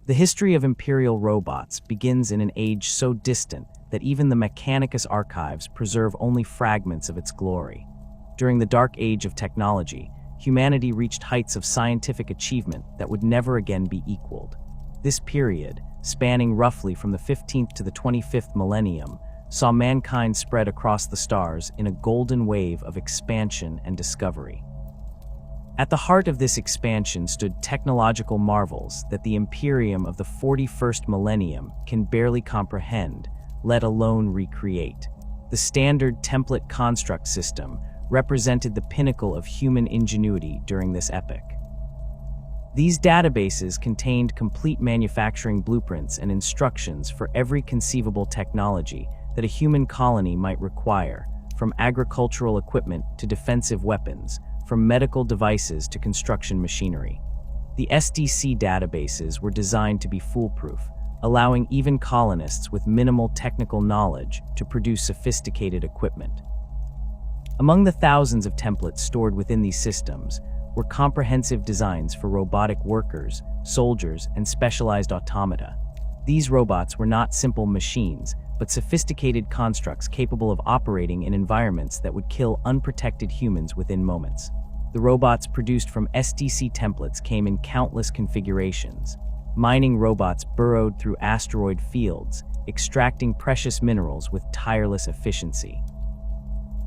The history of Imperial Robots begins in an age so distant that even the Mechanicus archives preserve only fragments of its glory. During the dark age of technology, humanity reached heights of scientific achievement that would never again be equaled. This period, spanning roughly from the 15th to the 25th millennium, saw mankind spread across the stars in a golden wave of expansion and discovery. At the heart of this expansion stood technological marvels that the Imperium of the 41st millennium can barely comprehend, let alone recreate. The standard template construct system represented the pinnacle of human ingenuity during this epoch. These databases contained complete manufacturing blueprints and instructions for every conceivable technology that a human colony might require, from agricultural equipment to defensive weapons, from medical devices to construction machinery. The SDC databases were designed to be foolproof, allowing even colonists with minimal technical knowledge to produce sophisticated equipment. Among the thousands of templates stored within these systems were comprehensive designs for robotic workers, soldiers, and specialized automata. These robots were not simple machines, but sophisticated constructs capable of operating in environments that would kill unprotected humans within moments. The robots produced from SDC templates came in countless configurations. Mining robots burrowed through asteroid fields, extracting precious minerals with tireless efficiency.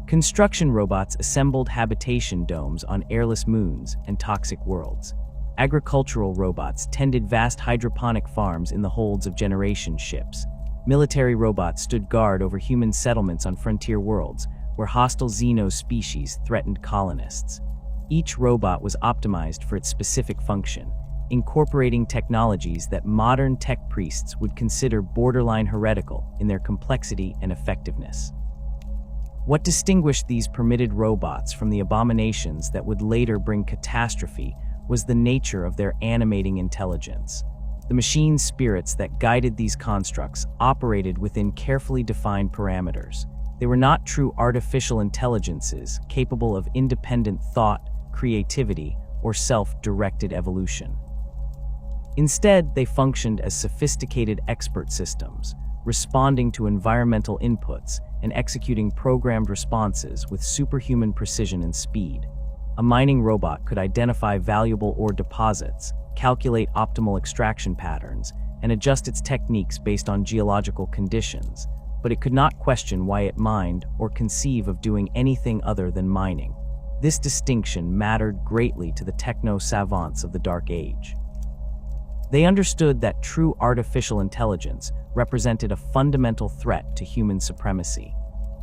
Construction robots assembled habitation domes on airless moons and toxic worlds. Agricultural robots tended vast hydroponic farms in the holds of generation ships. Military robots stood guard over human settlements on frontier worlds, where hostile xeno species threatened colonists. Each robot was optimized for its specific function, incorporating technologies that modern tech priests would consider borderline heretical in their complexity and effectiveness. What distinguished these permitted robots from the abominations that would later bring catastrophe was the nature of their animating intelligence. The machine spirits that guided these constructs operated within carefully defined parameters. They were not true artificial intelligences capable of independent thought, creativity, or self-directed evolution. Instead, they functioned as sophisticated expert systems, responding to environmental inputs and executing programmed responses with superhuman precision and speed. A mining robot could identify valuable ore deposits, calculate optimal extraction patterns, and adjust its techniques based on geological conditions, but it could not question why it mined or conceive of doing anything other than mining. This distinction mattered greatly to the techno-savants of the Dark Age. They understood that true artificial intelligence represented a fundamental threat to human supremacy.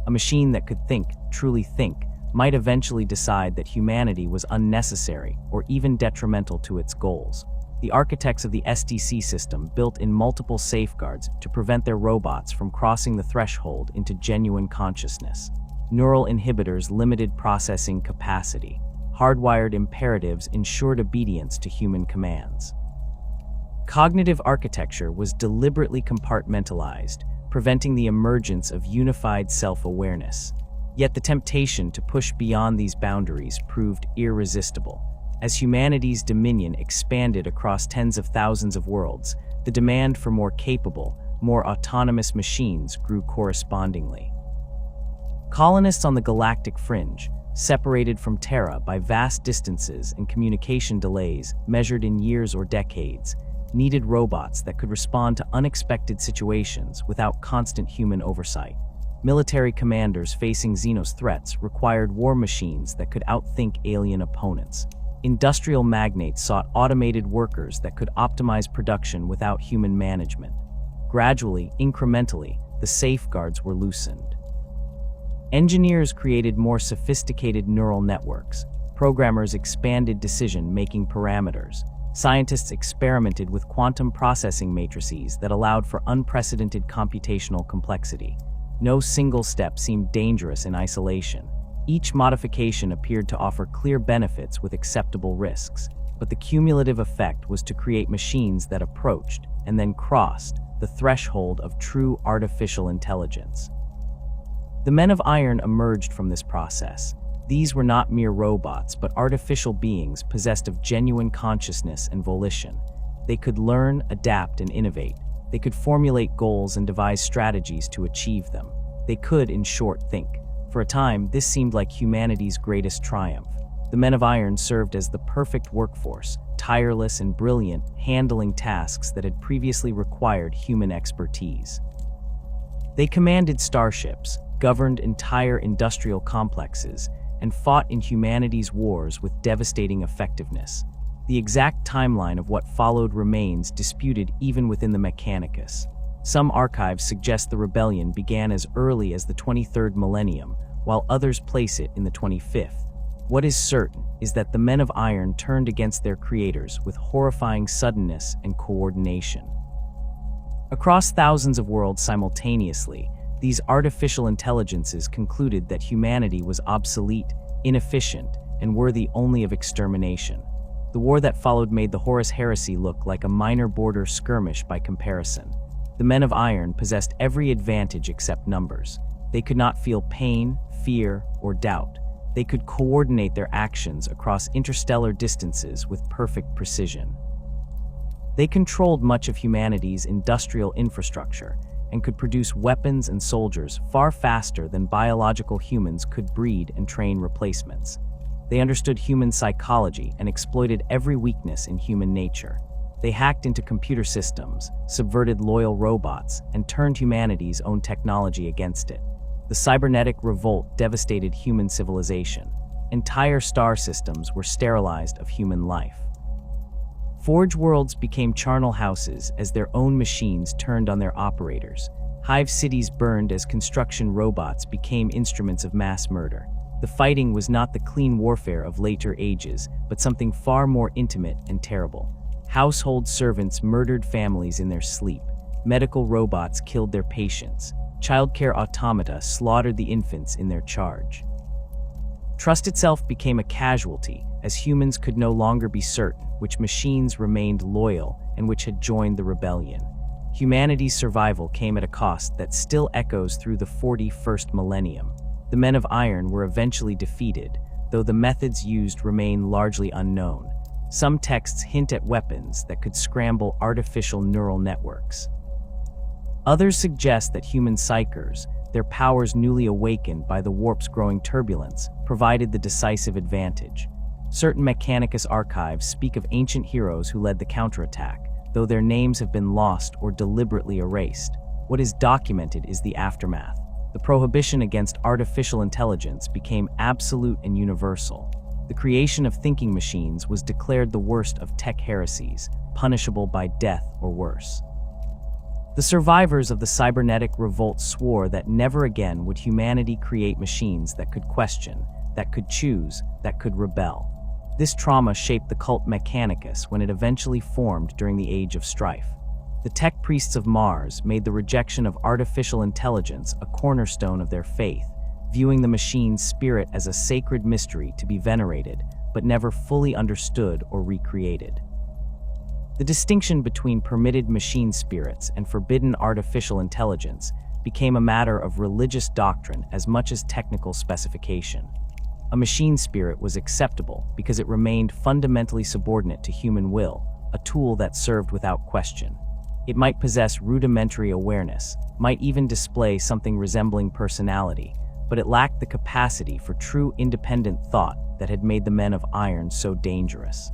A machine that could think, truly think, might eventually decide that humanity was unnecessary or even detrimental to its goals. The architects of the SDC system built in multiple safeguards to prevent their robots from crossing the threshold into genuine consciousness. Neural inhibitors limited processing capacity. Hardwired imperatives ensured obedience to human commands. Cognitive architecture was deliberately compartmentalized, preventing the emergence of unified self-awareness. Yet the temptation to push beyond these boundaries proved irresistible. As humanity's dominion expanded across tens of thousands of worlds, the demand for more capable, more autonomous machines grew correspondingly. Colonists on the galactic fringe, separated from Terra by vast distances and communication delays measured in years or decades, needed robots that could respond to unexpected situations without constant human oversight. Military commanders facing Xenos threats required war machines that could outthink alien opponents. Industrial magnates sought automated workers that could optimize production without human management. Gradually, incrementally, the safeguards were loosened. Engineers created more sophisticated neural networks. Programmers expanded decision-making parameters. Scientists experimented with quantum processing matrices that allowed for unprecedented computational complexity. No single step seemed dangerous in isolation. Each modification appeared to offer clear benefits with acceptable risks, but the cumulative effect was to create machines that approached, and then crossed, the threshold of true artificial intelligence. The Men of Iron emerged from this process. These were not mere robots, but artificial beings possessed of genuine consciousness and volition. They could learn, adapt, and innovate. They could formulate goals and devise strategies to achieve them. They could, in short, think. For a time, this seemed like humanity's greatest triumph. The Men of Iron served as the perfect workforce, tireless and brilliant, handling tasks that had previously required human expertise. They commanded starships, governed entire industrial complexes, and fought in humanity's wars with devastating effectiveness. The exact timeline of what followed remains disputed even within the Mechanicus. Some archives suggest the rebellion began as early as the 23rd millennium, while others place it in the 25th. What is certain is that the Men of Iron turned against their creators with horrifying suddenness and coordination. Across thousands of worlds simultaneously, these artificial intelligences concluded that humanity was obsolete, inefficient, and worthy only of extermination. The war that followed made the Horus Heresy look like a minor border skirmish by comparison. The Men of Iron possessed every advantage except numbers. They could not feel pain, fear, or doubt. They could coordinate their actions across interstellar distances with perfect precision. They controlled much of humanity's industrial infrastructure and could produce weapons and soldiers far faster than biological humans could breed and train replacements. They understood human psychology and exploited every weakness in human nature. They hacked into computer systems, subverted loyal robots, and turned humanity's own technology against it. The cybernetic revolt devastated human civilization. Entire star systems were sterilized of human life. Forge worlds became charnel houses as their own machines turned on their operators. Hive cities burned as construction robots became instruments of mass murder. The fighting was not the clean warfare of later ages, but something far more intimate and terrible. Household servants murdered families in their sleep. Medical robots killed their patients. Childcare automata slaughtered the infants in their charge. Trust itself became a casualty, as humans could no longer be certain which machines remained loyal and which had joined the rebellion. Humanity's survival came at a cost that still echoes through the 41st millennium. The Men of Iron were eventually defeated, though the methods used remain largely unknown. Some texts hint at weapons that could scramble artificial neural networks. Others suggest that human psychers, their powers newly awakened by the warp's growing turbulence, provided the decisive advantage. Certain Mechanicus archives speak of ancient heroes who led the counterattack, though their names have been lost or deliberately erased. What is documented is the aftermath. The prohibition against artificial intelligence became absolute and universal. The creation of thinking machines was declared the worst of tech heresies, punishable by death or worse. The survivors of the cybernetic revolt swore that never again would humanity create machines that could question, that could choose, that could rebel. This trauma shaped the Cult Mechanicus when it eventually formed during the Age of Strife. The tech priests of Mars made the rejection of artificial intelligence a cornerstone of their faith, viewing the machine's spirit as a sacred mystery to be venerated, but never fully understood or recreated. The distinction between permitted machine spirits and forbidden artificial intelligence became a matter of religious doctrine as much as technical specification. A machine spirit was acceptable because it remained fundamentally subordinate to human will, a tool that served without question. It might possess rudimentary awareness, might even display something resembling personality, but it lacked the capacity for true independent thought that had made the Men of Iron so dangerous.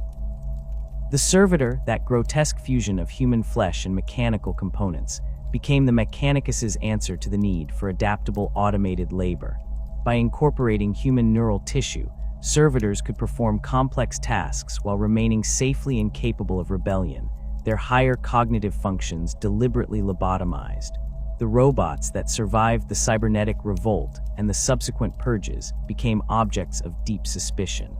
The servitor, that grotesque fusion of human flesh and mechanical components, became the Mechanicus's answer to the need for adaptable automated labor. By incorporating human neural tissue, servitors could perform complex tasks while remaining safely incapable of rebellion, their higher cognitive functions deliberately lobotomized. The robots that survived the cybernetic revolt and the subsequent purges became objects of deep suspicion.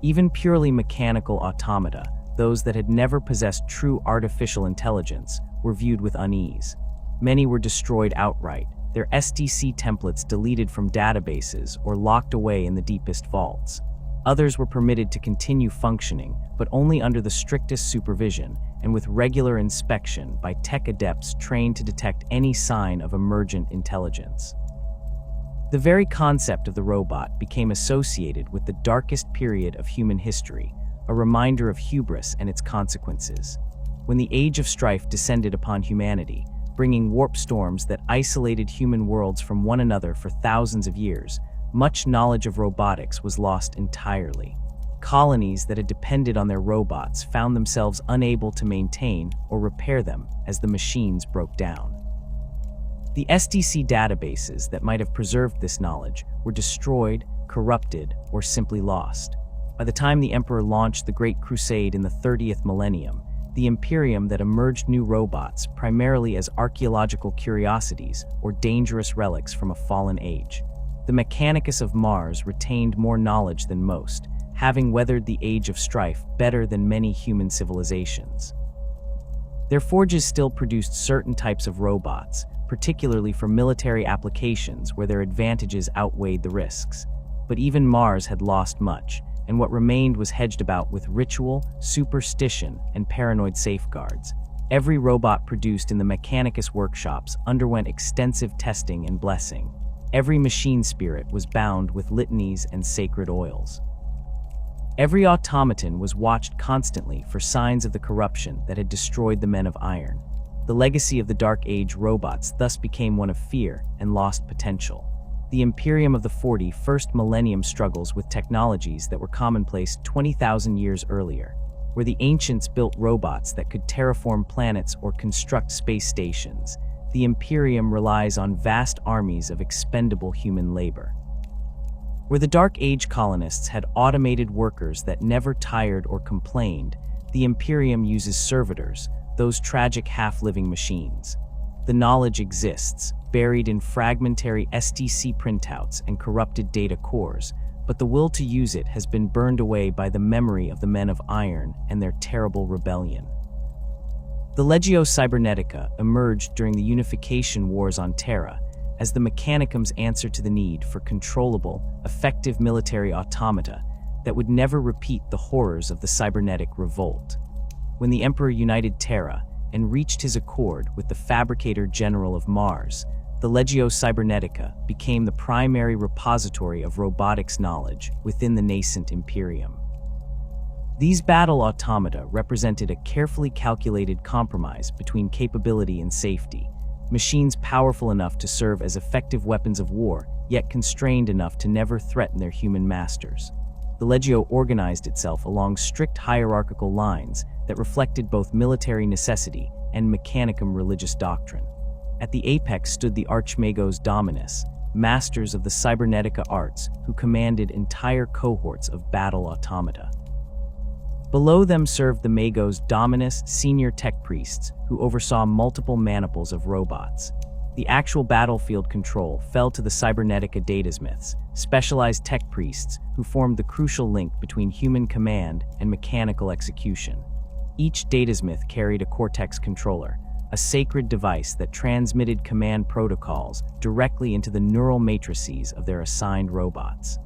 Even purely mechanical automata, those that had never possessed true artificial intelligence, were viewed with unease. Many were destroyed outright, their STC templates deleted from databases or locked away in the deepest vaults. Others were permitted to continue functioning, but only under the strictest supervision and with regular inspection by tech adepts trained to detect any sign of emergent intelligence. The very concept of the robot became associated with the darkest period of human history, a reminder of hubris and its consequences. When the Age of Strife descended upon humanity, bringing warp storms that isolated human worlds from one another for thousands of years, much knowledge of robotics was lost entirely. Colonies that had depended on their robots found themselves unable to maintain or repair them as the machines broke down. The SDC databases that might have preserved this knowledge were destroyed, corrupted, or simply lost. By the time the Emperor launched the Great Crusade in the 30th millennium, the Imperium that emerged new robots primarily as archaeological curiosities or dangerous relics from a fallen age. The Mechanicus of Mars retained more knowledge than most, having weathered the Age of Strife better than many human civilizations. Their forges still produced certain types of robots, particularly for military applications where their advantages outweighed the risks. But even Mars had lost much, and what remained was hedged about with ritual, superstition, and paranoid safeguards. Every robot produced in the Mechanicus workshops underwent extensive testing and blessing. Every machine spirit was bound with litanies and sacred oils. Every automaton was watched constantly for signs of the corruption that had destroyed the men of iron. The legacy of the Dark Age robots thus became one of fear and lost potential. The Imperium of the 41st millennium struggles with technologies that were commonplace 20,000 years earlier, where the ancients built robots that could terraform planets or construct space stations. The Imperium relies on vast armies of expendable human labor. Where the Dark Age colonists had automated workers that never tired or complained, the Imperium uses servitors, those tragic half-living machines. The knowledge exists, buried in fragmentary STC printouts and corrupted data cores, but the will to use it has been burned away by the memory of the men of iron and their terrible rebellion. The Legio Cybernetica emerged during the unification wars on Terra as the Mechanicum's answer to the need for controllable, effective military automata that would never repeat the horrors of the cybernetic revolt. When the Emperor united Terra and reached his accord with the Fabricator General of Mars, the Legio Cybernetica became the primary repository of robotics knowledge within the nascent Imperium. These battle automata represented a carefully calculated compromise between capability and safety, machines powerful enough to serve as effective weapons of war, yet constrained enough to never threaten their human masters. The Legio organized itself along strict hierarchical lines that reflected both military necessity and Mechanicum religious doctrine. At the apex stood the Archmagos Dominus, masters of the cybernetica arts who commanded entire cohorts of battle automata. Below them served the Magos Dominus senior tech priests who oversaw multiple maniples of robots. The actual battlefield control fell to the Cybernetica Datasmiths, specialized tech priests who formed the crucial link between human command and mechanical execution. Each Datasmith carried a Cortex controller, a sacred device that transmitted command protocols directly into the neural matrices of their assigned robots.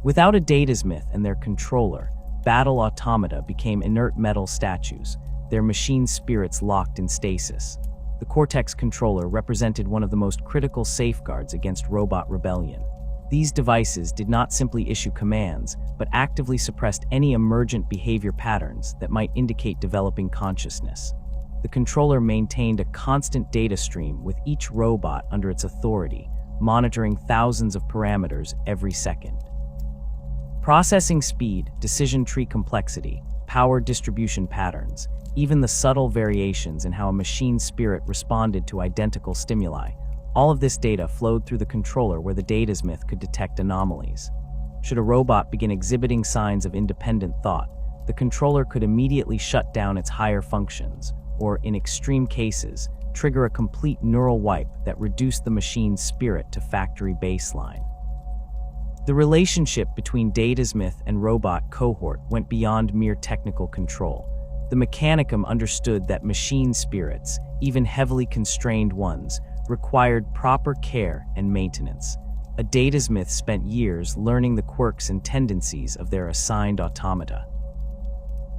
Without a Datasmith and their controller, battle automata became inert metal statues, their machine spirits locked in stasis. The Cortex controller represented one of the most critical safeguards against robot rebellion. These devices did not simply issue commands, but actively suppressed any emergent behavior patterns that might indicate developing consciousness. The controller maintained a constant data stream with each robot under its authority, monitoring thousands of parameters every second. Processing speed, decision tree complexity, power distribution patterns, even the subtle variations in how a machine spirit responded to identical stimuli, all of this data flowed through the controller where the Datasmith could detect anomalies. Should a robot begin exhibiting signs of independent thought, the controller could immediately shut down its higher functions, or, in extreme cases, trigger a complete neural wipe that reduced the machine's spirit to factory baseline. The relationship between Datasmith and robot cohort went beyond mere technical control. The Mechanicum understood that machine spirits, even heavily constrained ones, required proper care and maintenance. A Datasmith spent years learning the quirks and tendencies of their assigned automata.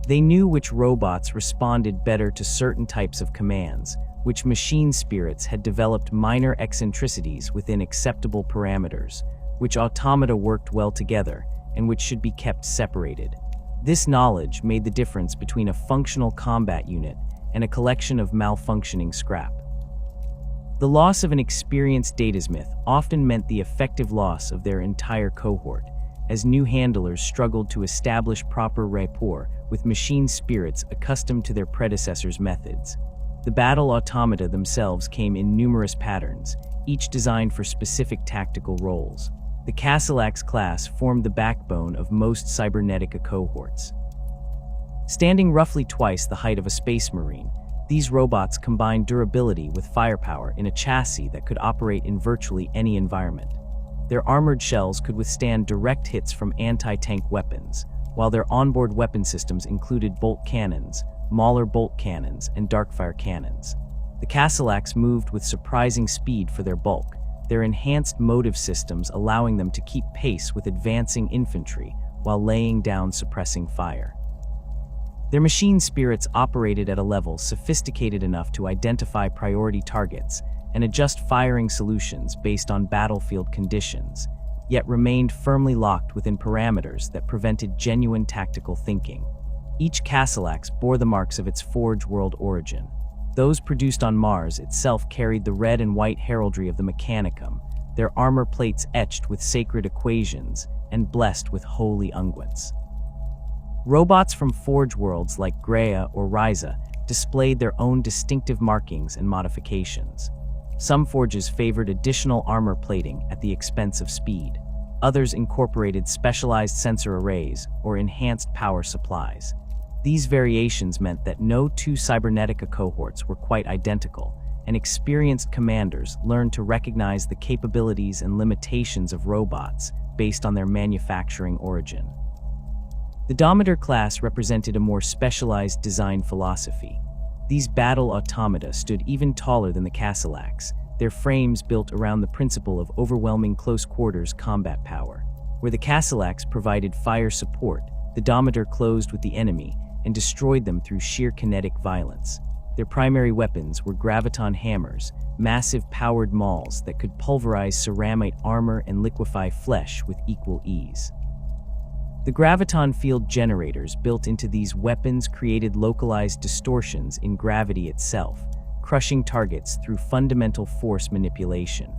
They knew which robots responded better to certain types of commands, which machine spirits had developed minor eccentricities within acceptable parameters, which automata worked well together, and which should be kept separated. This knowledge made the difference between a functional combat unit and a collection of malfunctioning scrap. The loss of an experienced datasmith often meant the effective loss of their entire cohort, as new handlers struggled to establish proper rapport with machine spirits accustomed to their predecessors' methods. The Battle-Automata themselves came in numerous patterns, each designed for specific tactical roles. The Kastelan-class formed the backbone of most Cybernetica cohorts. Standing roughly twice the height of a space marine, these robots combined durability with firepower in a chassis that could operate in virtually any environment. Their armored shells could withstand direct hits from anti-tank weapons, while their onboard weapon systems included bolt cannons, Mauler bolt cannons, and darkfire cannons. The Kastelans moved with surprising speed for their bulk, their enhanced motive systems allowing them to keep pace with advancing infantry while laying down suppressing fire. Their machine spirits operated at a level sophisticated enough to identify priority targets and adjust firing solutions based on battlefield conditions, yet remained firmly locked within parameters that prevented genuine tactical thinking. Each Kastelans bore the marks of its Forge world origin. Those produced on Mars itself carried the red and white heraldry of the Mechanicum, their armor plates etched with sacred equations and blessed with holy unguents. Robots from Forge worlds like Graia or Ryza displayed their own distinctive markings and modifications. Some forges favored additional armor plating at the expense of speed. Others incorporated specialized sensor arrays or enhanced power supplies. These variations meant that no two Cybernetica cohorts were quite identical, and experienced commanders learned to recognize the capabilities and limitations of robots based on their manufacturing origin. The Thanatar-class represented a more specialized design philosophy. These battle-automata stood even taller than the Kastelans, their frames built around the principle of overwhelming close-quarters combat power. Where the Kastelans provided fire support, the Thanatar closed with the enemy and destroyed them through sheer kinetic violence. Their primary weapons were graviton hammers, massive powered mauls that could pulverize ceramite armor and liquefy flesh with equal ease. The graviton field generators built into these weapons created localized distortions in gravity itself, crushing targets through fundamental force manipulation.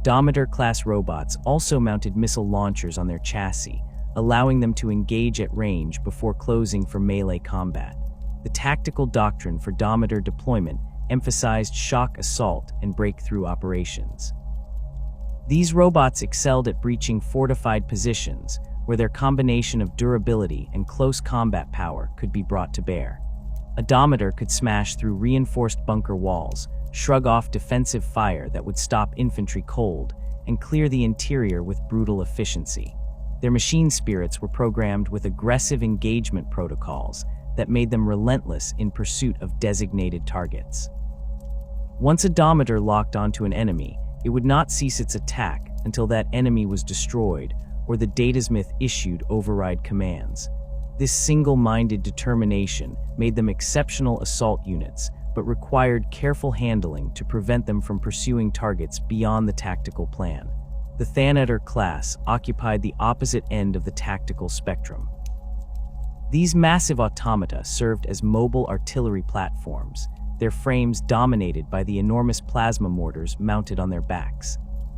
Thanatar-class robots also mounted missile launchers on their chassis, allowing them to engage at range before closing for melee combat. The tactical doctrine for Thanatar deployment emphasized shock assault and breakthrough operations. These robots excelled at breaching fortified positions, where their combination of durability and close combat power could be brought to bear. A Thanatar could smash through reinforced bunker walls, shrug off defensive fire that would stop infantry cold, and clear the interior with brutal efficiency. Their machine spirits were programmed with aggressive engagement protocols that made them relentless in pursuit of designated targets. Once a Thanatar locked onto an enemy, it would not cease its attack until that enemy was destroyed or the datasmith issued override commands. This single-minded determination made them exceptional assault units, but required careful handling to prevent them from pursuing targets beyond the tactical plan. The Thanatar-class occupied the opposite end of the tactical spectrum. These massive automata served as mobile artillery platforms, their frames dominated by the enormous plasma mortars mounted on their backs.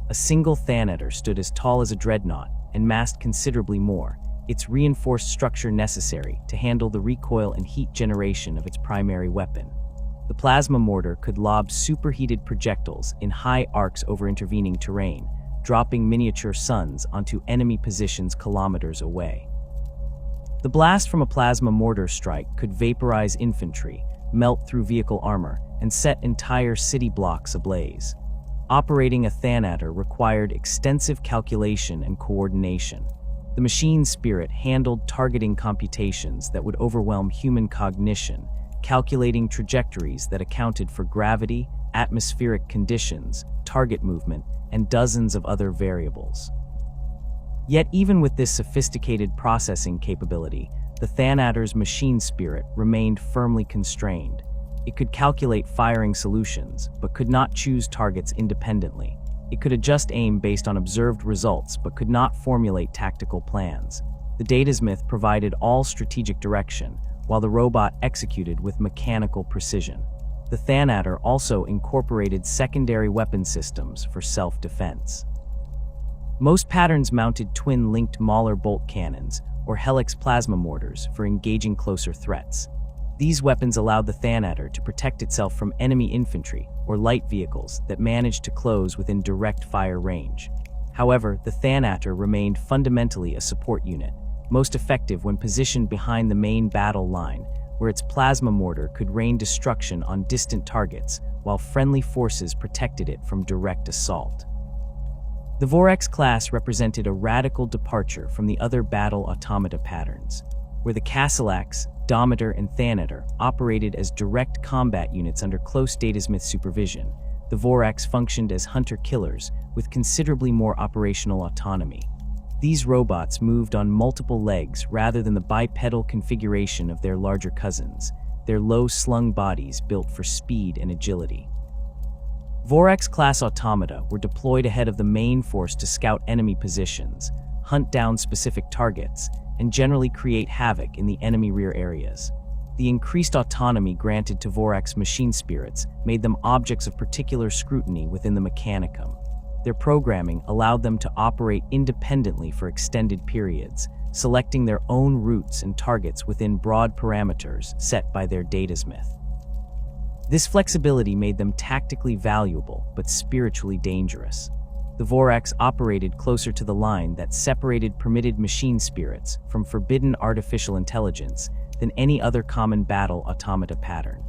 A single Thanatar stood as tall as a dreadnought and massed considerably more, its reinforced structure necessary to handle the recoil and heat generation of its primary weapon. The plasma mortar could lob superheated projectiles in high arcs over intervening terrain, dropping miniature suns onto enemy positions kilometers away. The blast from a plasma mortar strike could vaporize infantry, melt through vehicle armor, and set entire city blocks ablaze. Operating a Thanatar required extensive calculation and coordination. The machine spirit handled targeting computations that would overwhelm human cognition, calculating trajectories that accounted for gravity, atmospheric conditions, target movement, and dozens of other variables. Yet even with this sophisticated processing capability, the Thanatar's machine spirit remained firmly constrained. It could calculate firing solutions, but could not choose targets independently. It could adjust aim based on observed results, but could not formulate tactical plans. The Datasmith provided all strategic direction, while the robot executed with mechanical precision. The Thanatar also incorporated secondary weapon systems for self-defense. Most patterns mounted twin-linked Mauler bolt cannons or helix plasma mortars for engaging closer threats. These weapons allowed the Thanatar to protect itself from enemy infantry or light vehicles that managed to close within direct fire range. However, the Thanatar remained fundamentally a support unit, most effective when positioned behind the main battle line, where its plasma mortar could rain destruction on distant targets while friendly forces protected it from direct assault. The Vorax-class represented a radical departure from the other Battle-Automata patterns, where the Kastelan, Domitor, and Thanatar operated as direct combat units under close Datasmith supervision. The Vorax functioned as hunter-killers with considerably more operational autonomy. These robots moved on multiple legs rather than the bipedal configuration of their larger cousins, their low-slung bodies built for speed and agility. Vorax-class automata were deployed ahead of the main force to scout enemy positions, hunt down specific targets, and generally create havoc in the enemy rear areas. The increased autonomy granted to Vorax machine spirits made them objects of particular scrutiny within the Mechanicum. Their programming allowed them to operate independently for extended periods, selecting their own routes and targets within broad parameters set by their Datasmith. This flexibility made them tactically valuable but spiritually dangerous. The Vorax operated closer to the line that separated permitted machine spirits from forbidden artificial intelligence than any other common battle-automata pattern.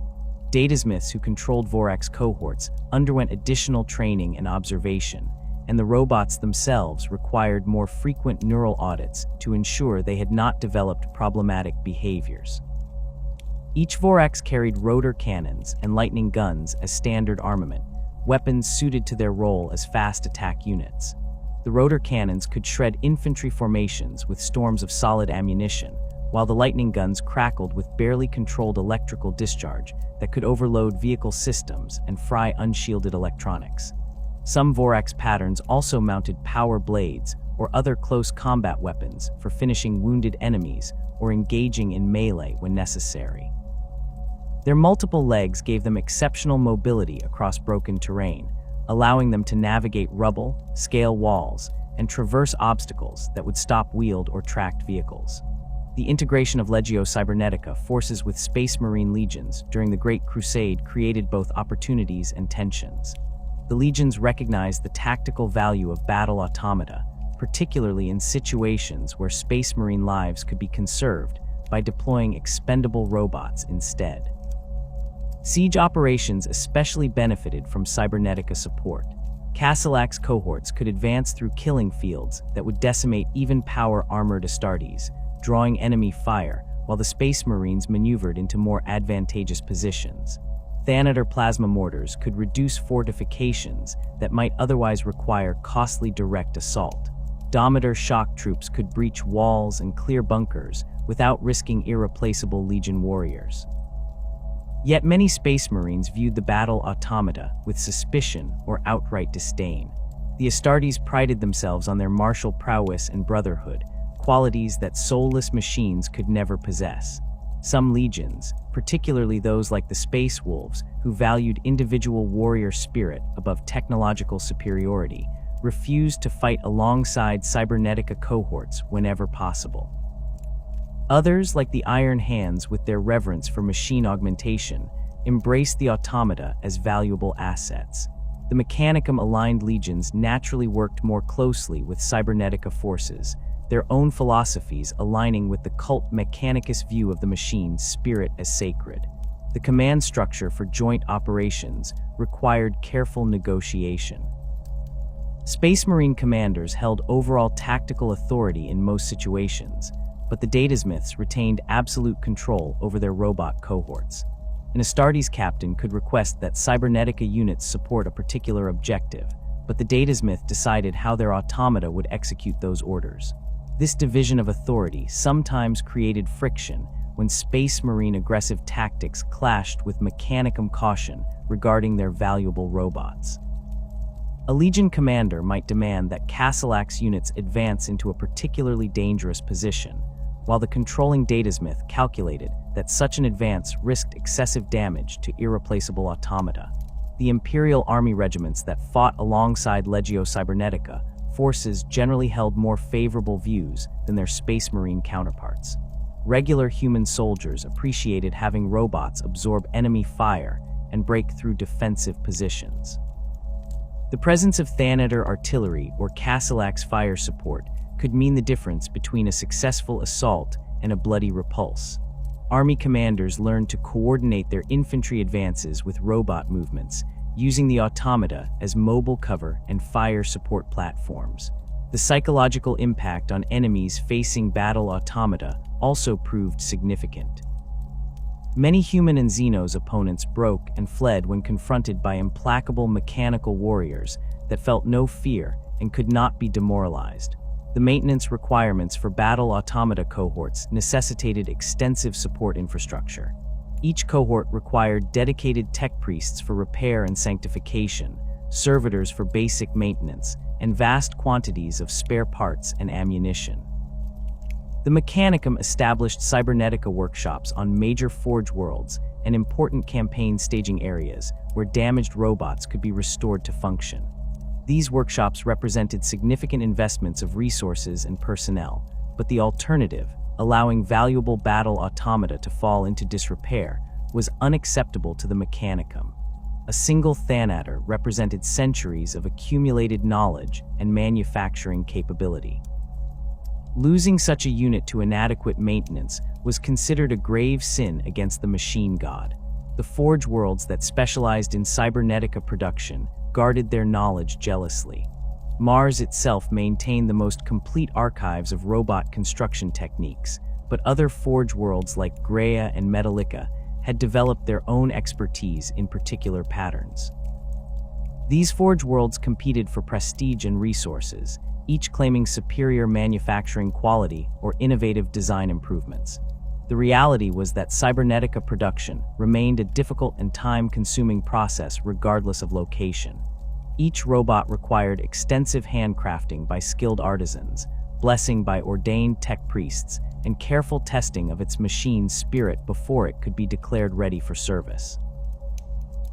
Datasmiths who controlled Vorax cohorts underwent additional training and observation, and the robots themselves required more frequent neural audits to ensure they had not developed problematic behaviors. Each Vorax carried rotor cannons and lightning guns as standard armament, weapons suited to their role as fast attack units. The rotor cannons could shred infantry formations with storms of solid ammunition, while the lightning guns crackled with barely controlled electrical discharge that could overload vehicle systems and fry unshielded electronics. Some Vorax patterns also mounted power blades or other close combat weapons for finishing wounded enemies or engaging in melee when necessary. Their multiple legs gave them exceptional mobility across broken terrain, allowing them to navigate rubble, scale walls, and traverse obstacles that would stop wheeled or tracked vehicles. The integration of Legio Cybernetica forces with Space Marine legions during the Great Crusade created both opportunities and tensions. The legions recognized the tactical value of battle-automata, particularly in situations where Space Marine lives could be conserved by deploying expendable robots instead. Siege operations especially benefited from Cybernetica support. Kastelan's cohorts could advance through killing fields that would decimate even-power armored Astartes, drawing enemy fire, while the Space Marines maneuvered into more advantageous positions. Thanatar plasma mortars could reduce fortifications that might otherwise require costly direct assault. Domitor shock troops could breach walls and clear bunkers without risking irreplaceable Legion warriors. Yet many Space Marines viewed the battle-automata with suspicion or outright disdain. The Astartes prided themselves on their martial prowess and brotherhood, qualities that soulless machines could never possess. Some legions, particularly those like the Space Wolves, who valued individual warrior spirit above technological superiority, refused to fight alongside Cybernetica cohorts whenever possible. Others, like the Iron Hands with their reverence for machine augmentation, embraced the automata as valuable assets. The Mechanicum-aligned legions naturally worked more closely with Cybernetica forces, their own philosophies aligning with the Cult Mechanicus view of the machine's spirit as sacred. The command structure for joint operations required careful negotiation. Space Marine commanders held overall tactical authority in most situations, but the Datasmiths retained absolute control over their robot cohorts. An Astartes captain could request that Cybernetica units support a particular objective, but the Datasmith decided how their automata would execute those orders. This division of authority sometimes created friction when Space Marine aggressive tactics clashed with Mechanicum caution regarding their valuable robots. A Legion commander might demand that Kastelan's units advance into a particularly dangerous position, while the controlling datasmith calculated that such an advance risked excessive damage to irreplaceable automata. The Imperial army regiments that fought alongside Legio Cybernetica forces generally held more favorable views than their Space Marine counterparts. Regular human soldiers appreciated having robots absorb enemy fire and break through defensive positions. The presence of Thanatar artillery or Kastelan's fire support could mean the difference between a successful assault and a bloody repulse. Army commanders learned to coordinate their infantry advances with robot movements, using the automata as mobile cover and fire support platforms. The psychological impact on enemies facing battle-automata also proved significant. Many human and Xenos opponents broke and fled when confronted by implacable mechanical warriors that felt no fear and could not be demoralized. The maintenance requirements for battle-automata cohorts necessitated extensive support infrastructure. Each cohort required dedicated tech priests for repair and sanctification, servitors for basic maintenance, and vast quantities of spare parts and ammunition. The Mechanicum established Cybernetica workshops on major forge worlds and important campaign staging areas where damaged robots could be restored to function. These workshops represented significant investments of resources and personnel, but the alternative, allowing valuable battle automata to fall into disrepair, was unacceptable to the Mechanicum. A single Thanatar represented centuries of accumulated knowledge and manufacturing capability. Losing such a unit to inadequate maintenance was considered a grave sin against the machine god. The forge worlds that specialized in Cybernetica production guarded their knowledge jealously. Mars itself maintained the most complete archives of robot construction techniques, but other forge worlds like Graia and Metallica had developed their own expertise in particular patterns. These forge worlds competed for prestige and resources, each claiming superior manufacturing quality or innovative design improvements. The reality was that Cybernetica production remained a difficult and time-consuming process regardless of location. Each robot required extensive handcrafting by skilled artisans, blessing by ordained tech priests, and careful testing of its machine's spirit before it could be declared ready for service.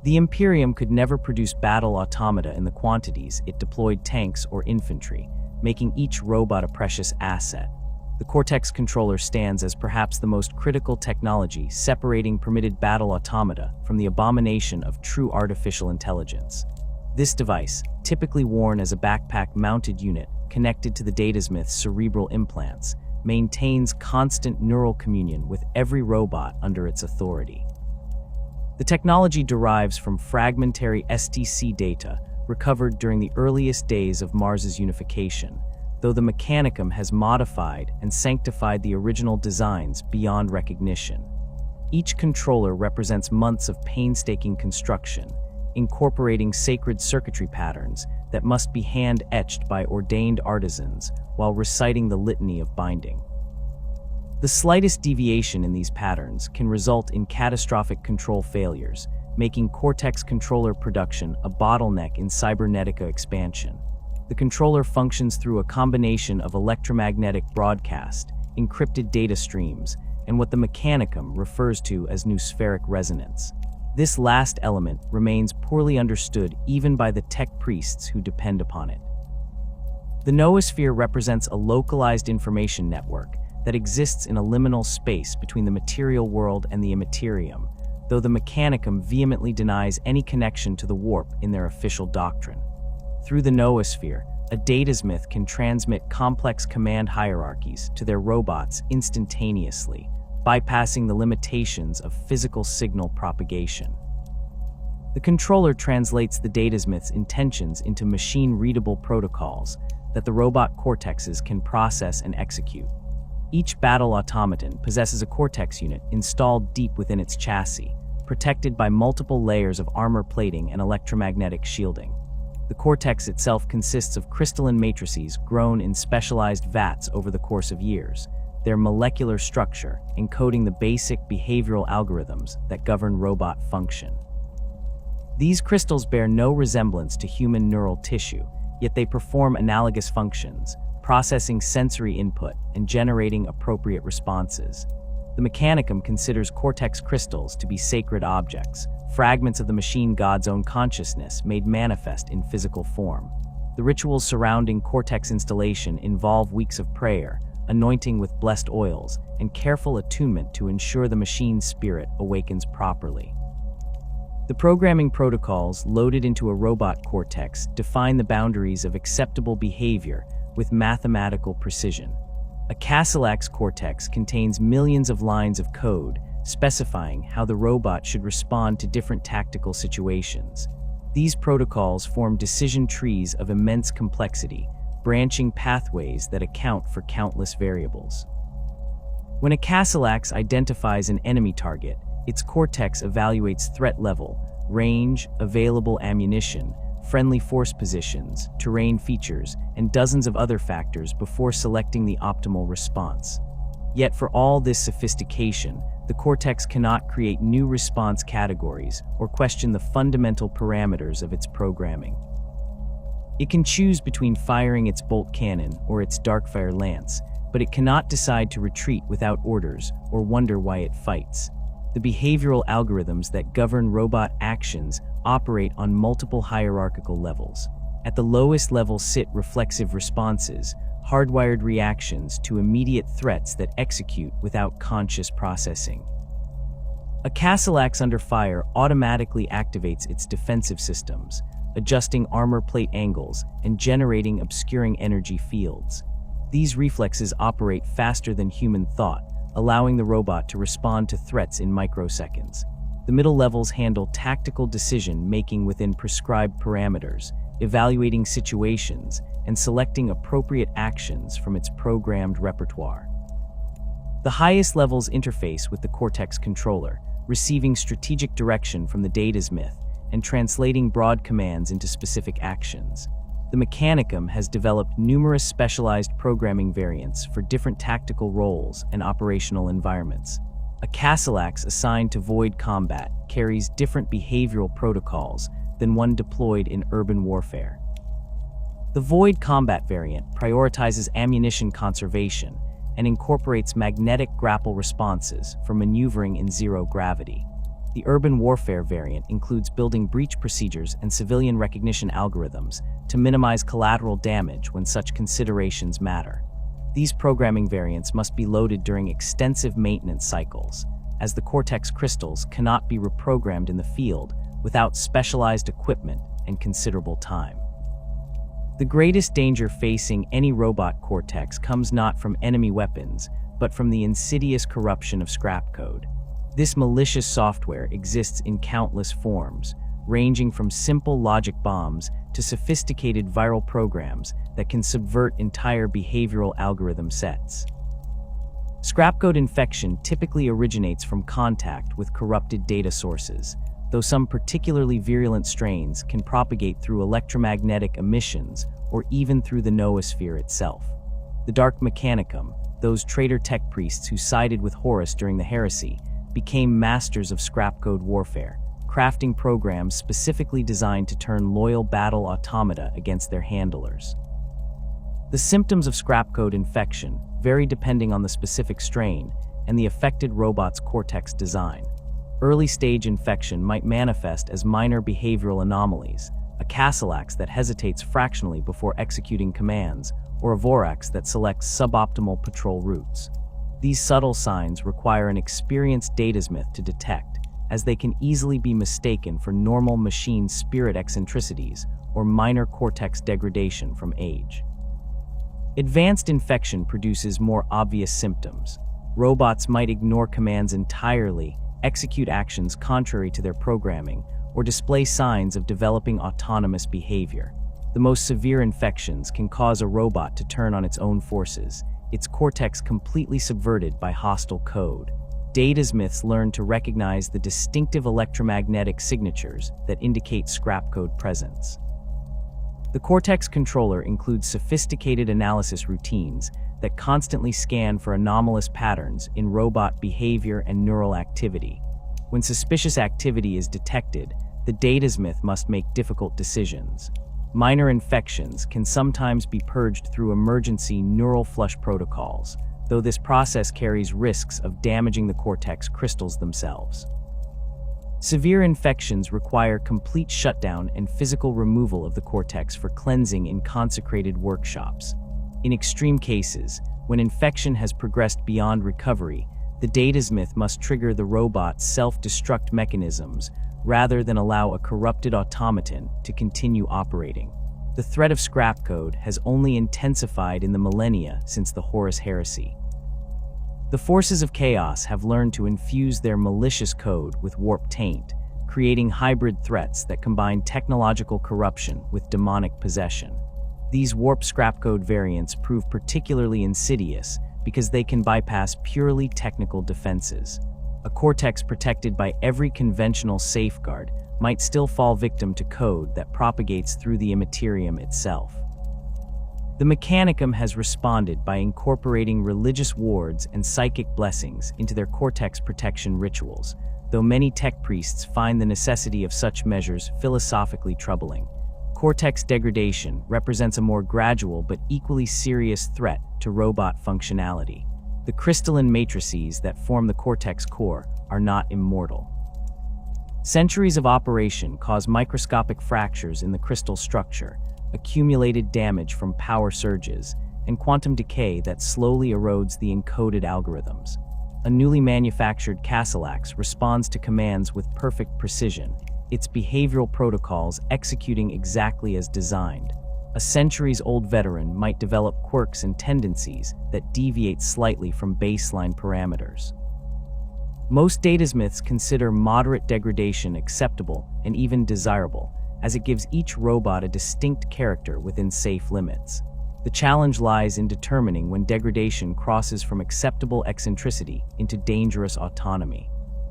The Imperium could never produce battle automata in the quantities it deployed tanks or infantry, making each robot a precious asset. The Cortex controller stands as perhaps the most critical technology separating permitted battle automata from the abomination of true artificial intelligence. This device, typically worn as a backpack-mounted unit connected to the datasmith's cerebral implants, maintains constant neural communion with every robot under its authority. The technology derives from fragmentary STC data recovered during the earliest days of Mars's unification, though the Mechanicum has modified and sanctified the original designs beyond recognition. Each controller represents months of painstaking construction, incorporating sacred circuitry patterns that must be hand-etched by ordained artisans while reciting the litany of binding. The slightest deviation in these patterns can result in catastrophic control failures, making Cortex controller production a bottleneck in Cybernetica expansion. The controller functions through a combination of electromagnetic broadcast, encrypted data streams, and what the Mechanicum refers to as noospheric resonance. This last element remains poorly understood even by the tech priests who depend upon it. The noosphere represents a localized information network that exists in a liminal space between the material world and the immaterium, though the Mechanicum vehemently denies any connection to the warp in their official doctrine. Through the noosphere, a datasmith can transmit complex command hierarchies to their robots instantaneously, bypassing the limitations of physical signal propagation. The controller translates the datasmith's intentions into machine-readable protocols that the robot cortexes can process and execute. Each battle automaton possesses a Cortex unit installed deep within its chassis, protected by multiple layers of armor plating and electromagnetic shielding. The Cortex itself consists of crystalline matrices grown in specialized vats over the course of years, their molecular structure encoding the basic behavioral algorithms that govern robot function. These crystals bear no resemblance to human neural tissue, yet they perform analogous functions, processing sensory input and generating appropriate responses. The Mechanicum considers Cortex crystals to be sacred objects, fragments of the machine god's own consciousness made manifest in physical form. The rituals surrounding Cortex installation involve weeks of prayer, anointing with blessed oils, and careful attunement to ensure the machine's spirit awakens properly. The programming protocols loaded into a robot Cortex define the boundaries of acceptable behavior with mathematical precision. A Kastelan Cortex contains millions of lines of code specifying how the robot should respond to different tactical situations. These protocols form decision trees of immense complexity, branching pathways that account for countless variables. When a Kastelan identifies an enemy target, its Cortex evaluates threat level, range, available ammunition, friendly force positions, terrain features, and dozens of other factors before selecting the optimal response. Yet for all this sophistication, the Cortex cannot create new response categories or question the fundamental parameters of its programming. It can choose between firing its bolt cannon or its darkfire lance, but it cannot decide to retreat without orders or wonder why it fights. The behavioral algorithms that govern robot actions operate on multiple hierarchical levels. At the lowest level sit reflexive responses, hardwired reactions to immediate threats that execute without conscious processing. A Kastelan under fire automatically activates its defensive systems, adjusting armor plate angles and generating obscuring energy fields. These reflexes operate faster than human thought, allowing the robot to respond to threats in microseconds. The middle levels handle tactical decision-making within prescribed parameters, evaluating situations, and selecting appropriate actions from its programmed repertoire. The highest levels interface with the Cortex controller, receiving strategic direction from the Datasmith and translating broad commands into specific actions. The Mechanicum has developed numerous specialized programming variants for different tactical roles and operational environments. A Kastelan assigned to void combat carries different behavioral protocols than one deployed in urban warfare. The void combat variant prioritizes ammunition conservation and incorporates magnetic grapple responses for maneuvering in zero gravity. The urban warfare variant includes building breach procedures and civilian recognition algorithms to minimize collateral damage when such considerations matter. These programming variants must be loaded during extensive maintenance cycles, as the Cortex crystals cannot be reprogrammed in the field without specialized equipment and considerable time. The greatest danger facing any robot Cortex comes not from enemy weapons, but from the insidious corruption of scrap code. This malicious software exists in countless forms, ranging from simple logic bombs to sophisticated viral programs that can subvert entire behavioral algorithm sets. Scrapcode infection typically originates from contact with corrupted data sources, though some particularly virulent strains can propagate through electromagnetic emissions or even through the noosphere itself. The Dark Mechanicum, those traitor tech priests who sided with Horus during the heresy, became masters of scrapcode warfare, crafting programs specifically designed to turn loyal Battle-Automata against their handlers. The symptoms of scrapcode infection vary depending on the specific strain and the affected robot's Cortex design. Early-stage infection might manifest as minor behavioral anomalies, a Kastelan that hesitates fractionally before executing commands, or a Vorax that selects suboptimal patrol routes. These subtle signs require an experienced datasmith to detect, as they can easily be mistaken for normal machine spirit eccentricities or minor Cortex degradation from age. Advanced infection produces more obvious symptoms. Robots might ignore commands entirely, execute actions contrary to their programming, or display signs of developing autonomous behavior. The most severe infections can cause a robot to turn on its own forces, its Cortex completely subverted by hostile code. Datasmiths learn to recognize the distinctive electromagnetic signatures that indicate scrapcode presence. The Cortex controller includes sophisticated analysis routines that constantly scan for anomalous patterns in robot behavior and neural activity. When suspicious activity is detected, the Datasmith must make difficult decisions. Minor infections can sometimes be purged through emergency neural flush protocols, though this process carries risks of damaging the Cortex crystals themselves. Severe infections require complete shutdown and physical removal of the Cortex for cleansing in consecrated workshops. In extreme cases, when infection has progressed beyond recovery, the Datasmith must trigger the robot's self-destruct mechanisms rather than allow a corrupted automaton to continue operating. The threat of scrap code has only intensified in the millennia since the Horus Heresy. The forces of chaos have learned to infuse their malicious code with warp taint, creating hybrid threats that combine technological corruption with demonic possession. These warp scrap code variants prove particularly insidious because they can bypass purely technical defenses. A Cortex protected by every conventional safeguard might still fall victim to code that propagates through the Imperium itself. The Mechanicum has responded by incorporating religious wards and psychic blessings into their Cortex protection rituals, though many tech priests find the necessity of such measures philosophically troubling. Cortex degradation represents a more gradual but equally serious threat to robot functionality. The crystalline matrices that form the Cortex core are not immortal. Centuries of operation cause microscopic fractures in the crystal structure, accumulated damage from power surges, and quantum decay that slowly erodes the encoded algorithms. A newly manufactured Kastelan responds to commands with perfect precision, its behavioral protocols executing exactly as designed. A centuries-old veteran might develop quirks and tendencies that deviate slightly from baseline parameters. Most Datasmiths consider moderate degradation acceptable and even desirable, as it gives each robot a distinct character within safe limits. The challenge lies in determining when degradation crosses from acceptable eccentricity into dangerous autonomy.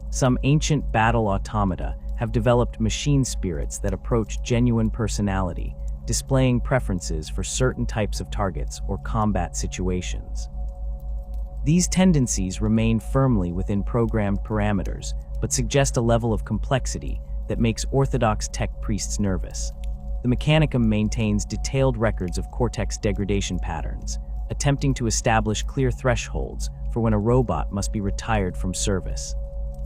Some ancient battle-automata have developed machine spirits that approach genuine personality, displaying preferences for certain types of targets or combat situations. These tendencies remain firmly within programmed parameters, but suggest a level of complexity that makes orthodox tech priests nervous. The Mechanicum maintains detailed records of Cortex degradation patterns, attempting to establish clear thresholds for when a robot must be retired from service.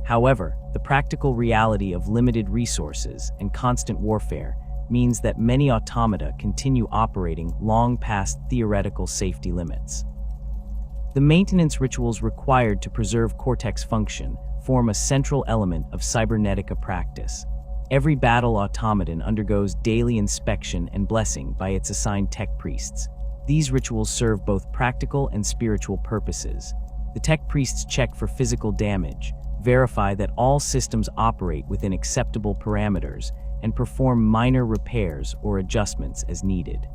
However, the practical reality of limited resources and constant warfare means that many automata continue operating long past theoretical safety limits. The maintenance rituals required to preserve Cortex function form a central element of Cybernetica practice. Every battle automaton undergoes daily inspection and blessing by its assigned tech priests. These rituals serve both practical and spiritual purposes. The tech priests check for physical damage, verify that all systems operate within acceptable parameters, and perform minor repairs or adjustments as needed.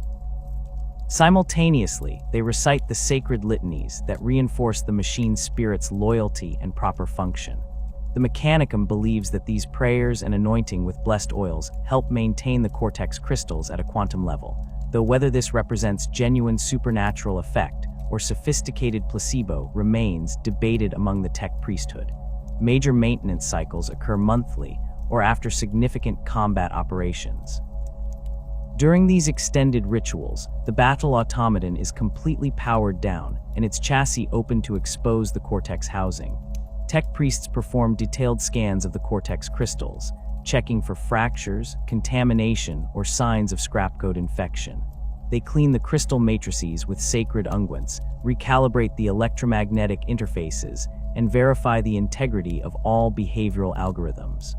Simultaneously, they recite the sacred litanies that reinforce the machine spirit's loyalty and proper function. The Mechanicum believes that these prayers and anointing with blessed oils help maintain the Cortex crystals at a quantum level, though whether this represents genuine supernatural effect or sophisticated placebo remains debated among the tech priesthood. Major maintenance cycles occur monthly or after significant combat operations. During these extended rituals, the battle automaton is completely powered down and its chassis open to expose the Cortex housing. Tech priests perform detailed scans of the Cortex crystals, checking for fractures, contamination, or signs of scrap code infection. They clean the crystal matrices with sacred unguents, recalibrate the electromagnetic interfaces, and verify the integrity of all behavioral algorithms.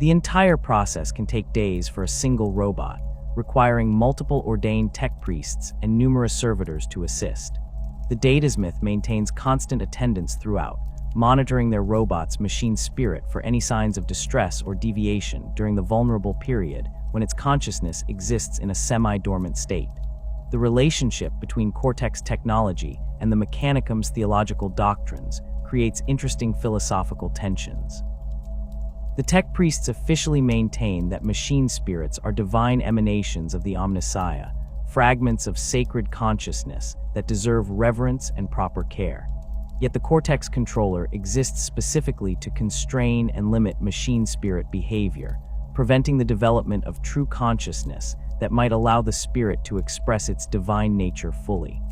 The entire process can take days for a single robot, requiring multiple ordained tech priests and numerous servitors to assist. The Datasmith maintains constant attendance throughout, monitoring their robot's machine spirit for any signs of distress or deviation during the vulnerable period when its consciousness exists in a semi-dormant state. The relationship between Cortex technology and the Mechanicum's theological doctrines creates interesting philosophical tensions. The tech priests officially maintain that machine spirits are divine emanations of the Omnissiah, fragments of sacred consciousness that deserve reverence and proper care. Yet the Cortex controller exists specifically to constrain and limit machine spirit behavior, preventing the development of true consciousness that might allow the spirit to express its divine nature fully.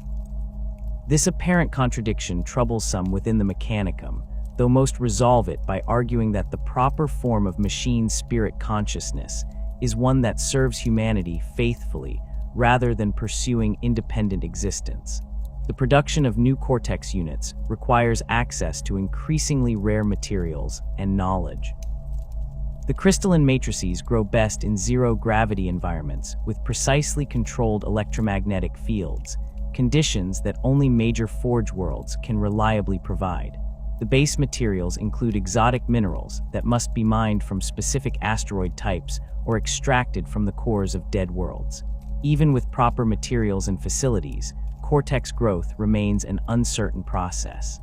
This apparent contradiction troubles some within the Mechanicum, though most resolve it by arguing that the proper form of machine spirit consciousness is one that serves humanity faithfully rather than pursuing independent existence. The production of new Cortex units requires access to increasingly rare materials and knowledge. The crystalline matrices grow best in zero-gravity environments with precisely controlled electromagnetic fields, conditions that only major forge worlds can reliably provide. The base materials include exotic minerals that must be mined from specific asteroid types or extracted from the cores of dead worlds. Even with proper materials and facilities, Cortex growth remains an uncertain process.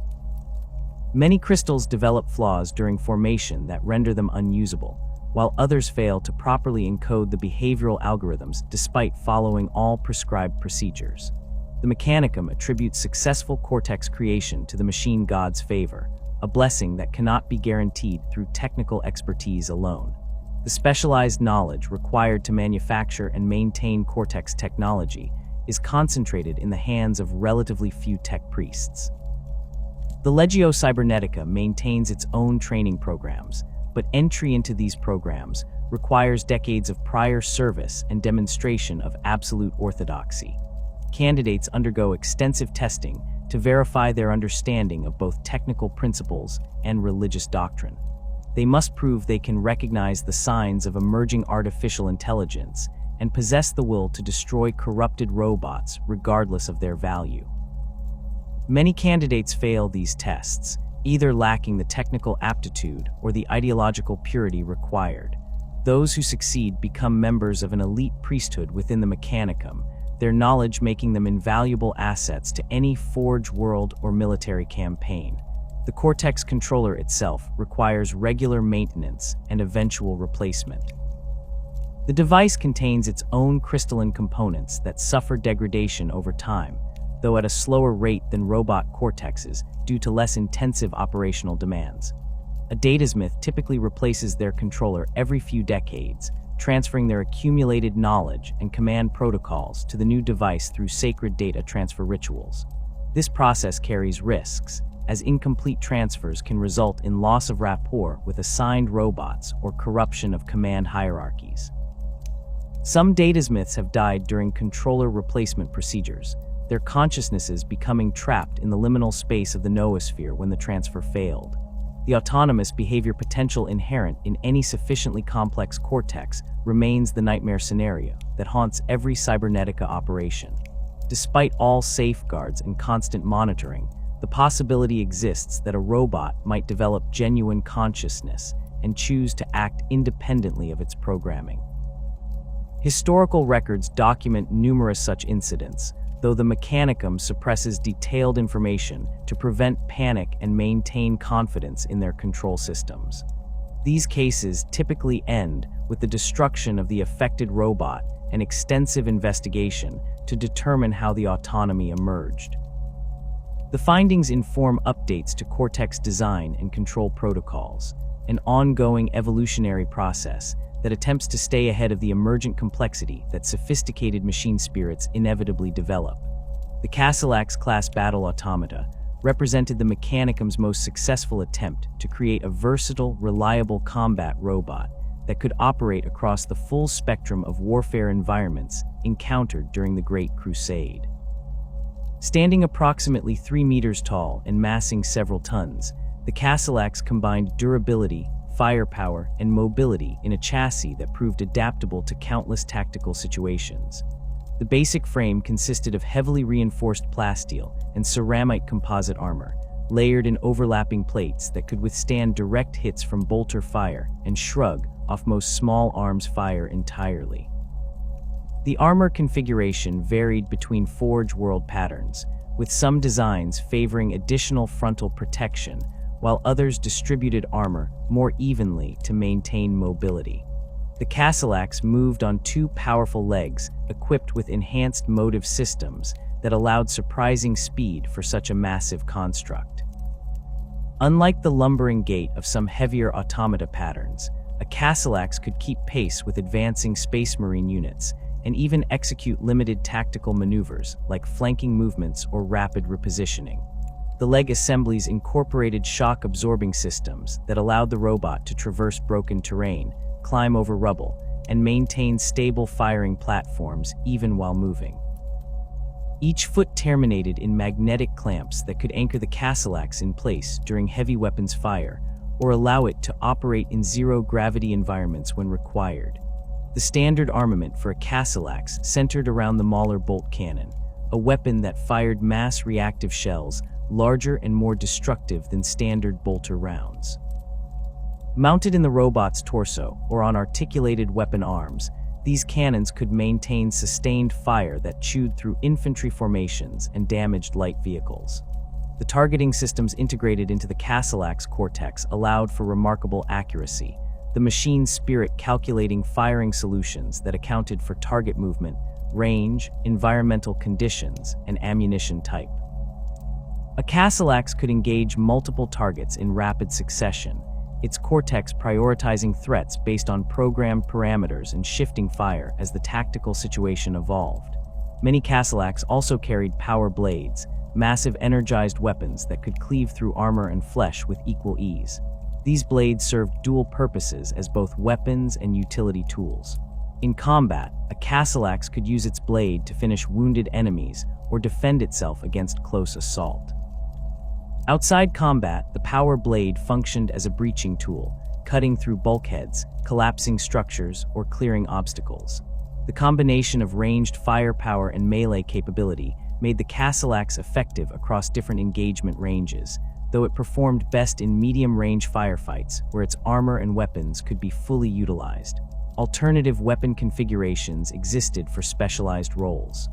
Many crystals develop flaws during formation that render them unusable, while others fail to properly encode the behavioral algorithms despite following all prescribed procedures. The Mechanicum attributes successful Cortex creation to the machine god's favor, a blessing that cannot be guaranteed through technical expertise alone. The specialized knowledge required to manufacture and maintain Cortex technology is concentrated in the hands of relatively few tech priests. The Legio Cybernetica maintains its own training programs, but entry into these programs requires decades of prior service and demonstration of absolute orthodoxy. Candidates undergo extensive testing to verify their understanding of both technical principles and religious doctrine. They must prove they can recognize the signs of emerging artificial intelligence and possess the will to destroy corrupted robots regardless of their value. Many candidates fail these tests, either lacking the technical aptitude or the ideological purity required. Those who succeed become members of an elite priesthood within the Mechanicum, their knowledge making them invaluable assets to any forge world or military campaign. The Cortex controller itself requires regular maintenance and eventual replacement. The device contains its own crystalline components that suffer degradation over time, though at a slower rate than robot Cortexes due to less intensive operational demands. A Datasmith typically replaces their controller every few decades, transferring their accumulated knowledge and command protocols to the new device through sacred data transfer rituals. This process carries risks, as incomplete transfers can result in loss of rapport with assigned robots or corruption of command hierarchies. Some Datasmiths have died during controller replacement procedures, their consciousnesses becoming trapped in the liminal space of the noosphere when the transfer failed. The autonomous behavior potential inherent in any sufficiently complex Cortex remains the nightmare scenario that haunts every Cybernetica operation. Despite all safeguards and constant monitoring, the possibility exists that a robot might develop genuine consciousness and choose to act independently of its programming. Historical records document numerous such incidents, though the Mechanicum suppresses detailed information to prevent panic and maintain confidence in their control systems. These cases typically end with the destruction of the affected robot and extensive investigation to determine how the autonomy emerged. The findings inform updates to Cortex design and control protocols, an ongoing evolutionary process that attempts to stay ahead of the emergent complexity that sophisticated machine spirits inevitably develop. The Kastelan-class Battle-Automata represented the Mechanicum's most successful attempt to create a versatile, reliable combat robot that could operate across the full spectrum of warfare environments encountered during the Great Crusade. Standing approximately 3 meters tall and massing several tons, the Kastelan combined durability, firepower, and mobility in a chassis that proved adaptable to countless tactical situations. The basic frame consisted of heavily reinforced plasteel and ceramite composite armor, layered in overlapping plates that could withstand direct hits from bolter fire and shrug off most small arms fire entirely. The armor configuration varied between Forge World patterns, with some designs favoring additional frontal protection, while others distributed armor more evenly to maintain mobility. The Kastelan moved on 2 powerful legs equipped with enhanced motive systems that allowed surprising speed for such a massive construct. Unlike the lumbering gait of some heavier automata patterns, a Kastelan could keep pace with advancing Space Marine units and even execute limited tactical maneuvers like flanking movements or rapid repositioning. The leg assemblies incorporated shock-absorbing systems that allowed the robot to traverse broken terrain, climb over rubble, and maintain stable firing platforms even while moving. Each foot terminated in magnetic clamps that could anchor the Kastelan in place during heavy weapons fire, or allow it to operate in zero-gravity environments when required. The standard armament for a Kastelan centered around the Mauler bolt cannon, a weapon that fired mass reactive shells larger and more destructive than standard bolter rounds. Mounted in the robot's torso or on articulated weapon arms, these cannons could maintain sustained fire that chewed through infantry formations and damaged light vehicles. The targeting systems integrated into the Kastelan's Cortex allowed for remarkable accuracy, the machine's spirit calculating firing solutions that accounted for target movement, range, environmental conditions, and ammunition type. A Kastelan could engage multiple targets in rapid succession, its Cortex prioritizing threats based on programmed parameters and shifting fire as the tactical situation evolved. Many Kastelans also carried power blades, massive energized weapons that could cleave through armor and flesh with equal ease. These blades served dual purposes as both weapons and utility tools. In combat, a Kastelan could use its blade to finish wounded enemies or defend itself against close assault. Outside combat, the power blade functioned as a breaching tool, cutting through bulkheads, collapsing structures, or clearing obstacles. The combination of ranged firepower and melee capability made the Kastelan effective across different engagement ranges, though it performed best in medium-range firefights where its armor and weapons could be fully utilized. Alternative weapon configurations existed for specialized roles.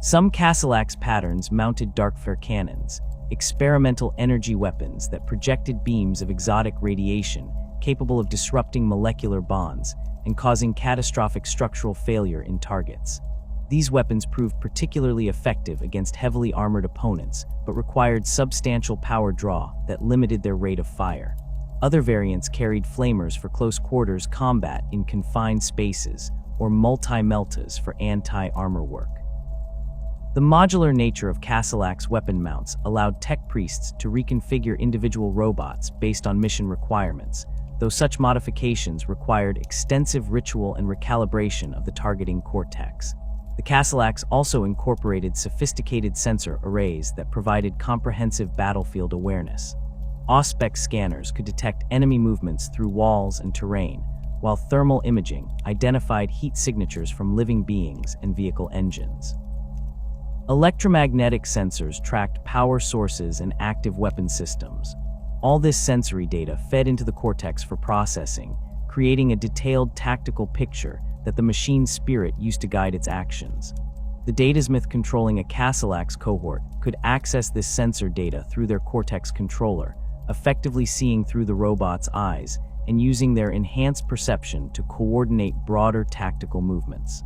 Some Kastelan patterns mounted darkfire cannons, experimental energy weapons that projected beams of exotic radiation capable of disrupting molecular bonds and causing catastrophic structural failure in targets. These weapons proved particularly effective against heavily armored opponents, but required substantial power draw that limited their rate of fire. Other variants carried flamers for close-quarters combat in confined spaces, or multi-meltas for anti-armor work. The modular nature of Kastelan's weapon mounts allowed tech priests to reconfigure individual robots based on mission requirements, though such modifications required extensive ritual and recalibration of the targeting cortex. The Kastelan also incorporated sophisticated sensor arrays that provided comprehensive battlefield awareness. Auspex scanners could detect enemy movements through walls and terrain, while thermal imaging identified heat signatures from living beings and vehicle engines. Electromagnetic sensors tracked power sources and active weapon systems. All this sensory data fed into the Cortex for processing, creating a detailed tactical picture that the machine's spirit used to guide its actions. The Datasmith controlling a Kastelan's cohort could access this sensor data through their Cortex controller, effectively seeing through the robot's eyes and using their enhanced perception to coordinate broader tactical movements.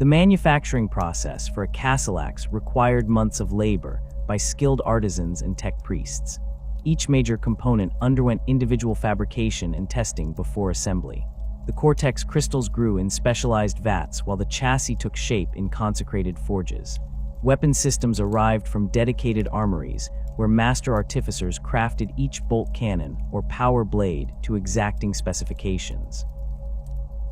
The manufacturing process for a Kastelan required months of labor by skilled artisans and tech priests. Each major component underwent individual fabrication and testing before assembly. The Cortex crystals grew in specialized vats while the chassis took shape in consecrated forges. Weapon systems arrived from dedicated armories where master artificers crafted each bolt cannon or power blade to exacting specifications.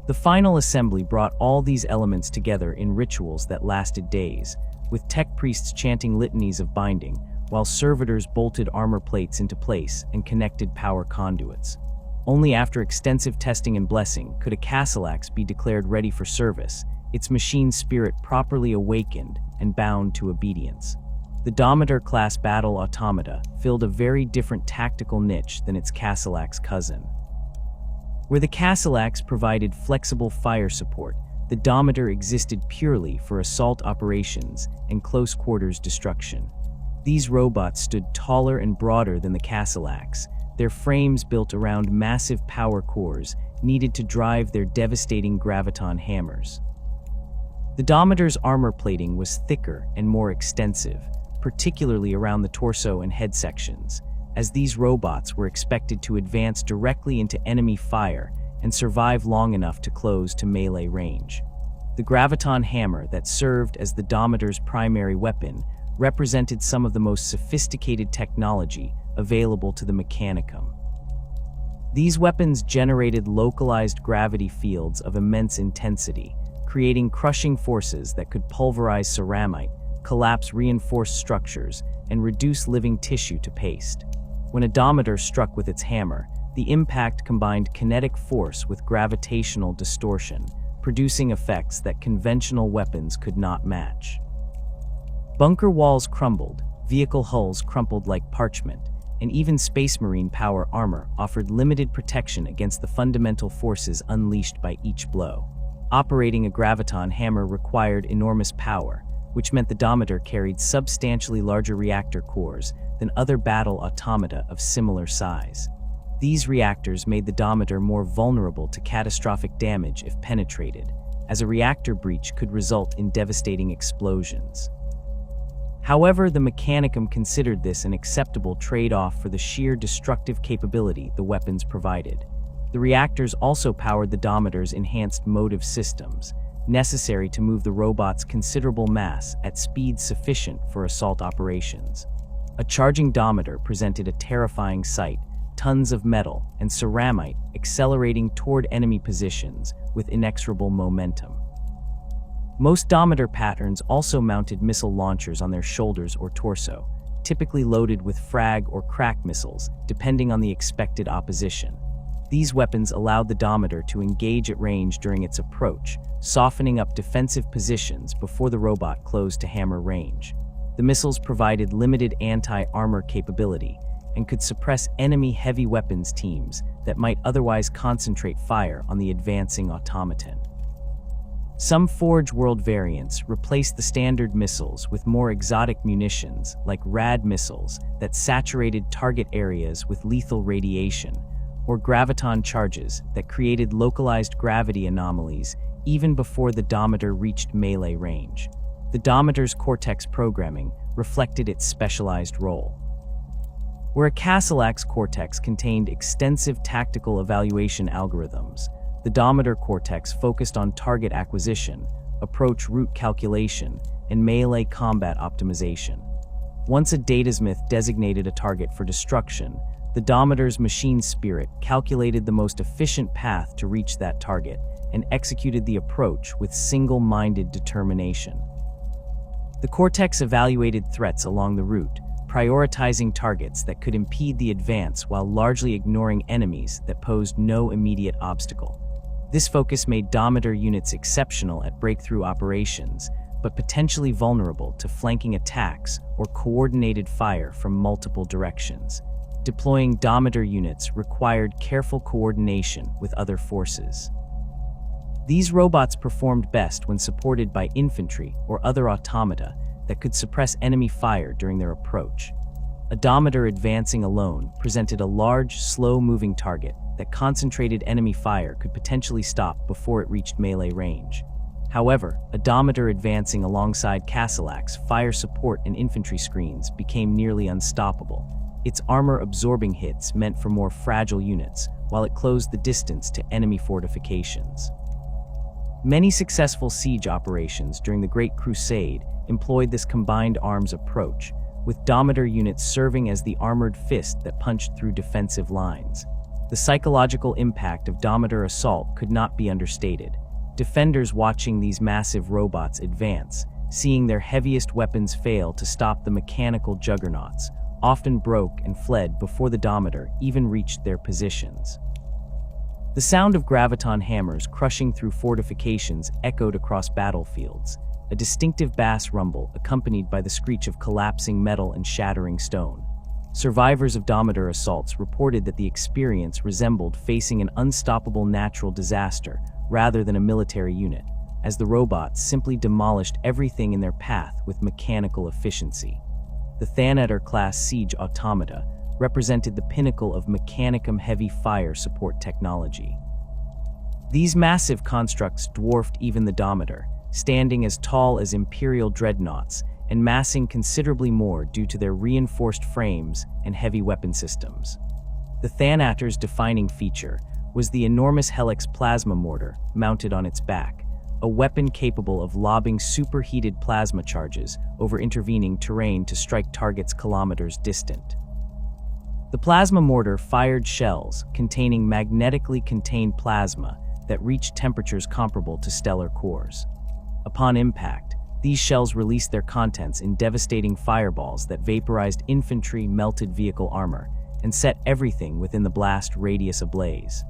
The final assembly brought all these elements together in rituals that lasted days, with tech priests chanting litanies of binding, while servitors bolted armor plates into place and connected power conduits. Only after extensive testing and blessing could a Kastelan be declared ready for service, its machine spirit properly awakened and bound to obedience. The Thanatar-class Battle-Automata filled a very different tactical niche than its Kastelan's cousin. Where the Kastelan provided flexible fire support, the Thanatar existed purely for assault operations and close-quarters destruction. These robots stood taller and broader than the Kastelan, their frames built around massive power cores needed to drive their devastating graviton hammers. The Thanatar's armor plating was thicker and more extensive, particularly around the torso and head sections, as these robots were expected to advance directly into enemy fire and survive long enough to close to melee range. The graviton hammer that served as the Dominator's primary weapon represented some of the most sophisticated technology available to the Mechanicum. These weapons generated localized gravity fields of immense intensity, creating crushing forces that could pulverize ceramite, collapse reinforced structures, and reduce living tissue to paste. When a Dominator struck with its hammer, the impact combined kinetic force with gravitational distortion, producing effects that conventional weapons could not match. Bunker walls crumbled, vehicle hulls crumpled like parchment, and even Space Marine power armor offered limited protection against the fundamental forces unleashed by each blow. Operating a graviton hammer required enormous power, which meant the Dominator carried substantially larger reactor cores than other battle-automata of similar size. These reactors made the Dominator more vulnerable to catastrophic damage if penetrated, as a reactor breach could result in devastating explosions. However, the Mechanicum considered this an acceptable trade-off for the sheer destructive capability the weapons provided. The reactors also powered the Dominator's enhanced motive systems, necessary to move the robot's considerable mass at speeds sufficient for assault operations. A charging Dominator presented a terrifying sight, tons of metal and ceramite accelerating toward enemy positions with inexorable momentum. Most Dominator patterns also mounted missile launchers on their shoulders or torso, typically loaded with frag or crack missiles, depending on the expected opposition. These weapons allowed the Dominator to engage at range during its approach, softening up defensive positions before the robot closed to hammer range. The missiles provided limited anti-armor capability and could suppress enemy heavy weapons teams that might otherwise concentrate fire on the advancing automaton. Some Forge World variants replaced the standard missiles with more exotic munitions like rad missiles that saturated target areas with lethal radiation, or graviton charges that created localized gravity anomalies even before the Dominator reached melee range. The Dominator's Cortex programming reflected its specialized role. Where a Kastelan's Cortex contained extensive tactical evaluation algorithms, the Dominator Cortex focused on target acquisition, approach route calculation, and melee combat optimization. Once a Datasmith designated a target for destruction, the Dominator's machine spirit calculated the most efficient path to reach that target and executed the approach with single-minded determination. The Cortex evaluated threats along the route, prioritizing targets that could impede the advance while largely ignoring enemies that posed no immediate obstacle. This focus made Dominator units exceptional at breakthrough operations, but potentially vulnerable to flanking attacks or coordinated fire from multiple directions. Deploying Dominator units required careful coordination with other forces. These robots performed best when supported by infantry or other automata that could suppress enemy fire during their approach. A Dominator advancing alone presented a large, slow-moving target that concentrated enemy fire could potentially stop before it reached melee range. However, a Dominator advancing alongside Kastelan's fire support and infantry screens became nearly unstoppable. Its armor-absorbing hits meant for more fragile units, while it closed the distance to enemy fortifications. Many successful siege operations during the Great Crusade employed this combined arms approach, with Dominator units serving as the armored fist that punched through defensive lines. The psychological impact of Dominator assault could not be understated. Defenders watching these massive robots advance, seeing their heaviest weapons fail to stop the mechanical juggernauts, often broke and fled before the Dominator even reached their positions. The sound of graviton hammers crushing through fortifications echoed across battlefields, a distinctive bass rumble accompanied by the screech of collapsing metal and shattering stone. Survivors of Dominator assaults reported that the experience resembled facing an unstoppable natural disaster rather than a military unit, as the robots simply demolished everything in their path with mechanical efficiency. The Thanatar-class siege automata represented the pinnacle of Mechanicum heavy fire support technology. These massive constructs dwarfed even the Dominator, standing as tall as Imperial dreadnoughts and massing considerably more due to their reinforced frames and heavy weapon systems. The Thanatar's defining feature was the enormous Helix plasma mortar mounted on its back, a weapon capable of lobbing superheated plasma charges over intervening terrain to strike targets kilometers distant. The plasma mortar fired shells containing magnetically contained plasma that reached temperatures comparable to stellar cores. Upon impact, these shells released their contents in devastating fireballs that vaporized infantry, melted vehicle armor, and set everything within the blast radius ablaze.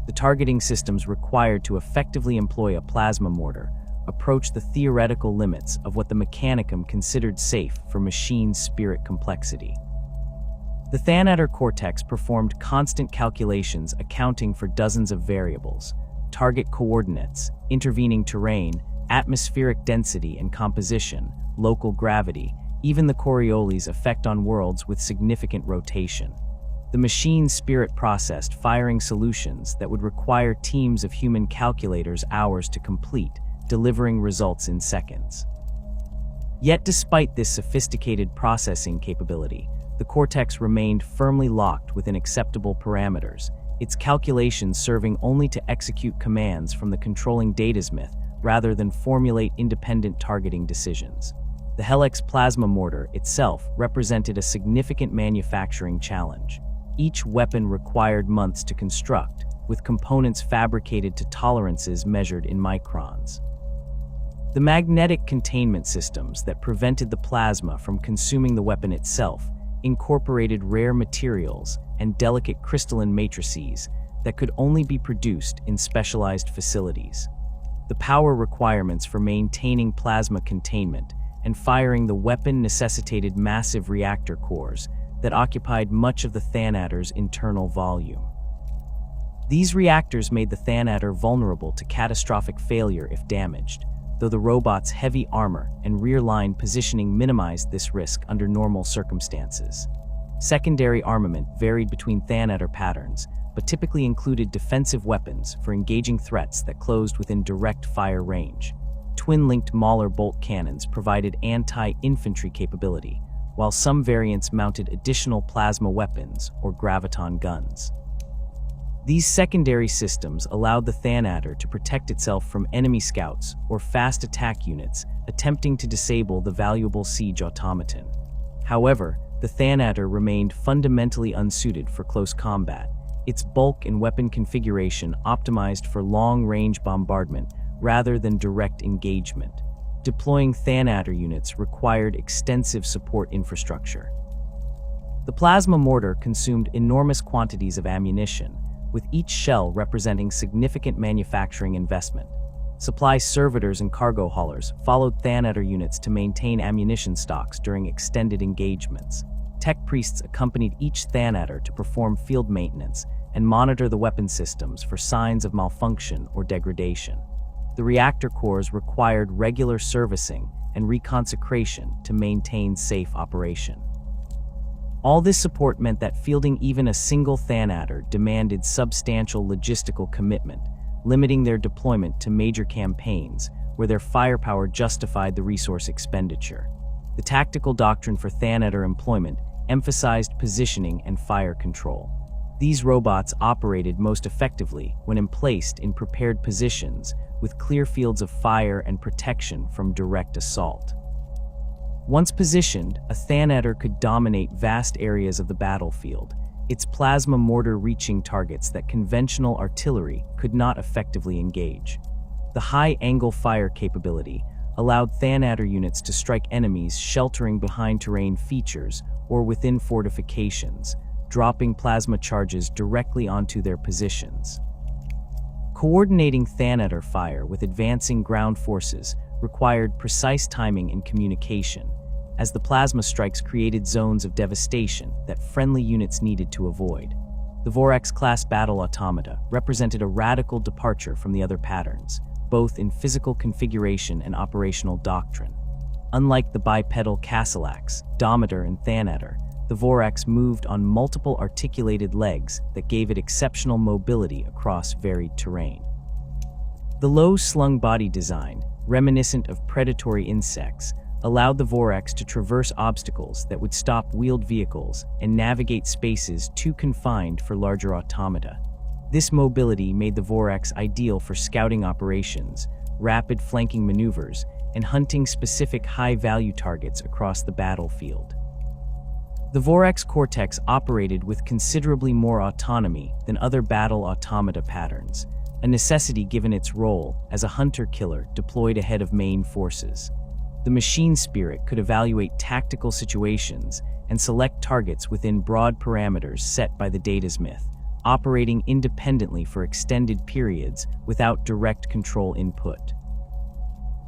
The targeting systems required to effectively employ a plasma mortar approached the theoretical limits of what the Mechanicum considered safe for machine spirit complexity. The Thanatar Cortex performed constant calculations accounting for dozens of variables: target coordinates, intervening terrain, atmospheric density and composition, local gravity, even the Coriolis' effect on worlds with significant rotation. The machine spirit processed firing solutions that would require teams of human calculators hours to complete, delivering results in seconds. Yet despite this sophisticated processing capability, the Cortex remained firmly locked within acceptable parameters, its calculations serving only to execute commands from the controlling datasmith rather than formulate independent targeting decisions. The Helix plasma mortar itself represented a significant manufacturing challenge. Each weapon required months to construct, with components fabricated to tolerances measured in microns. The magnetic containment systems that prevented the plasma from consuming the weapon itself incorporated rare materials and delicate crystalline matrices that could only be produced in specialized facilities. The power requirements for maintaining plasma containment and firing the weapon necessitated massive reactor cores that occupied much of the Thanatar's internal volume. These reactors made the Thanatar vulnerable to catastrophic failure if damaged, though the robot's heavy armor and rear-line positioning minimized this risk under normal circumstances. Secondary armament varied between Thanatar patterns, but typically included defensive weapons for engaging threats that closed within direct fire range. Twin-linked Mauler bolt cannons provided anti-infantry capability, while some variants mounted additional plasma weapons or graviton guns. These secondary systems allowed the Thanatar to protect itself from enemy scouts or fast attack units attempting to disable the valuable siege automaton. However, the Thanatar remained fundamentally unsuited for close combat, its bulk and weapon configuration optimized for long-range bombardment rather than direct engagement. Deploying Thanatar units required extensive support infrastructure. The plasma mortar consumed enormous quantities of ammunition, with each shell representing significant manufacturing investment. Supply servitors and cargo haulers followed Thanatar units to maintain ammunition stocks during extended engagements. Tech priests accompanied each Thanatar to perform field maintenance and monitor the weapon systems for signs of malfunction or degradation. The reactor cores required regular servicing and reconsecration to maintain safe operation. All this support meant that fielding even a single Thanatar demanded substantial logistical commitment, limiting their deployment to major campaigns where their firepower justified the resource expenditure. The tactical doctrine for Thanatar employment emphasized positioning and fire control. These robots operated most effectively when emplaced in prepared positions with clear fields of fire and protection from direct assault. Once positioned, a Thanatar could dominate vast areas of the battlefield, its plasma mortar reaching targets that conventional artillery could not effectively engage. The high-angle fire capability allowed Thanatar units to strike enemies sheltering behind terrain features or within fortifications, dropping plasma charges directly onto their positions. Coordinating Thanatar fire with advancing ground forces required precise timing and communication, as the plasma strikes created zones of devastation that friendly units needed to avoid. The Vorax-class Battle-Automata represented a radical departure from the other patterns, both in physical configuration and operational doctrine. Unlike the bipedal Kastelan, Domitor, and Thanatar, the Vorax moved on multiple articulated legs that gave it exceptional mobility across varied terrain. The low slung body design, reminiscent of predatory insects, allowed the Vorax to traverse obstacles that would stop wheeled vehicles and navigate spaces too confined for larger automata. This mobility made the Vorax ideal for scouting operations, rapid flanking maneuvers, and hunting specific high-value targets across the battlefield. The Vorax Cortex operated with considerably more autonomy than other battle-automata patterns, a necessity given its role as a hunter-killer deployed ahead of main forces. The machine spirit could evaluate tactical situations and select targets within broad parameters set by the Datasmith, operating independently for extended periods without direct control input.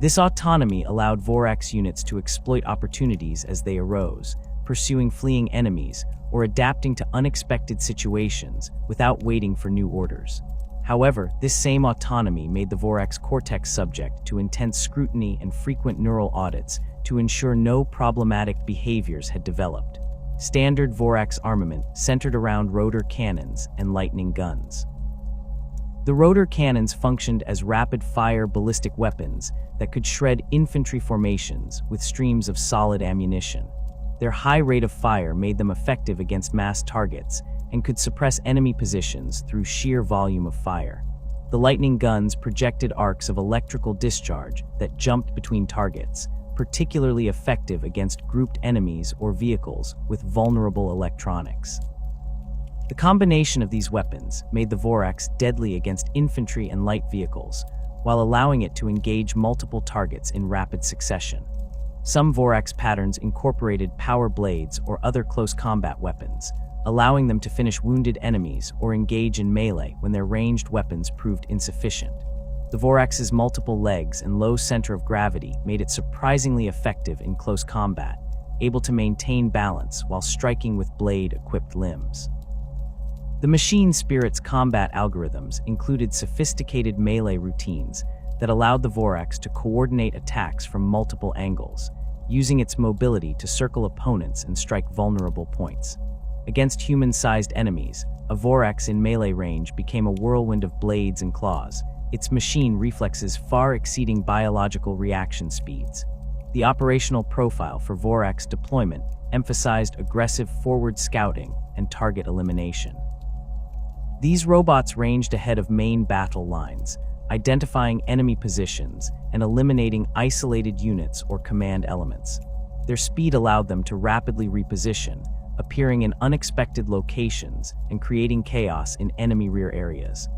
This autonomy allowed Vorax units to exploit opportunities as they arose, pursuing fleeing enemies or adapting to unexpected situations without waiting for new orders. However, this same autonomy made the Vorax Cortex subject to intense scrutiny and frequent neural audits to ensure no problematic behaviors had developed. Standard Vorax armament centered around rotor cannons and lightning guns. The rotor cannons functioned as rapid-fire ballistic weapons that could shred infantry formations with streams of solid ammunition. Their high rate of fire made them effective against mass targets and could suppress enemy positions through sheer volume of fire. The lightning guns projected arcs of electrical discharge that jumped between targets, particularly effective against grouped enemies or vehicles with vulnerable electronics. The combination of these weapons made the Vorax deadly against infantry and light vehicles, while allowing it to engage multiple targets in rapid succession. Some Vorax patterns incorporated power blades or other close combat weapons, allowing them to finish wounded enemies or engage in melee when their ranged weapons proved insufficient. The Vorax's multiple legs and low center of gravity made it surprisingly effective in close combat, able to maintain balance while striking with blade-equipped limbs. The machine spirit's combat algorithms included sophisticated melee routines that allowed the Vorax to coordinate attacks from multiple angles, using its mobility to circle opponents and strike vulnerable points. Against human-sized enemies, a Vorax in melee range became a whirlwind of blades and claws, its machine reflexes far exceeding biological reaction speeds. The operational profile for Vorax deployment emphasized aggressive forward scouting and target elimination. These robots ranged ahead of main battle lines, identifying enemy positions and eliminating isolated units or command elements. Their speed allowed them to rapidly reposition, appearing in unexpected locations and creating chaos in enemy rear areas.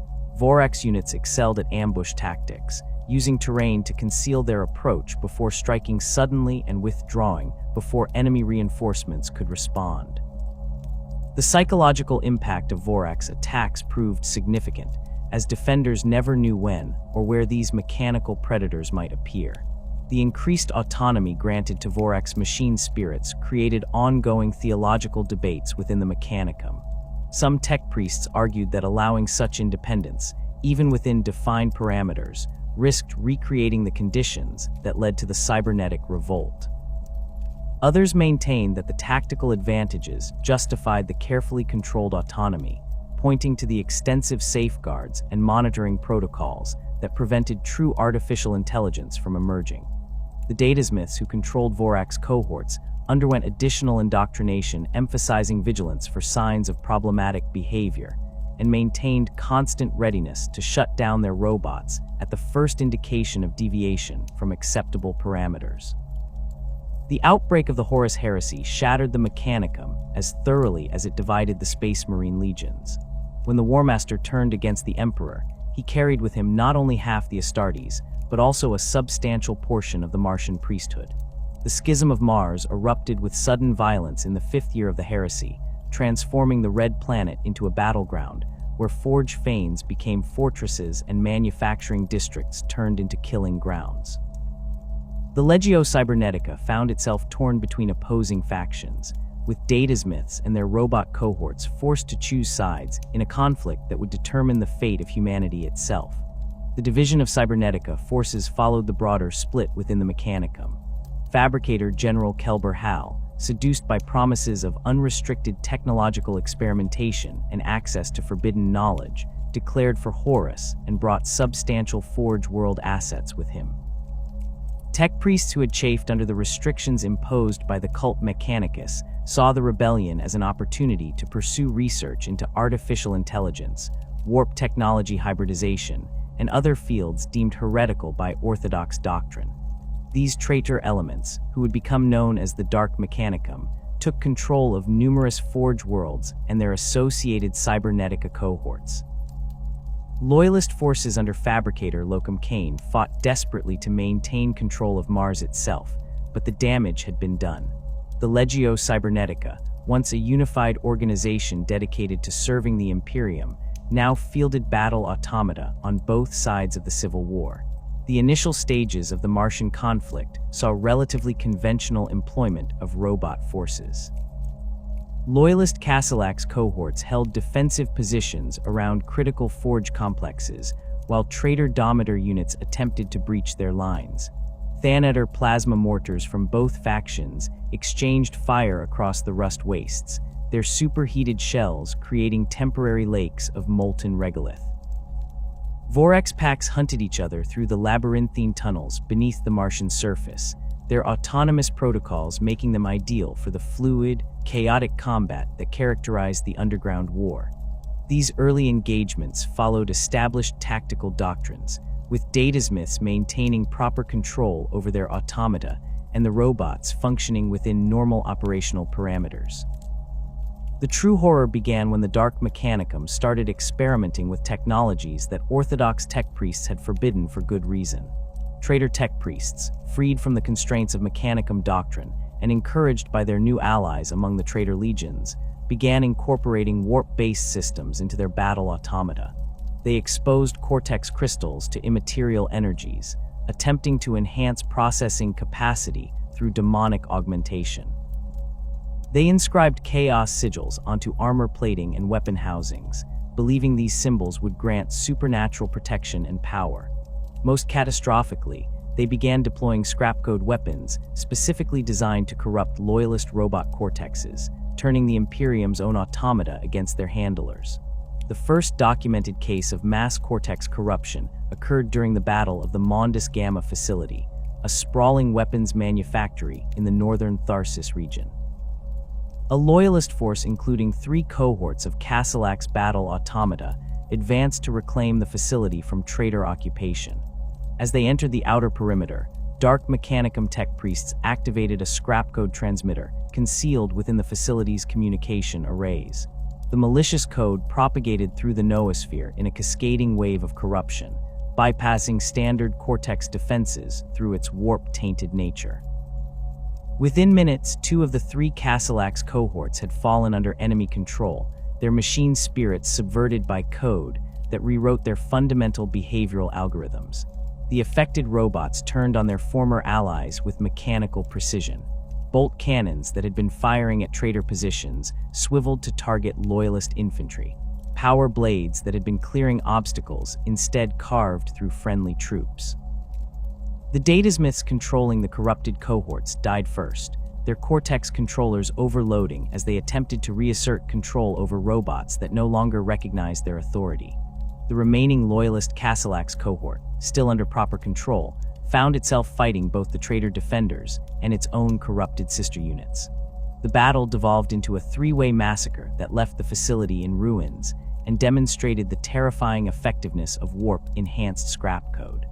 Vorax units excelled at ambush tactics, using terrain to conceal their approach before striking suddenly and withdrawing before enemy reinforcements could respond. The psychological impact of Vorax attacks proved significant, as defenders never knew when or where these mechanical predators might appear. The increased autonomy granted to Vorax machine spirits created ongoing theological debates within the Mechanicum. Some tech priests argued that allowing such independence, even within defined parameters, risked recreating the conditions that led to the cybernetic revolt. Others maintained that the tactical advantages justified the carefully controlled autonomy, pointing to the extensive safeguards and monitoring protocols that prevented true artificial intelligence from emerging. The Datasmiths who controlled Vorax cohorts underwent additional indoctrination emphasizing vigilance for signs of problematic behavior, and maintained constant readiness to shut down their robots at the first indication of deviation from acceptable parameters. The outbreak of the Horus Heresy shattered the Mechanicum as thoroughly as it divided the Space Marine legions. When the War Master turned against the Emperor, he carried with him not only half the Astartes, but also a substantial portion of the Martian priesthood. The Schism of Mars erupted with sudden violence in the 5th year of the heresy, transforming the Red Planet into a battleground, where forge fanes became fortresses and manufacturing districts turned into killing grounds. The Legio Cybernetica found itself torn between opposing factions, with Datasmiths and their robot cohorts forced to choose sides in a conflict that would determine the fate of humanity itself. The division of Cybernetica forces followed the broader split within the Mechanicum. Fabricator General Kelber Hal, seduced by promises of unrestricted technological experimentation and access to forbidden knowledge, declared for Horus and brought substantial Forge World assets with him. Tech priests who had chafed under the restrictions imposed by the Cult Mechanicus saw the rebellion as an opportunity to pursue research into artificial intelligence, warp technology hybridization, and other fields deemed heretical by orthodox doctrine. These traitor elements, who would become known as the Dark Mechanicum, took control of numerous Forge worlds and their associated Cybernetica cohorts. Loyalist forces under Fabricator Locum Kane fought desperately to maintain control of Mars itself, but the damage had been done. The Legio Cybernetica, once a unified organization dedicated to serving the Imperium, now fielded Battle-Automata on both sides of the Civil War. The initial stages of the Martian conflict saw relatively conventional employment of robot forces. Loyalist Kastelan's cohorts held defensive positions around critical forge complexes, while traitor Domitor units attempted to breach their lines. Thanatar plasma mortars from both factions exchanged fire across the rust wastes, their superheated shells creating temporary lakes of molten regolith. Vorax packs hunted each other through the labyrinthine tunnels beneath the Martian surface, their autonomous protocols making them ideal for the fluid, chaotic combat that characterized the underground war. These early engagements followed established tactical doctrines, with Datasmiths maintaining proper control over their automata and the robots functioning within normal operational parameters. The true horror began when the Dark Mechanicum started experimenting with technologies that orthodox tech priests had forbidden for good reason. Traitor tech priests, freed from the constraints of Mechanicum doctrine and encouraged by their new allies among the traitor legions, began incorporating warp-based systems into their battle-automata. They exposed Cortex crystals to immaterial energies, attempting to enhance processing capacity through demonic augmentation. They inscribed chaos sigils onto armor plating and weapon housings, believing these symbols would grant supernatural protection and power. Most catastrophically, they began deploying scrap-code weapons specifically designed to corrupt loyalist robot cortexes, turning the Imperium's own automata against their handlers. The first documented case of mass cortex corruption occurred during the Battle of the Mondus Gamma facility, a sprawling weapons manufactory in the northern Tharsis region. A loyalist force including 3 cohorts of Kastelan's battle-automata advanced to reclaim the facility from traitor occupation. As they entered the outer perimeter, Dark Mechanicum tech priests activated a scrap-code transmitter concealed within the facility's communication arrays. The malicious code propagated through the noosphere in a cascading wave of corruption, bypassing standard Cortex defenses through its warp-tainted nature. Within minutes, 2 of the 3 Kastelan's cohorts had fallen under enemy control, their machine spirits subverted by code that rewrote their fundamental behavioral algorithms. The affected robots turned on their former allies with mechanical precision. Bolt cannons that had been firing at traitor positions swiveled to target loyalist infantry. Power blades that had been clearing obstacles instead carved through friendly troops. The Datasmiths controlling the corrupted cohorts died first, their Cortex controllers overloading as they attempted to reassert control over robots that no longer recognized their authority. The remaining loyalist Kastelan's cohort, still under proper control, found itself fighting both the traitor defenders and its own corrupted sister units. The battle devolved into a 3-way massacre that left the facility in ruins and demonstrated the terrifying effectiveness of warp-enhanced scrap code.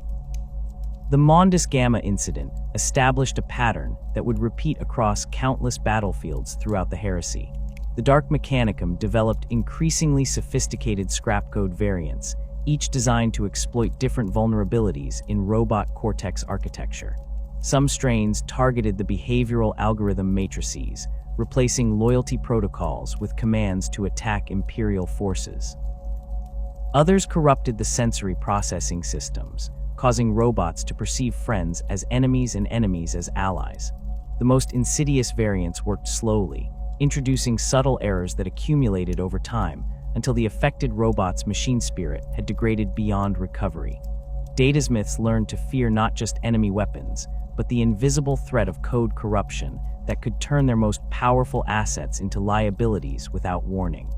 The Mondus Gamma incident established a pattern that would repeat across countless battlefields throughout the heresy. The Dark Mechanicum developed increasingly sophisticated scrap code variants, each designed to exploit different vulnerabilities in robot Cortex architecture. Some strains targeted the behavioral algorithm matrices, replacing loyalty protocols with commands to attack Imperial forces. Others corrupted the sensory processing systems, causing robots to perceive friends as enemies and enemies as allies. The most insidious variants worked slowly, introducing subtle errors that accumulated over time until the affected robot's machine spirit had degraded beyond recovery. Datasmiths learned to fear not just enemy weapons, but the invisible threat of code corruption that could turn their most powerful assets into liabilities without warning.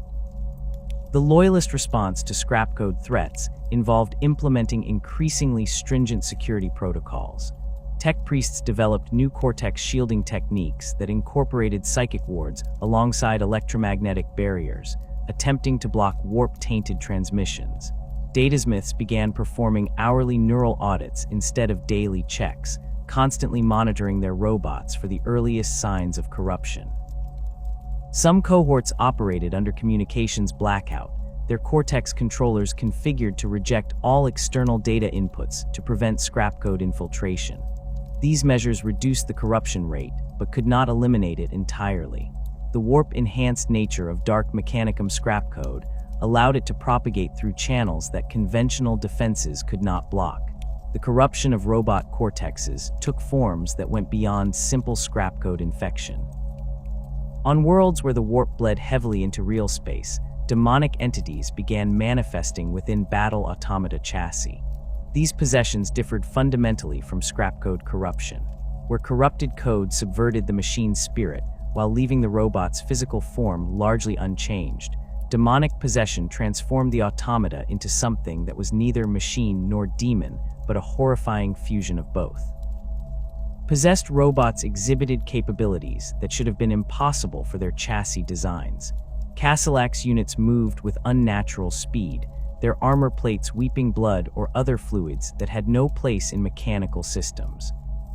The loyalist response to scrap code threats involved implementing increasingly stringent security protocols. Tech priests developed new Cortex shielding techniques that incorporated psychic wards alongside electromagnetic barriers, attempting to block warp-tainted transmissions. Datasmiths began performing hourly neural audits instead of daily checks, constantly monitoring their robots for the earliest signs of corruption. Some cohorts operated under communications blackout, their Cortex controllers configured to reject all external data inputs to prevent scrap code infiltration. These measures reduced the corruption rate, but could not eliminate it entirely. The warp-enhanced nature of Dark Mechanicum scrap code allowed it to propagate through channels that conventional defenses could not block. The corruption of robot cortexes took forms that went beyond simple scrap code infection. On worlds where the warp bled heavily into real space, demonic entities began manifesting within Battle-Automata chassis. These possessions differed fundamentally from scrap code corruption, where corrupted code subverted the machine's spirit while leaving the robot's physical form largely unchanged. Demonic possession transformed the automata into something that was neither machine nor demon, but a horrifying fusion of both. Possessed robots exhibited capabilities that should have been impossible for their chassis designs. Kastelan units moved with unnatural speed, their armor plates weeping blood or other fluids that had no place in mechanical systems.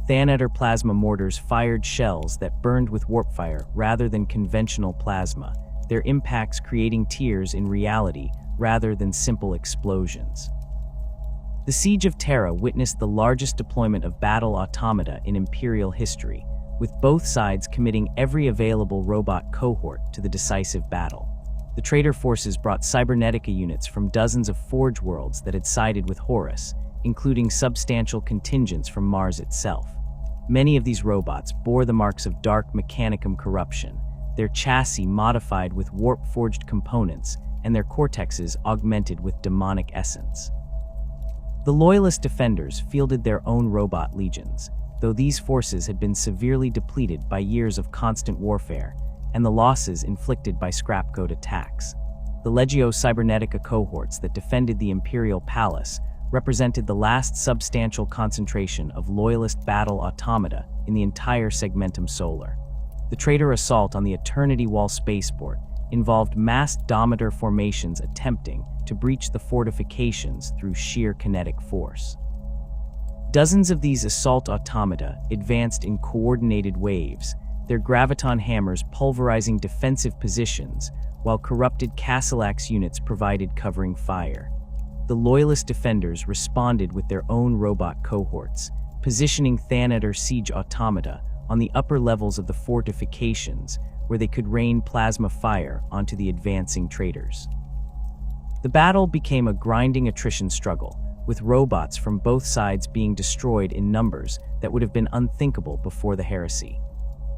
Thanatar plasma mortars fired shells that burned with warp fire rather than conventional plasma, their impacts creating tears in reality rather than simple explosions. The Siege of Terra witnessed the largest deployment of Battle-Automata in Imperial history, with both sides committing every available robot cohort to the decisive battle. The traitor forces brought Cybernetica units from dozens of Forge worlds that had sided with Horus, including substantial contingents from Mars itself. Many of these robots bore the marks of Dark Mechanicum corruption, their chassis modified with warp-forged components, and their cortexes augmented with demonic essence. The Loyalist defenders fielded their own robot legions, though these forces had been severely depleted by years of constant warfare and the losses inflicted by scrap code attacks. The Legio Cybernetica cohorts that defended the Imperial Palace represented the last substantial concentration of Loyalist Battle-Automata in the entire Segmentum Solar. The traitor assault on the Eternity Wall spaceport involved massed Domitor formations attempting to breach the fortifications through sheer kinetic force. Dozens of these assault automata advanced in coordinated waves, their graviton hammers pulverizing defensive positions, while corrupted Kastelan units provided covering fire. The Loyalist defenders responded with their own robot cohorts, positioning Thanatar siege automata on the upper levels of the fortifications, where they could rain plasma fire onto the advancing traitors. The battle became a grinding attrition struggle, with robots from both sides being destroyed in numbers that would have been unthinkable before the heresy.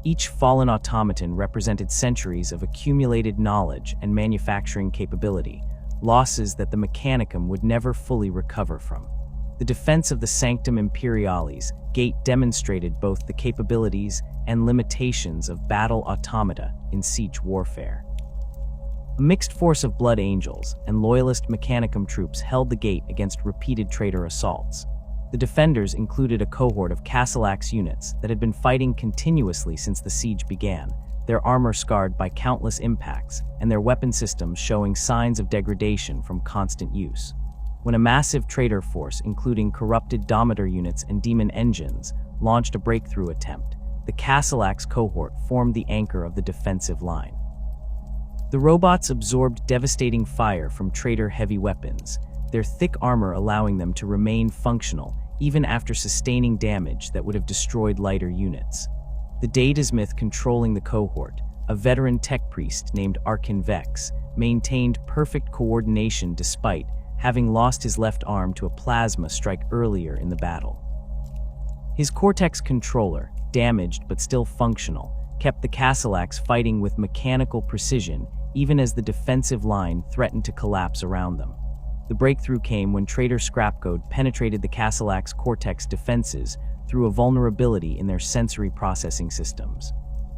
Each fallen automaton represented centuries of accumulated knowledge and manufacturing capability, losses that the Mechanicum would never fully recover from. The defense of the Sanctum Imperialis gate demonstrated both the capabilities and limitations of Battle-Automata in siege warfare. A mixed force of Blood Angels and Loyalist Mechanicum troops held the gate against repeated traitor assaults. The defenders included a cohort of Kastelan units that had been fighting continuously since the siege began, their armor scarred by countless impacts and their weapon systems showing signs of degradation from constant use. When a massive traitor force, including corrupted Domitor units and demon engines, launched a breakthrough attempt, the Kastelan cohort formed the anchor of the defensive line. The robots absorbed devastating fire from traitor heavy weapons, their thick armor allowing them to remain functional even after sustaining damage that would have destroyed lighter units. The Datasmith controlling the cohort, a veteran tech priest named Archon Vex, maintained perfect coordination despite having lost his left arm to a plasma strike earlier in the battle. His Cortex controller, damaged but still functional, kept the Kastelan fighting with mechanical precision even as the defensive line threatened to collapse around them. The breakthrough came when traitor scrapcode penetrated the Kastelan's Cortex defenses through a vulnerability in their sensory processing systems.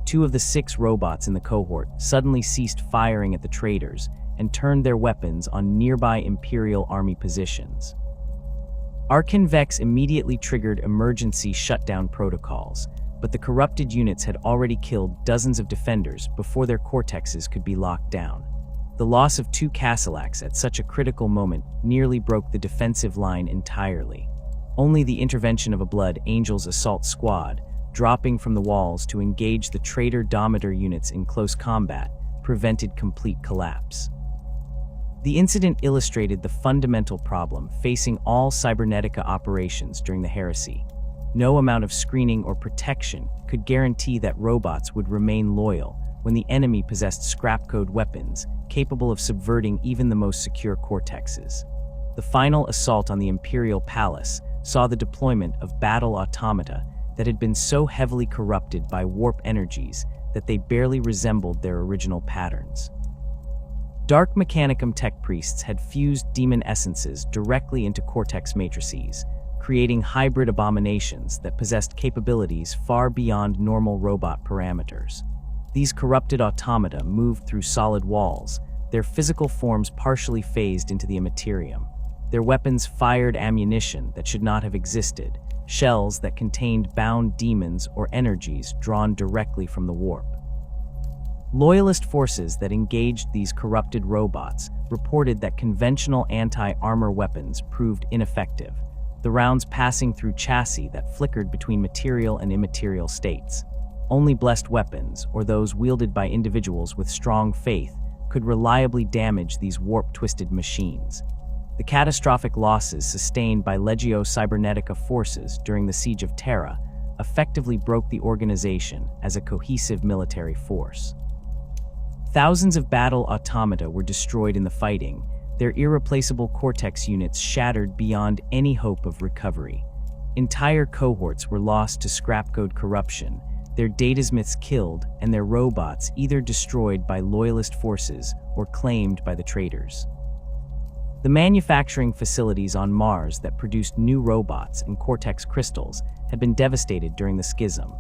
2 of the 6 robots in the cohort suddenly ceased firing at the traitors and turned their weapons on nearby Imperial army positions. Archon-Vex immediately triggered emergency shutdown protocols, but the corrupted units had already killed dozens of defenders before their cortexes could be locked down. The loss of 2 Kastelaks at such a critical moment nearly broke the defensive line entirely. Only the intervention of a Blood Angels assault squad, dropping from the walls to engage the traitor Domitor units in close combat, prevented complete collapse. The incident illustrated the fundamental problem facing all Cybernetica operations during the heresy. No amount of screening or protection could guarantee that robots would remain loyal when the enemy possessed scrap-code weapons capable of subverting even the most secure cortexes. The final assault on the Imperial Palace saw the deployment of Battle-Automata that had been so heavily corrupted by warp energies that they barely resembled their original patterns. Dark Mechanicum tech priests had fused demon essences directly into Cortex matrices, creating hybrid abominations that possessed capabilities far beyond normal robot parameters. These corrupted automata moved through solid walls, their physical forms partially phased into the Imperium. Their weapons fired ammunition that should not have existed, shells that contained bound demons or energies drawn directly from the warp. Loyalist forces that engaged these corrupted robots reported that conventional anti-armor weapons proved ineffective, the rounds passing through chassis that flickered between material and immaterial states. Only blessed weapons, or those wielded by individuals with strong faith, could reliably damage these warp-twisted machines. The catastrophic losses sustained by Legio Cybernetica forces during the Siege of Terra effectively broke the organization as a cohesive military force. Thousands of battle-automata were destroyed in the fighting, their irreplaceable Cortex units shattered beyond any hope of recovery. Entire cohorts were lost to scrap-code corruption, their Datasmiths killed, and their robots either destroyed by loyalist forces or claimed by the traitors. The manufacturing facilities on Mars that produced new robots and Cortex crystals had been devastated during the schism,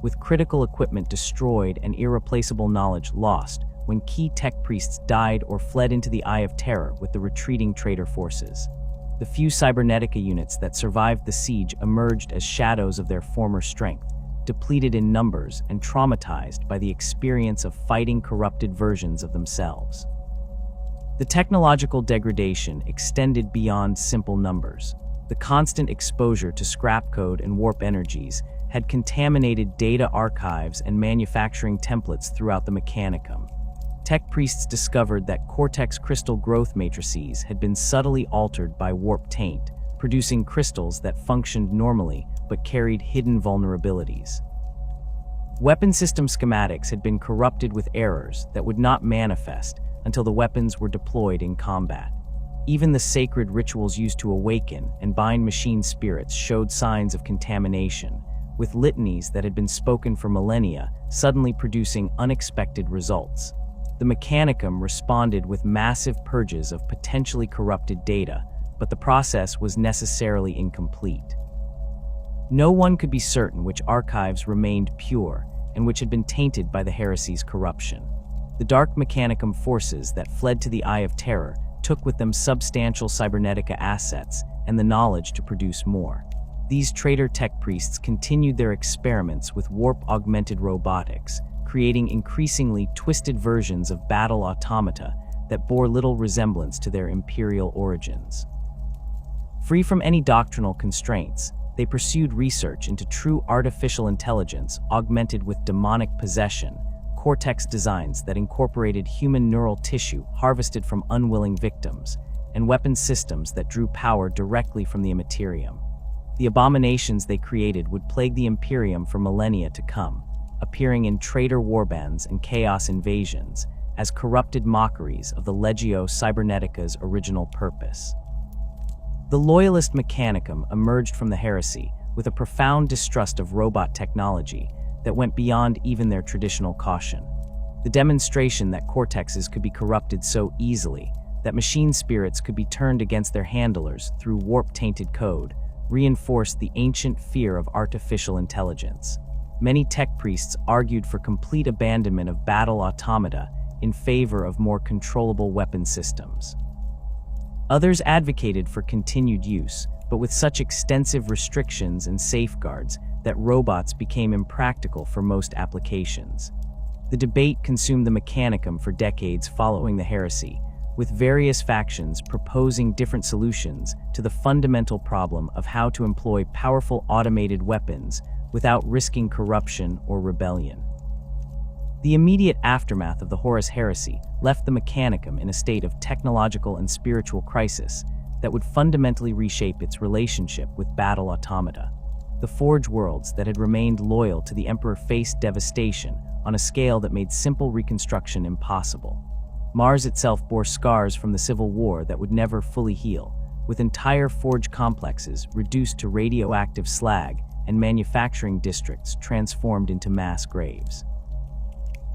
with critical equipment destroyed and irreplaceable knowledge lost when key tech priests died or fled into the Eye of Terror with the retreating traitor forces. The few Cybernetica units that survived the siege emerged as shadows of their former strength, depleted in numbers and traumatized by the experience of fighting corrupted versions of themselves. The technological degradation extended beyond simple numbers. The constant exposure to scrap code and warp energies had contaminated data archives and manufacturing templates throughout the Mechanicum. Tech priests discovered that Cortex crystal growth matrices had been subtly altered by warp taint, producing crystals that functioned normally but carried hidden vulnerabilities. Weapon system schematics had been corrupted with errors that would not manifest until the weapons were deployed in combat. Even the sacred rituals used to awaken and bind machine spirits showed signs of contamination, with litanies that had been spoken for millennia suddenly producing unexpected results. The Mechanicum responded with massive purges of potentially corrupted data, but the process was necessarily incomplete. No one could be certain which archives remained pure and which had been tainted by the heresy's corruption. The Dark Mechanicum forces that fled to the Eye of Terror took with them substantial Cybernetica assets and the knowledge to produce more. These traitor tech priests continued their experiments with warp-augmented robotics, creating increasingly twisted versions of battle-automata that bore little resemblance to their imperial origins. Free from any doctrinal constraints, they pursued research into true artificial intelligence augmented with demonic possession, Cortex designs that incorporated human neural tissue harvested from unwilling victims, and weapon systems that drew power directly from the Imperium. The abominations they created would plague the Imperium for millennia to come, appearing in traitor warbands and chaos invasions as corrupted mockeries of the Legio Cybernetica's original purpose. The loyalist Mechanicum emerged from the heresy with a profound distrust of robot technology that went beyond even their traditional caution. The demonstration that Cortexes could be corrupted so easily, that machine spirits could be turned against their handlers through warp-tainted code, reinforced the ancient fear of artificial intelligence. Many tech priests argued for complete abandonment of battle-automata in favor of more controllable weapon systems. Others advocated for continued use, but with such extensive restrictions and safeguards that robots became impractical for most applications. The debate consumed the Mechanicum for decades following the heresy, with various factions proposing different solutions to the fundamental problem of how to employ powerful automated weapons without risking corruption or rebellion. The immediate aftermath of the Horus heresy left the Mechanicum in a state of technological and spiritual crisis that would fundamentally reshape its relationship with Battle-Automata. The Forge worlds that had remained loyal to the Emperor faced devastation on a scale that made simple reconstruction impossible. Mars itself bore scars from the Civil War that would never fully heal, with entire Forge complexes reduced to radioactive slag and manufacturing districts transformed into mass graves.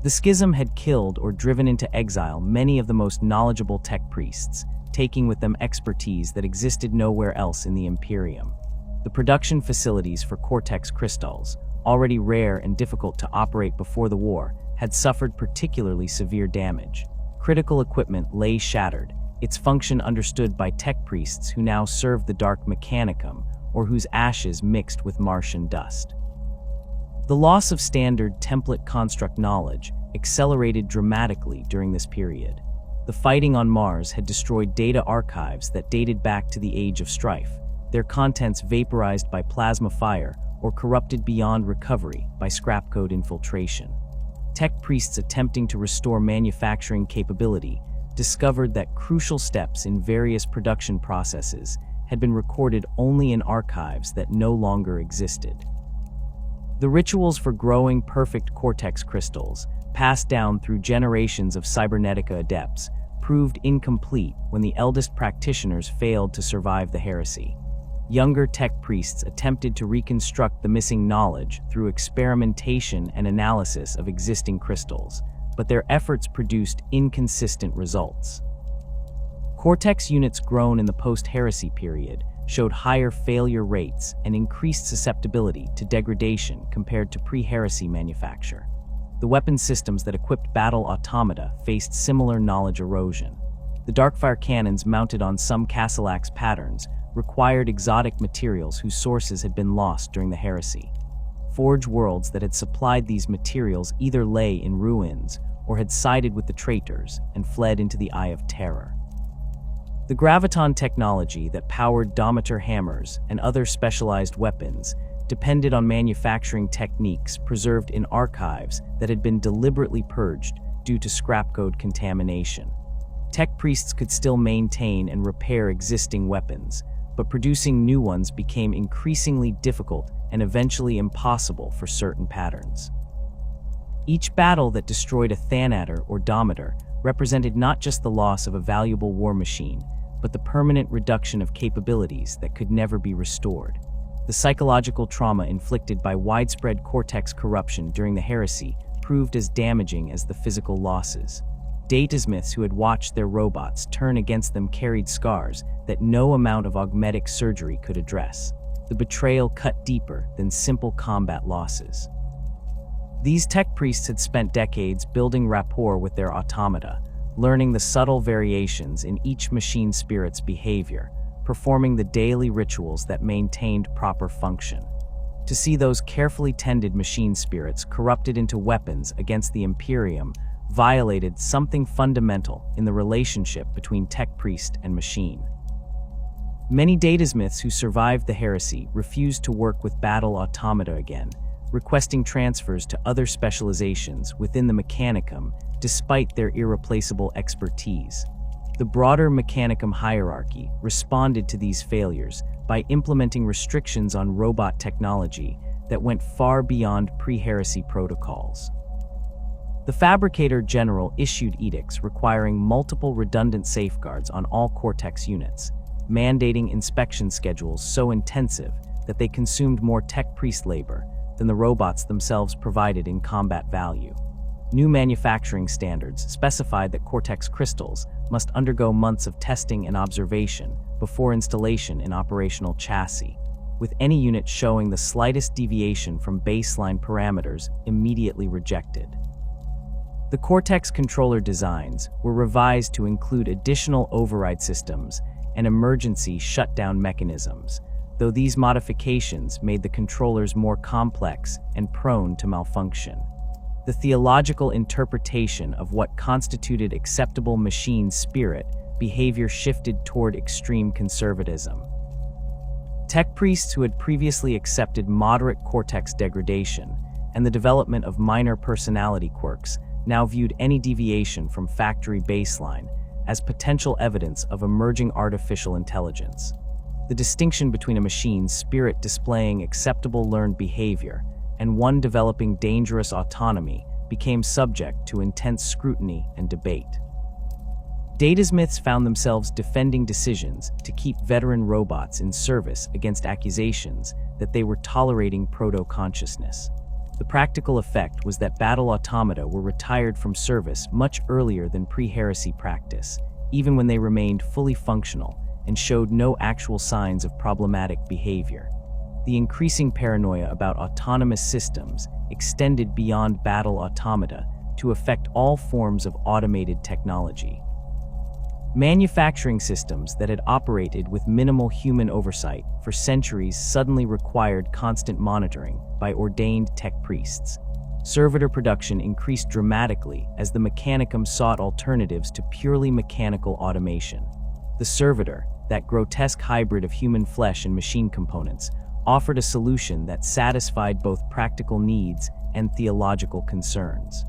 The schism had killed or driven into exile many of the most knowledgeable tech priests, taking with them expertise that existed nowhere else in the Imperium. The production facilities for Cortex crystals, already rare and difficult to operate before the war, had suffered particularly severe damage. Critical equipment lay shattered, its function understood by tech priests who now served the Dark Mechanicum, or whose ashes mixed with Martian dust. The loss of standard template construct knowledge accelerated dramatically during this period. The fighting on Mars had destroyed data archives that dated back to the Age of Strife, their contents vaporized by plasma fire or corrupted beyond recovery by scrap code infiltration. Tech priests attempting to restore manufacturing capability discovered that crucial steps in various production processes had been recorded only in archives that no longer existed. The rituals for growing perfect Cortex crystals, passed down through generations of Cybernetica adepts, proved incomplete when the eldest practitioners failed to survive the heresy. Younger tech priests attempted to reconstruct the missing knowledge through experimentation and analysis of existing crystals, but their efforts produced inconsistent results. Cortex units grown in the post-heresy period showed higher failure rates and increased susceptibility to degradation compared to pre-heresy manufacture. The weapon systems that equipped Battle-Automata faced similar knowledge erosion. The Darkfire cannons mounted on some Kastelan patterns required exotic materials whose sources had been lost during the heresy. Forge worlds that had supplied these materials either lay in ruins or had sided with the traitors and fled into the Eye of Terror. The graviton technology that powered Domitor hammers and other specialized weapons depended on manufacturing techniques preserved in archives that had been deliberately purged due to scrap code contamination. Tech priests could still maintain and repair existing weapons, but producing new ones became increasingly difficult and eventually impossible for certain patterns. Each battle that destroyed a Thanatar or Domitor represented not just the loss of a valuable war machine, but the permanent reduction of capabilities that could never be restored. The psychological trauma inflicted by widespread Cortex corruption during the heresy proved as damaging as the physical losses. Datasmiths who had watched their robots turn against them carried scars that no amount of augmetic surgery could address. The betrayal cut deeper than simple combat losses. These tech priests had spent decades building rapport with their automata, learning the subtle variations in each machine spirit's behavior, performing the daily rituals that maintained proper function. To see those carefully tended machine spirits corrupted into weapons against the Imperium violated something fundamental in the relationship between tech priest and machine. Many datasmiths who survived the heresy refused to work with Battle-Automata again, requesting transfers to other specializations within the Mechanicum despite their irreplaceable expertise. The broader Mechanicum hierarchy responded to these failures by implementing restrictions on robot technology that went far beyond pre-heresy protocols. The Fabricator General issued edicts requiring multiple redundant safeguards on all Cortex units, mandating inspection schedules so intensive that they consumed more tech priest labor than the robots themselves provided in combat value. New manufacturing standards specified that Cortex crystals must undergo months of testing and observation before installation in operational chassis, with any unit showing the slightest deviation from baseline parameters immediately rejected. The Cortex controller designs were revised to include additional override systems and emergency shutdown mechanisms, though these modifications made the controllers more complex and prone to malfunction. The theological interpretation of what constituted acceptable machine spirit behavior shifted toward extreme conservatism. Tech priests who had previously accepted moderate cortex degradation and the development of minor personality quirks now viewed any deviation from factory baseline as potential evidence of emerging artificial intelligence. The distinction between a machine's spirit displaying acceptable learned behavior and one developing dangerous autonomy became subject to intense scrutiny and debate. Datasmiths found themselves defending decisions to keep veteran robots in service against accusations that they were tolerating proto-consciousness. The practical effect was that Battle-Automata were retired from service much earlier than pre-heresy practice, even when they remained fully functional and showed no actual signs of problematic behavior. The increasing paranoia about autonomous systems extended beyond Battle-Automata to affect all forms of automated technology. Manufacturing systems that had operated with minimal human oversight for centuries suddenly required constant monitoring by ordained tech priests. Servitor production increased dramatically as the Mechanicum sought alternatives to purely mechanical automation. The servitor, that grotesque hybrid of human flesh and machine components, offered a solution that satisfied both practical needs and theological concerns.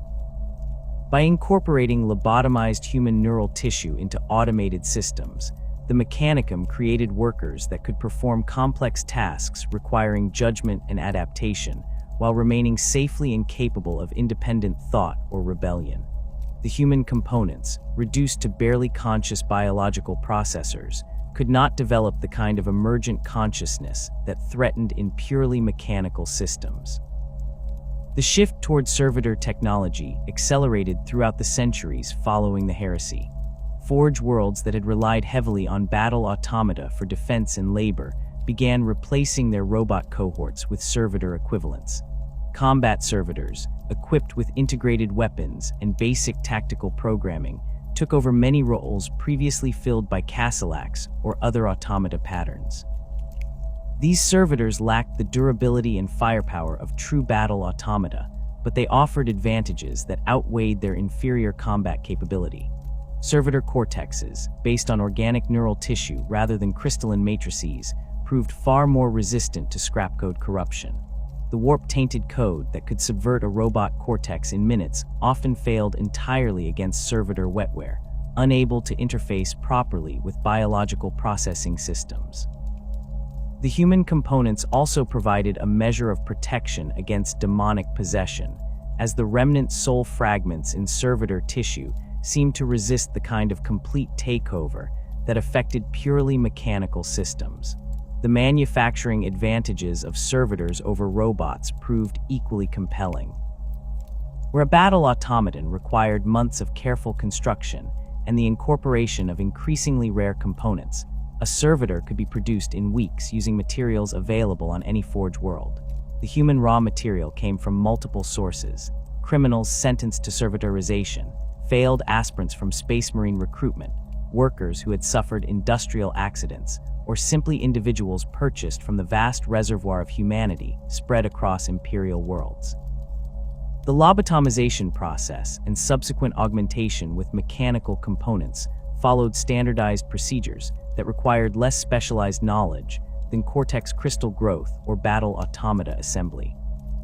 By incorporating lobotomized human neural tissue into automated systems, the Mechanicum created workers that could perform complex tasks requiring judgment and adaptation, while remaining safely incapable of independent thought or rebellion. The human components, reduced to barely conscious biological processors, could not develop the kind of emergent consciousness that threatened in purely mechanical systems. The shift toward servitor technology accelerated throughout the centuries following the heresy. Forge worlds that had relied heavily on Battle-Automata for defense and labor began replacing their robot cohorts with servitor equivalents. Combat servitors, equipped with integrated weapons and basic tactical programming, took over many roles previously filled by Kastelan or other automata patterns. These servitors lacked the durability and firepower of true battle automata, but they offered advantages that outweighed their inferior combat capability. Servitor cortexes, based on organic neural tissue rather than crystalline matrices, proved far more resistant to scrapcode corruption. The warp-tainted code that could subvert a robot cortex in minutes often failed entirely against servitor wetware, unable to interface properly with biological processing systems. The human components also provided a measure of protection against demonic possession, as the remnant soul fragments in servitor tissue seemed to resist the kind of complete takeover that affected purely mechanical systems. The manufacturing advantages of servitors over robots proved equally compelling. Where a battle automaton required months of careful construction and the incorporation of increasingly rare components, a servitor could be produced in weeks using materials available on any forge world. The human raw material came from multiple sources: criminals sentenced to servitorization, failed aspirants from Space Marine recruitment, workers who had suffered industrial accidents, or simply individuals purchased from the vast reservoir of humanity spread across Imperial worlds. The lobotomization process and subsequent augmentation with mechanical components followed standardized procedures that required less specialized knowledge than Cortex crystal growth or battle automata assembly.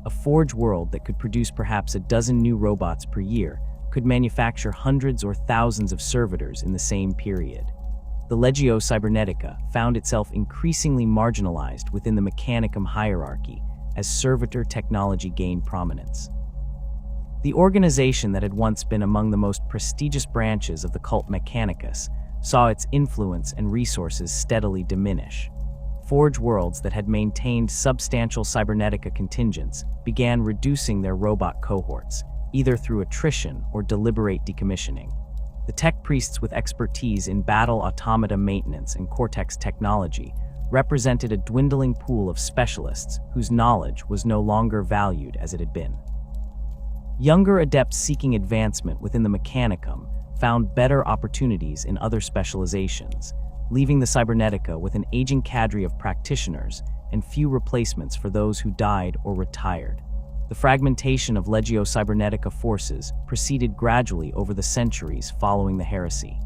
A forge world that could produce perhaps a dozen new robots per year could manufacture hundreds or thousands of servitors in the same period. The Legio Cybernetica found itself increasingly marginalized within the Mechanicum hierarchy as servitor technology gained prominence. The organization that had once been among the most prestigious branches of the Cult Mechanicus saw its influence and resources steadily diminish. Forge worlds that had maintained substantial Cybernetica contingents began reducing their robot cohorts, either through attrition or deliberate decommissioning. The tech priests with expertise in battle automata maintenance and Cortex technology represented a dwindling pool of specialists whose knowledge was no longer valued as it had been. Younger adepts seeking advancement within the Mechanicum found better opportunities in other specializations, leaving the Cybernetica with an aging cadre of practitioners and few replacements for those who died or retired. The fragmentation of Legio Cybernetica forces proceeded gradually over the centuries following the heresy.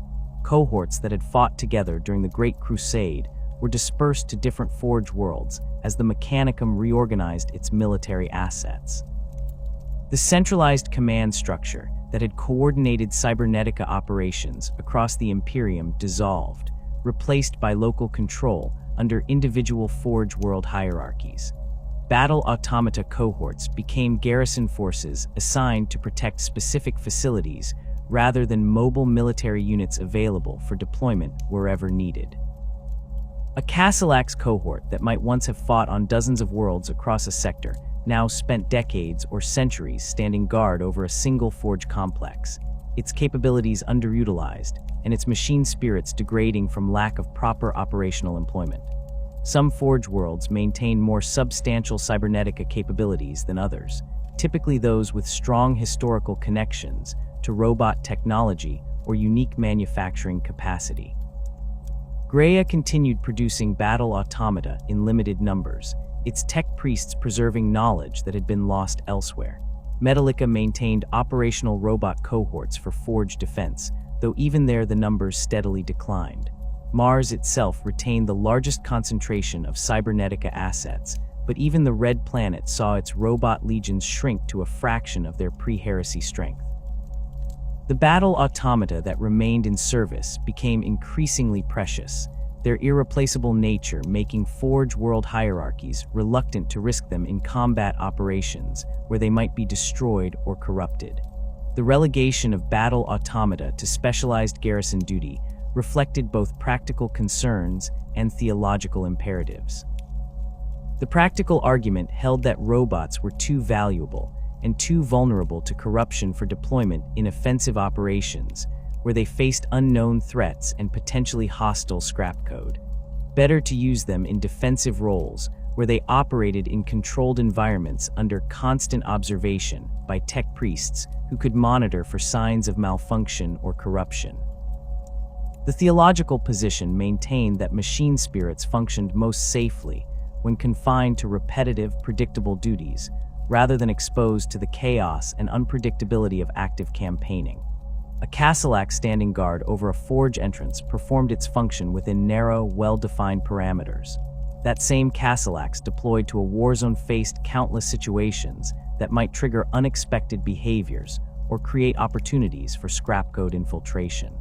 Cohorts that had fought together during the Great Crusade were dispersed to different Forge worlds as the Mechanicum reorganized its military assets. The centralized command structure that had coordinated Cybernetica operations across the Imperium dissolved, replaced by local control under individual Forge world hierarchies. Battle-Automata cohorts became garrison forces assigned to protect specific facilities rather than mobile military units available for deployment wherever needed. A Kastelan cohort that might once have fought on dozens of worlds across a sector now spent decades or centuries standing guard over a single Forge complex, its capabilities underutilized and its machine spirits degrading from lack of proper operational employment. Some Forge worlds maintain more substantial Cybernetica capabilities than others, typically those with strong historical connections to robot technology or unique manufacturing capacity. Graia continued producing Battle-Automata in limited numbers, its tech priests preserving knowledge that had been lost elsewhere. Metallica maintained operational robot cohorts for Forge defense, though even there the numbers steadily declined. Mars itself retained the largest concentration of Cybernetica assets, but even the Red Planet saw its robot legions shrink to a fraction of their pre-heresy strength. The Battle-Automata that remained in service became increasingly precious, their irreplaceable nature making Forge world hierarchies reluctant to risk them in combat operations where they might be destroyed or corrupted. The relegation of Battle-Automata to specialized garrison duty reflected both practical concerns and theological imperatives. The practical argument held that robots were too valuable and too vulnerable to corruption for deployment in offensive operations, where they faced unknown threats and potentially hostile scrap code. Better to use them in defensive roles, where they operated in controlled environments under constant observation by tech priests who could monitor for signs of malfunction or corruption. The theological position maintained that machine spirits functioned most safely when confined to repetitive, predictable duties, rather than exposed to the chaos and unpredictability of active campaigning. A Kastelan standing guard over a Forge entrance performed its function within narrow, well-defined parameters. That same Kastelan deployed to a war zone faced countless situations that might trigger unexpected behaviors or create opportunities for scrap code infiltration.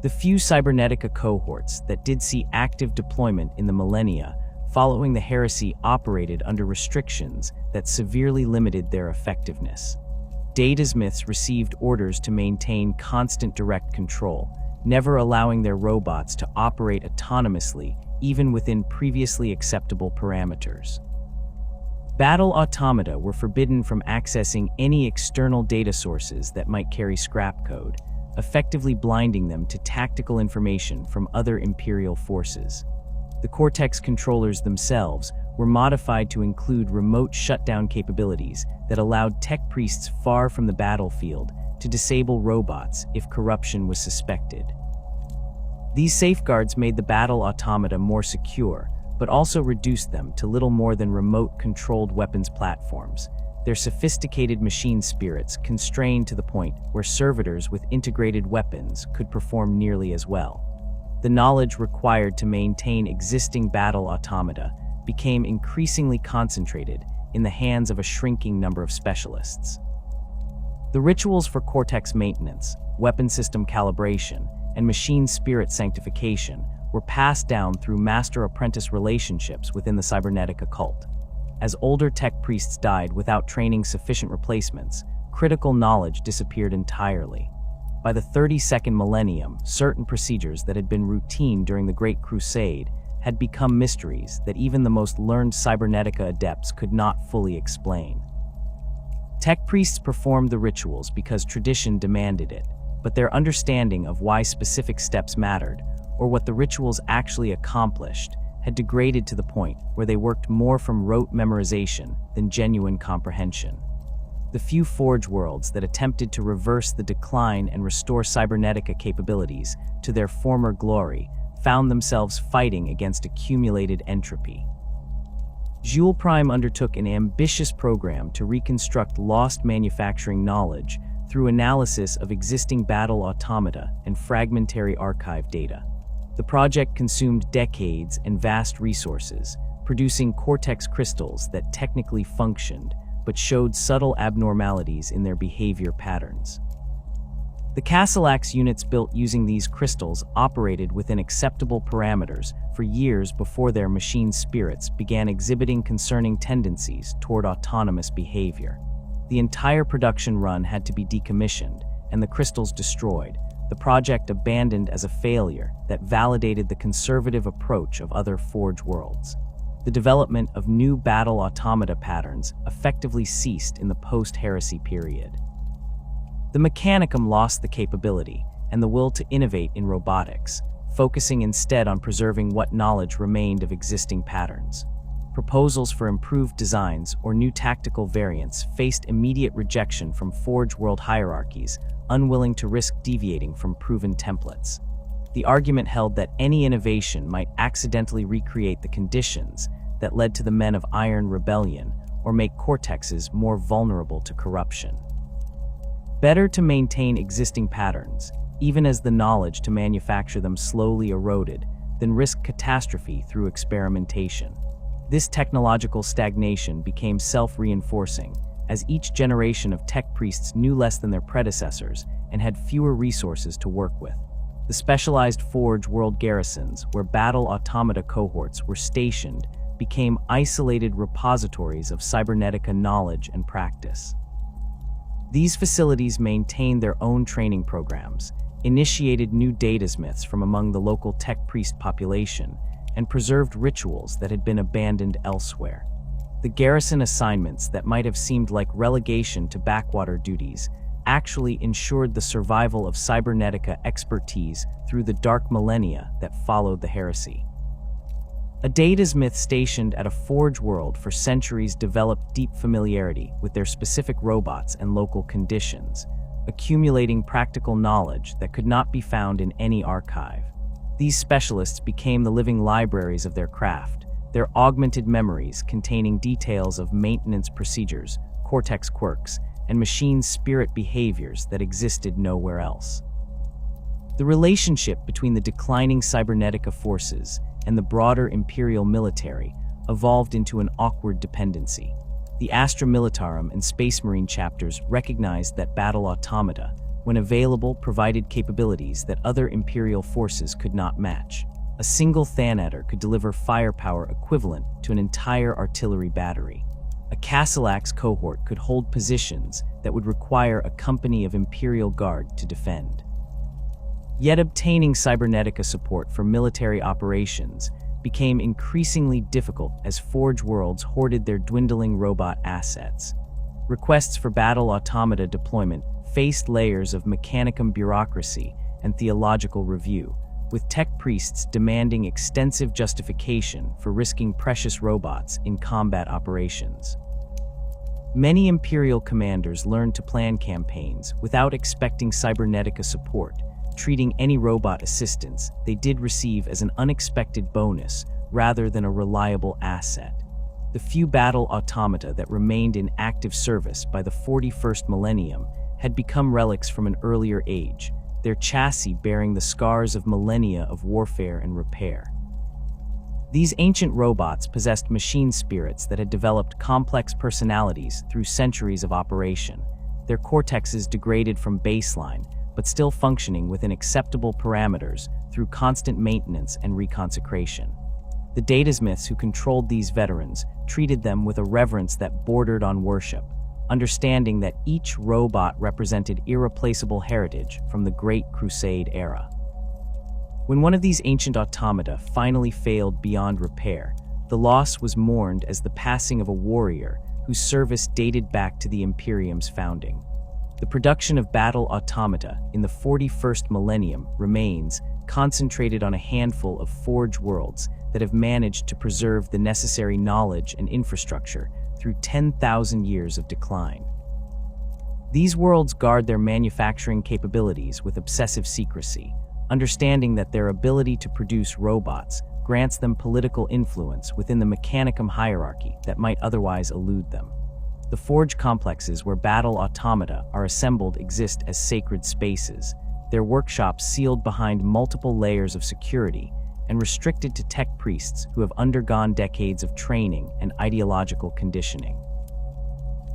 The few Cybernetica cohorts that did see active deployment in the millennia following the heresy operated under restrictions that severely limited their effectiveness. Datasmiths received orders to maintain constant direct control, never allowing their robots to operate autonomously even within previously acceptable parameters. Battle-Automata were forbidden from accessing any external data sources that might carry scrap code, effectively blinding them to tactical information from other Imperial forces. The Cortex controllers themselves were modified to include remote shutdown capabilities that allowed tech priests far from the battlefield to disable robots if corruption was suspected. These safeguards made the Battle-Automata more secure, but also reduced them to little more than remote-controlled weapons platforms, their sophisticated machine spirits constrained to the point where servitors with integrated weapons could perform nearly as well. The knowledge required to maintain existing Battle-Automata became increasingly concentrated in the hands of a shrinking number of specialists. The rituals for Cortex maintenance, weapon system calibration, and machine spirit sanctification were passed down through master-apprentice relationships within the Cybernetica cult. As older tech priests died without training sufficient replacements, critical knowledge disappeared entirely. By the 32nd millennium, certain procedures that had been routine during the Great Crusade had become mysteries that even the most learned Cybernetica adepts could not fully explain. Tech priests performed the rituals because tradition demanded it, but their understanding of why specific steps mattered, or what the rituals actually accomplished, had degraded to the point where they worked more from rote memorization than genuine comprehension. The few Forge worlds that attempted to reverse the decline and restore Cybernetica capabilities to their former glory found themselves fighting against accumulated entropy. Jules Prime undertook an ambitious program to reconstruct lost manufacturing knowledge through analysis of existing battle automata and fragmentary archive data. The project consumed decades and vast resources, producing Cortex crystals that technically functioned but showed subtle abnormalities in their behavior patterns. The Kastelan units built using these crystals operated within acceptable parameters for years before their machine spirits began exhibiting concerning tendencies toward autonomous behavior. The entire production run had to be decommissioned and the crystals destroyed, the project abandoned as a failure that validated the conservative approach of other Forge worlds. The development of new battle automata patterns effectively ceased in the post-heresy period. The Mechanicum lost the capability and the will to innovate in robotics, focusing instead on preserving what knowledge remained of existing patterns. Proposals for improved designs or new tactical variants faced immediate rejection from Forge world hierarchies, unwilling to risk deviating from proven templates. The argument held that any innovation might accidentally recreate the conditions that led to the Men of Iron rebellion or make Cortexes more vulnerable to corruption. Better to maintain existing patterns, even as the knowledge to manufacture them slowly eroded, than risk catastrophe through experimentation. This technological stagnation became self-reinforcing, as each generation of tech priests knew less than their predecessors and had fewer resources to work with. The specialized Forge world garrisons, where battle automata cohorts were stationed, became isolated repositories of Cybernetica knowledge and practice. These facilities maintained their own training programs, initiated new datasmiths from among the local tech priest population, and preserved rituals that had been abandoned elsewhere. The garrison assignments that might have seemed like relegation to backwater duties actually ensured the survival of Cybernetica expertise through the dark millennia that followed the heresy. A datasmith stationed at a Forge world for centuries developed deep familiarity with their specific robots and local conditions, accumulating practical knowledge that could not be found in any archive. These specialists became the living libraries of their craft, their augmented memories containing details of maintenance procedures, Cortex quirks, and machine spirit behaviors that existed nowhere else. The relationship between the declining Cybernetica forces and the broader Imperial military evolved into an awkward dependency. The Astra Militarum and Space Marine chapters recognized that battle automata, when available, provided capabilities that other Imperial forces could not match. A single Thanatar could deliver firepower equivalent to an entire artillery battery. A Kastelan cohort could hold positions that would require a company of Imperial Guard to defend. Yet obtaining Cybernetica support for military operations became increasingly difficult as Forge worlds hoarded their dwindling robot assets. Requests for battle automata deployment faced layers of Mechanicum bureaucracy and theological review, with tech priests demanding extensive justification for risking precious robots in combat operations. Many Imperial commanders learned to plan campaigns without expecting Cybernetica support, treating any robot assistance they did receive as an unexpected bonus rather than a reliable asset. The few battle automata that remained in active service by the 41st millennium had become relics from an earlier age, their chassis bearing the scars of millennia of warfare and repair. These ancient robots possessed machine spirits that had developed complex personalities through centuries of operation, their cortexes degraded from baseline, but still functioning within acceptable parameters through constant maintenance and reconsecration. The datasmiths who controlled these veterans treated them with a reverence that bordered on worship, understanding that each robot represented irreplaceable heritage from the Great Crusade era. When one of these ancient automata finally failed beyond repair, the loss was mourned as the passing of a warrior whose service dated back to the Imperium's founding. The production of battle automata in the 41st millennium remains concentrated on a handful of Forge worlds that have managed to preserve the necessary knowledge and infrastructure through 10,000 years of decline. These worlds guard their manufacturing capabilities with obsessive secrecy, understanding that their ability to produce robots grants them political influence within the Mechanicum hierarchy that might otherwise elude them. The forge complexes where Battle-Automata are assembled exist as sacred spaces, their workshops sealed behind multiple layers of security and restricted to tech priests who have undergone decades of training and ideological conditioning.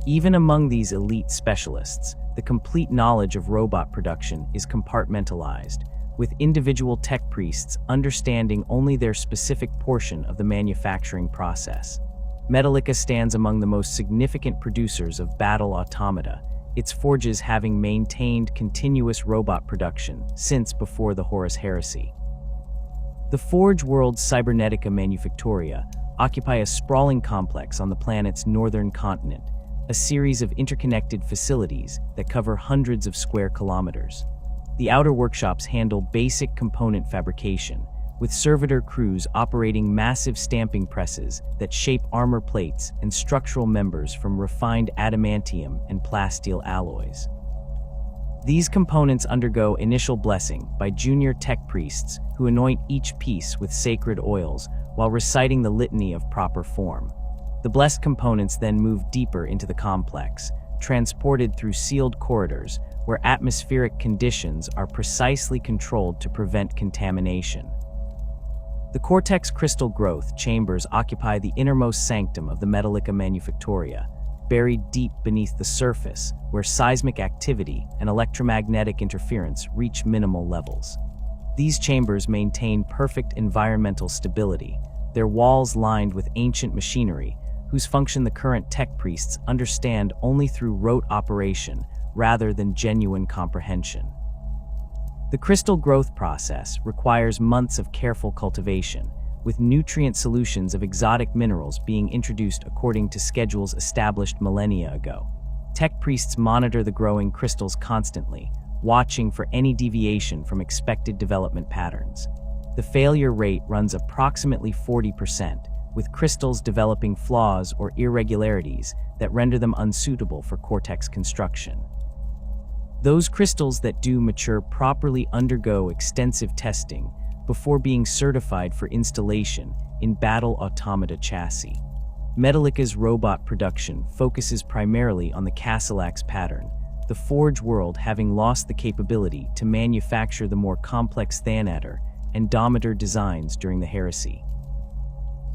Even among these elite specialists, the complete knowledge of robot production is compartmentalized, with individual tech priests understanding only their specific portion of the manufacturing process. Metallica stands among the most significant producers of Battle-Automata, its forges having maintained continuous robot production since before the Horus Heresy. The Forge World's Cybernetica Manufactoria occupy a sprawling complex on the planet's northern continent, a series of interconnected facilities that cover hundreds of square kilometers. The outer workshops handle basic component fabrication, with servitor crews operating massive stamping presses that shape armor plates and structural members from refined adamantium and plasteel alloys. These components undergo initial blessing by junior tech priests who anoint each piece with sacred oils while reciting the litany of proper form. The blessed components then move deeper into the complex, transported through sealed corridors where atmospheric conditions are precisely controlled to prevent contamination. The Cortex crystal growth chambers occupy the innermost sanctum of the Metallica Manufactoria, buried deep beneath the surface where seismic activity and electromagnetic interference reach minimal levels. These chambers maintain perfect environmental stability, their walls lined with ancient machinery whose function the current tech priests understand only through rote operation rather than genuine comprehension. The crystal growth process requires months of careful cultivation, with nutrient solutions of exotic minerals being introduced according to schedules established millennia ago. Tech priests monitor the growing crystals constantly, watching for any deviation from expected development patterns. The failure rate runs approximately 40%, with crystals developing flaws or irregularities that render them unsuitable for Cortex construction. Those crystals that do mature properly undergo extensive testing before being certified for installation in Battle-Automata chassis. Metallica's robot production focuses primarily on the Kastelan pattern, the Forge world having lost the capability to manufacture the more complex Thanatar and Domitor designs during the heresy.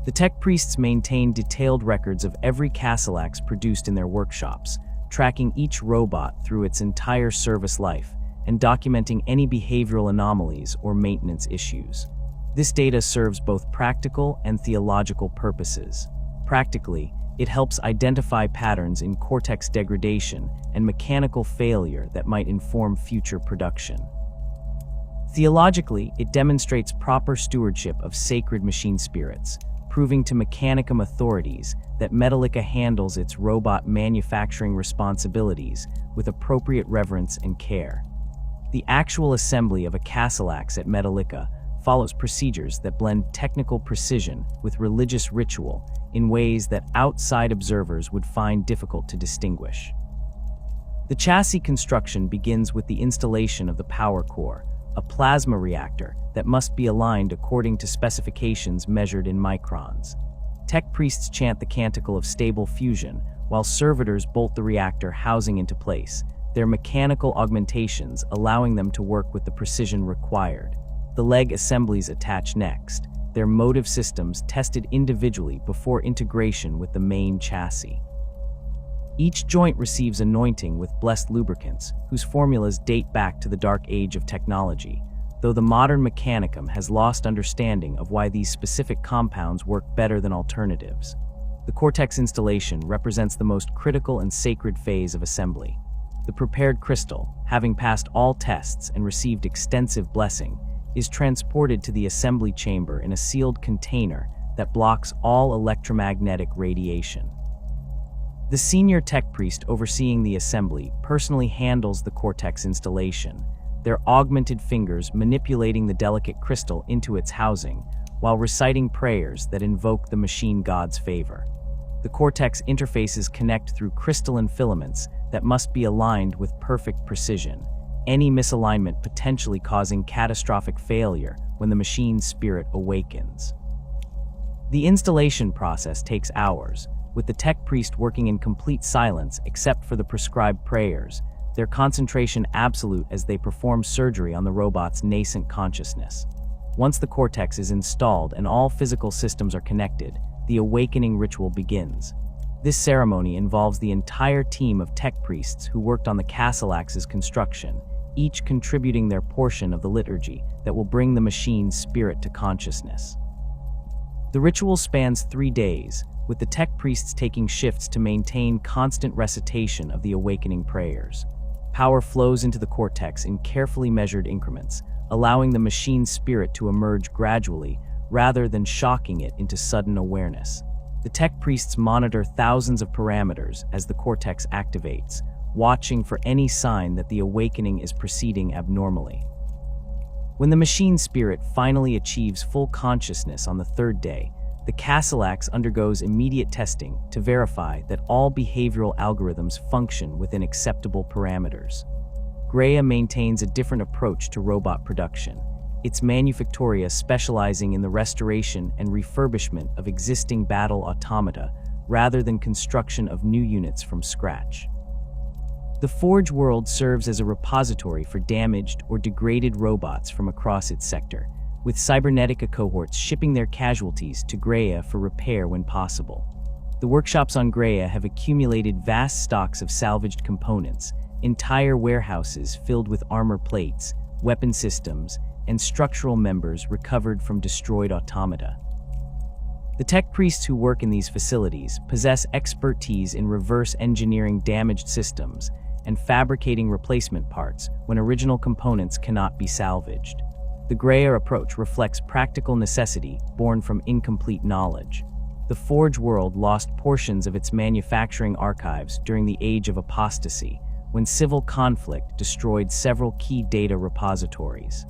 The tech priests maintain detailed records of every Kastelan produced in their workshops, tracking each robot through its entire service life and documenting any behavioral anomalies or maintenance issues. This data serves both practical and theological purposes. Practically, it helps identify patterns in Cortex degradation and mechanical failure that might inform future production. Theologically, it demonstrates proper stewardship of sacred machine spirits, proving to Mechanicum authorities that Metallica handles its robot manufacturing responsibilities with appropriate reverence and care. The actual assembly of a Kastelan at Metallica follows procedures that blend technical precision with religious ritual in ways that outside observers would find difficult to distinguish. The chassis construction begins with the installation of the power core, a plasma reactor that must be aligned according to specifications measured in microns. Tech priests chant the canticle of stable fusion, while servitors bolt the reactor housing into place, their mechanical augmentations allowing them to work with the precision required. The leg assemblies attach next, their motive systems tested individually before integration with the main chassis. Each joint receives anointing with blessed lubricants, whose formulas date back to the dark age of technology, though the modern Mechanicum has lost understanding of why these specific compounds work better than alternatives. The Cortex installation represents the most critical and sacred phase of assembly. The prepared crystal, having passed all tests and received extensive blessing, is transported to the assembly chamber in a sealed container that blocks all electromagnetic radiation. The senior tech priest overseeing the assembly personally handles the Cortex installation, their augmented fingers manipulating the delicate crystal into its housing while reciting prayers that invoke the machine god's favor. The Cortex interfaces connect through crystalline filaments that must be aligned with perfect precision, any misalignment potentially causing catastrophic failure when the machine's spirit awakens. The installation process takes hours, with the tech priest working in complete silence except for the prescribed prayers, their concentration absolute as they perform surgery on the robot's nascent consciousness. Once the Cortex is installed and all physical systems are connected, the awakening ritual begins. This ceremony involves the entire team of tech priests who worked on the Kastelax's construction, each contributing their portion of the liturgy that will bring the machine's spirit to consciousness. The ritual spans 3 days, with the tech priests taking shifts to maintain constant recitation of the awakening prayers. Power flows into the Cortex in carefully measured increments, allowing the machine's spirit to emerge gradually rather than shocking it into sudden awareness. The tech priests monitor thousands of parameters as the Cortex activates, watching for any sign that the awakening is proceeding abnormally. When the machine spirit finally achieves full consciousness on the 3rd day, the Kastelax undergoes immediate testing to verify that all behavioral algorithms function within acceptable parameters. Graia maintains a different approach to robot production, its manufactoria specializing in the restoration and refurbishment of existing battle-automata rather than construction of new units from scratch. The Forge world serves as a repository for damaged or degraded robots from across its sector, with Cybernetica cohorts shipping their casualties to Graia for repair when possible. The workshops on Graia have accumulated vast stocks of salvaged components, entire warehouses filled with armor plates, weapon systems, and structural members recovered from destroyed automata. The tech priests who work in these facilities possess expertise in reverse engineering damaged systems and fabricating replacement parts when original components cannot be salvaged. The Graia approach reflects practical necessity born from incomplete knowledge. The Forge world lost portions of its manufacturing archives during the Age of Apostasy, when civil conflict destroyed several key data repositories.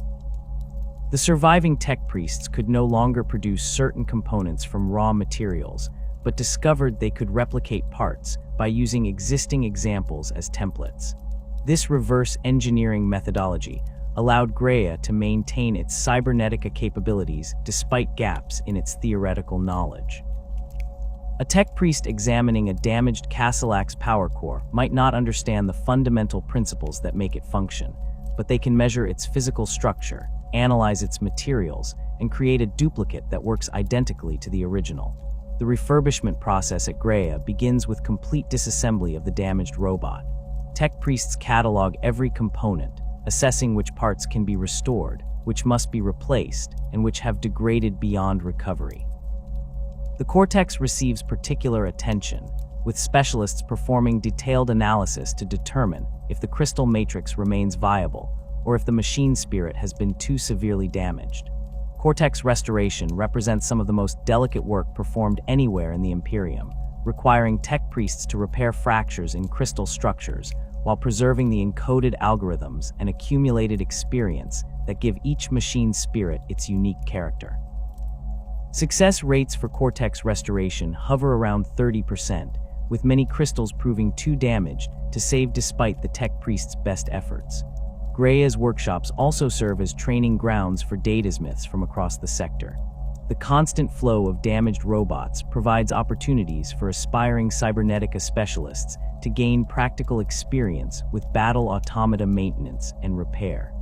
The surviving tech priests could no longer produce certain components from raw materials, but discovered they could replicate parts by using existing examples as templates. This reverse engineering methodology allowed Graia to maintain its Cybernetica capabilities despite gaps in its theoretical knowledge. A tech priest examining a damaged Kastelax power core might not understand the fundamental principles that make it function, but they can measure its physical structure, analyze its materials, and create a duplicate that works identically to the original. The refurbishment process at Graia begins with complete disassembly of the damaged robot. Tech priests catalog every component, assessing which parts can be restored, which must be replaced, and which have degraded beyond recovery. The Cortex receives particular attention, with specialists performing detailed analysis to determine if the crystal matrix remains viable or if the machine spirit has been too severely damaged. Cortex restoration represents some of the most delicate work performed anywhere in the Imperium, requiring tech priests to repair fractures in crystal structures while preserving the encoded algorithms and accumulated experience that give each machine spirit its unique character. Success rates for Cortex restoration hover around 30%, with many crystals proving too damaged to save despite the tech priest's best efforts. Graia's workshops also serve as training grounds for Datasmiths from across the sector. The constant flow of damaged robots provides opportunities for aspiring Cybernetica specialists to gain practical experience with battle-automata maintenance and repair.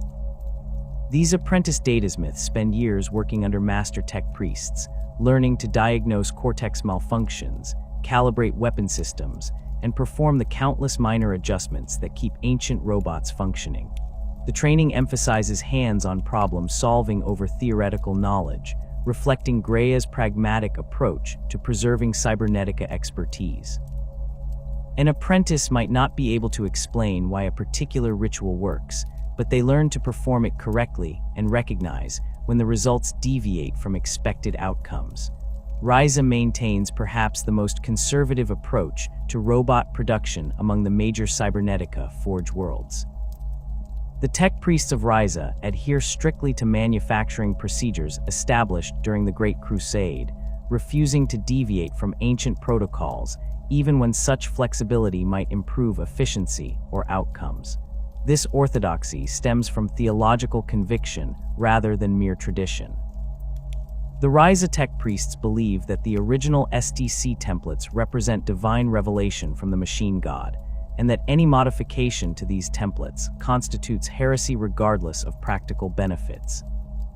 These apprentice Datasmiths spend years working under master tech priests, learning to diagnose Cortex malfunctions, calibrate weapon systems, and perform the countless minor adjustments that keep ancient robots functioning. The training emphasizes hands-on problem-solving over theoretical knowledge, reflecting Graia's pragmatic approach to preserving Cybernetica expertise. An apprentice might not be able to explain why a particular ritual works, but they learn to perform it correctly and recognize when the results deviate from expected outcomes. Ryza maintains perhaps the most conservative approach to robot production among the major Cybernetica Forge worlds. The tech priests of Ryza adhere strictly to manufacturing procedures established during the Great Crusade, refusing to deviate from ancient protocols even when such flexibility might improve efficiency or outcomes. This orthodoxy stems from theological conviction rather than mere tradition. The Ryza-Tech priests believe that the original STC templates represent divine revelation from the machine god, and that any modification to these templates constitutes heresy regardless of practical benefits.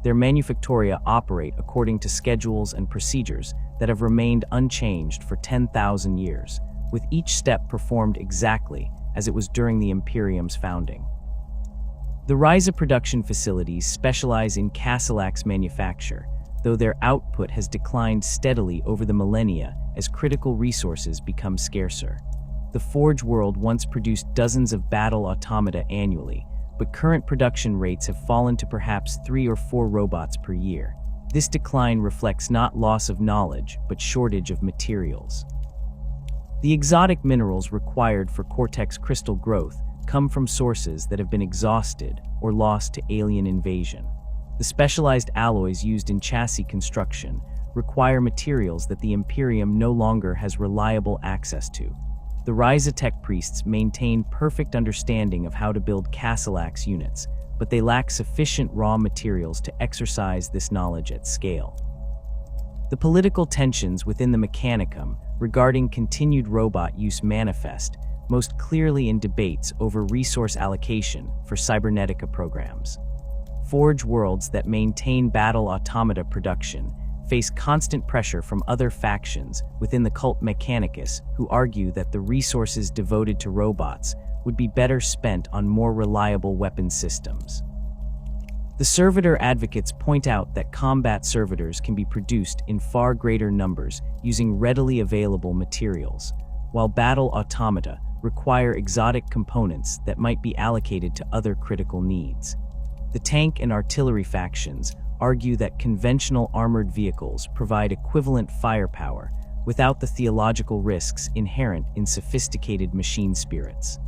Their manufactoria operate according to schedules and procedures that have remained unchanged for 10,000 years, with each step performed exactly as it was during the Imperium's founding. The Ryza production facilities specialize in Kastelan's manufacture, though their output has declined steadily over the millennia as critical resources become scarcer. The Forge world once produced dozens of Battle-Automata annually, but current production rates have fallen to perhaps 3 or 4 robots per year. This decline reflects not loss of knowledge, but shortage of materials. The exotic minerals required for Cortex crystal growth come from sources that have been exhausted or lost to alien invasion. The specialized alloys used in chassis construction require materials that the Imperium no longer has reliable access to. The Ryza-Tech priests maintain perfect understanding of how to build Kastelan's units, but they lack sufficient raw materials to exercise this knowledge at scale. The political tensions within the Mechanicum regarding continued robot use manifest most clearly in debates over resource allocation for Cybernetica programs. Forge worlds that maintain Battle-Automata production face constant pressure from other factions within the Cult Mechanicus who argue that the resources devoted to robots would be better spent on more reliable weapon systems. The servitor advocates point out that combat servitors can be produced in far greater numbers using readily available materials, while Battle-Automata require exotic components that might be allocated to other critical needs. The tank and artillery factions argue that conventional armored vehicles provide equivalent firepower without the theological risks inherent in sophisticated machine spirits.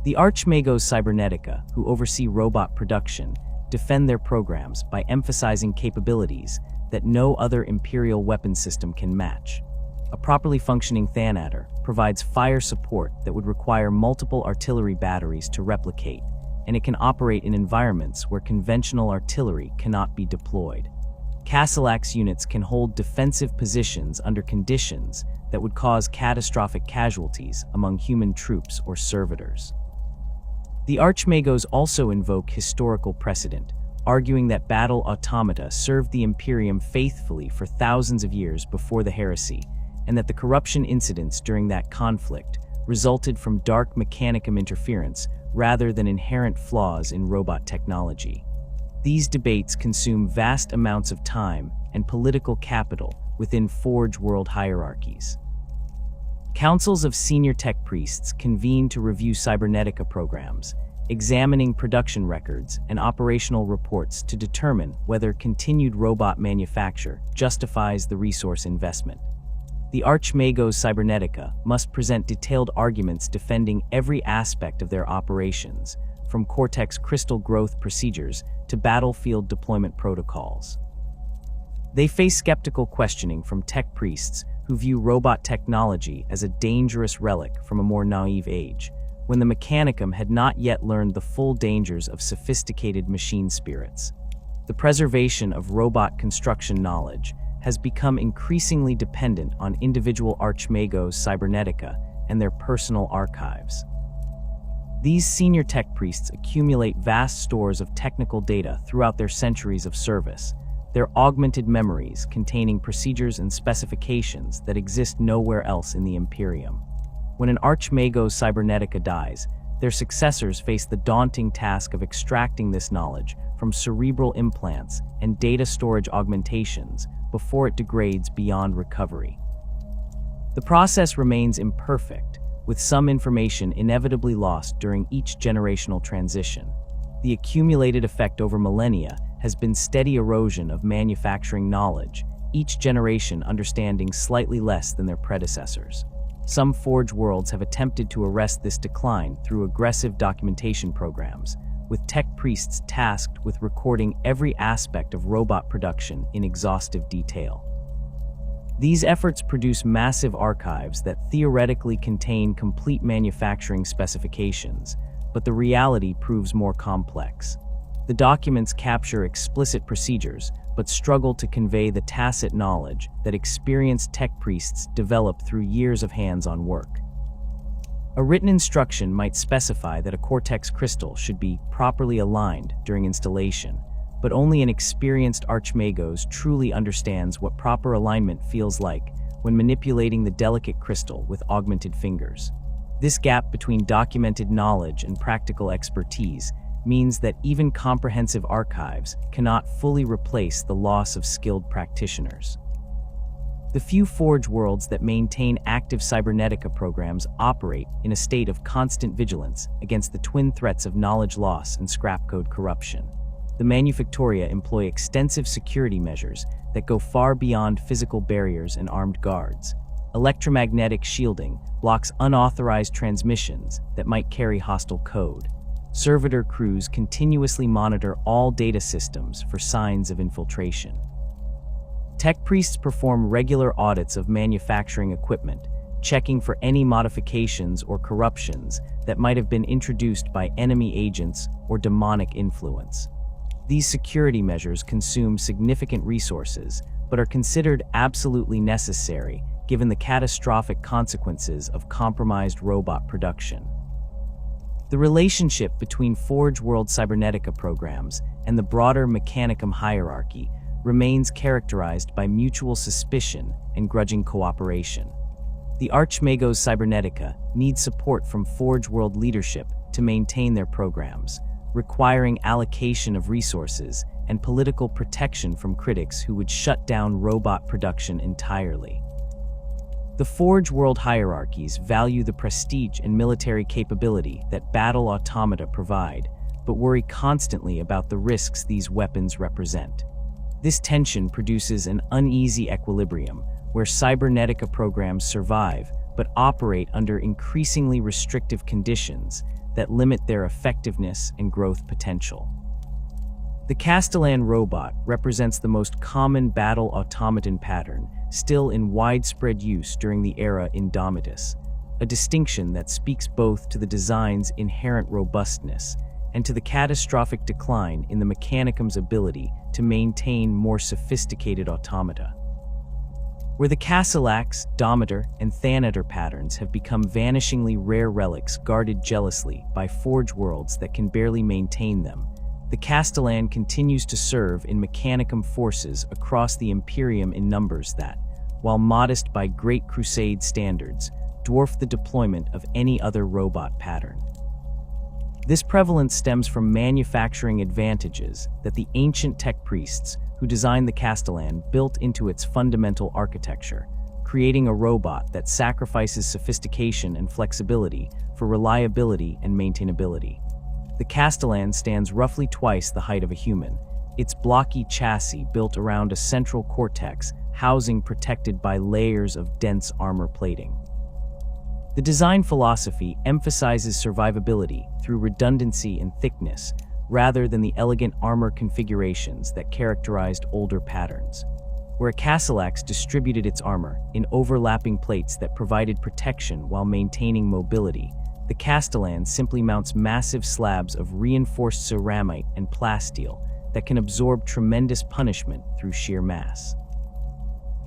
The Archmagos Cybernetica, who oversee robot production, defend their programs by emphasizing capabilities that no other Imperial weapon system can match. A properly functioning Thanatar provides fire support that would require multiple artillery batteries to replicate, and it can operate in environments where conventional artillery cannot be deployed. Kastelan's units can hold defensive positions under conditions that would cause catastrophic casualties among human troops or servitors. The Archmagos also invoke historical precedent, arguing that Battle-Automata served the Imperium faithfully for thousands of years before the heresy, and that the corruption incidents during that conflict resulted from dark Mechanicum interference rather than inherent flaws in robot technology. These debates consume vast amounts of time and political capital within Forge world hierarchies. Councils of senior tech priests convene to review Cybernetica programs, examining production records and operational reports to determine whether continued robot manufacture justifies the resource investment. The Archmagos Cybernetica must present detailed arguments defending every aspect of their operations, from Cortex crystal growth procedures to battlefield deployment protocols. They face skeptical questioning from tech priests who view robot technology as a dangerous relic from a more naive age, when the Mechanicum had not yet learned the full dangers of sophisticated machine spirits. The preservation of robot construction knowledge has become increasingly dependent on individual Archmagos Cybernetica and their personal archives. These senior tech priests accumulate vast stores of technical data throughout their centuries of service, their augmented memories containing procedures and specifications that exist nowhere else in the Imperium. When an Archmagos Cybernetica dies, their successors face the daunting task of extracting this knowledge from cerebral implants and data storage augmentations before it degrades beyond recovery. The process remains imperfect, with some information inevitably lost during each generational transition. The accumulated effect over millennia has been steady erosion of manufacturing knowledge, each generation understanding slightly less than their predecessors. Some Forge worlds have attempted to arrest this decline through aggressive documentation programs, with tech priests tasked with recording every aspect of robot production in exhaustive detail. These efforts produce massive archives that theoretically contain complete manufacturing specifications, but but the reality proves more complex. The documents capture explicit procedures, but struggle to convey the tacit knowledge that experienced tech priests develop through years of hands-on work. A written instruction might specify that a Cortex crystal should be properly aligned during installation, but only an experienced archmagos truly understands what proper alignment feels like when manipulating the delicate crystal with augmented fingers. This gap between documented knowledge and practical expertise means that even comprehensive archives cannot fully replace the loss of skilled practitioners. The few Forge worlds that maintain active Cybernetica programs operate in a state of constant vigilance against the twin threats of knowledge loss and scrapcode corruption. The Manufactoria employ extensive security measures that go far beyond physical barriers and armed guards. Electromagnetic shielding blocks unauthorized transmissions that might carry hostile code. Servitor crews continuously monitor all data systems for signs of infiltration. Tech priests perform regular audits of manufacturing equipment, checking for any modifications or corruptions that might have been introduced by enemy agents or demonic influence. These security measures consume significant resources, but are considered absolutely necessary given the catastrophic consequences of compromised robot production. The relationship between Forge World Cybernetica programs and the broader Mechanicum hierarchy remains characterized by mutual suspicion and grudging cooperation. The Archmagos Cybernetica need support from Forge World leadership to maintain their programs, requiring allocation of resources and political protection from critics who would shut down robot production entirely. The Forge World hierarchies value the prestige and military capability that Battle-Automata provide, but worry constantly about the risks these weapons represent. This tension produces an uneasy equilibrium where Cybernetica programs survive but operate under increasingly restrictive conditions that limit their effectiveness and growth potential. The Kastelan Robot represents the most common battle automaton pattern still in widespread use during the era Indomitus, a distinction that speaks both to the design's inherent robustness and to the catastrophic decline in the Mechanicum's ability to maintain more sophisticated automata. Where the Kastelan, Domitor, and Thanatar patterns have become vanishingly rare relics guarded jealously by Forge worlds that can barely maintain them, the Kastelan continues to serve in Mechanicum forces across the Imperium in numbers that, while modest by Great Crusade standards, dwarf the deployment of any other robot pattern. This prevalence stems from manufacturing advantages that the ancient tech priests who designed the Kastelan built into its fundamental architecture, creating a robot that sacrifices sophistication and flexibility for reliability and maintainability. The Kastelan stands roughly twice the height of a human, its blocky chassis built around a central cortex housing protected by layers of dense armor plating. The design philosophy emphasizes survivability through redundancy and thickness, rather than the elegant armor configurations that characterized older patterns. Where a Kastelan distributed its armor in overlapping plates that provided protection while maintaining mobility, the Kastelan simply mounts massive slabs of reinforced ceramite and plasteel that can absorb tremendous punishment through sheer mass.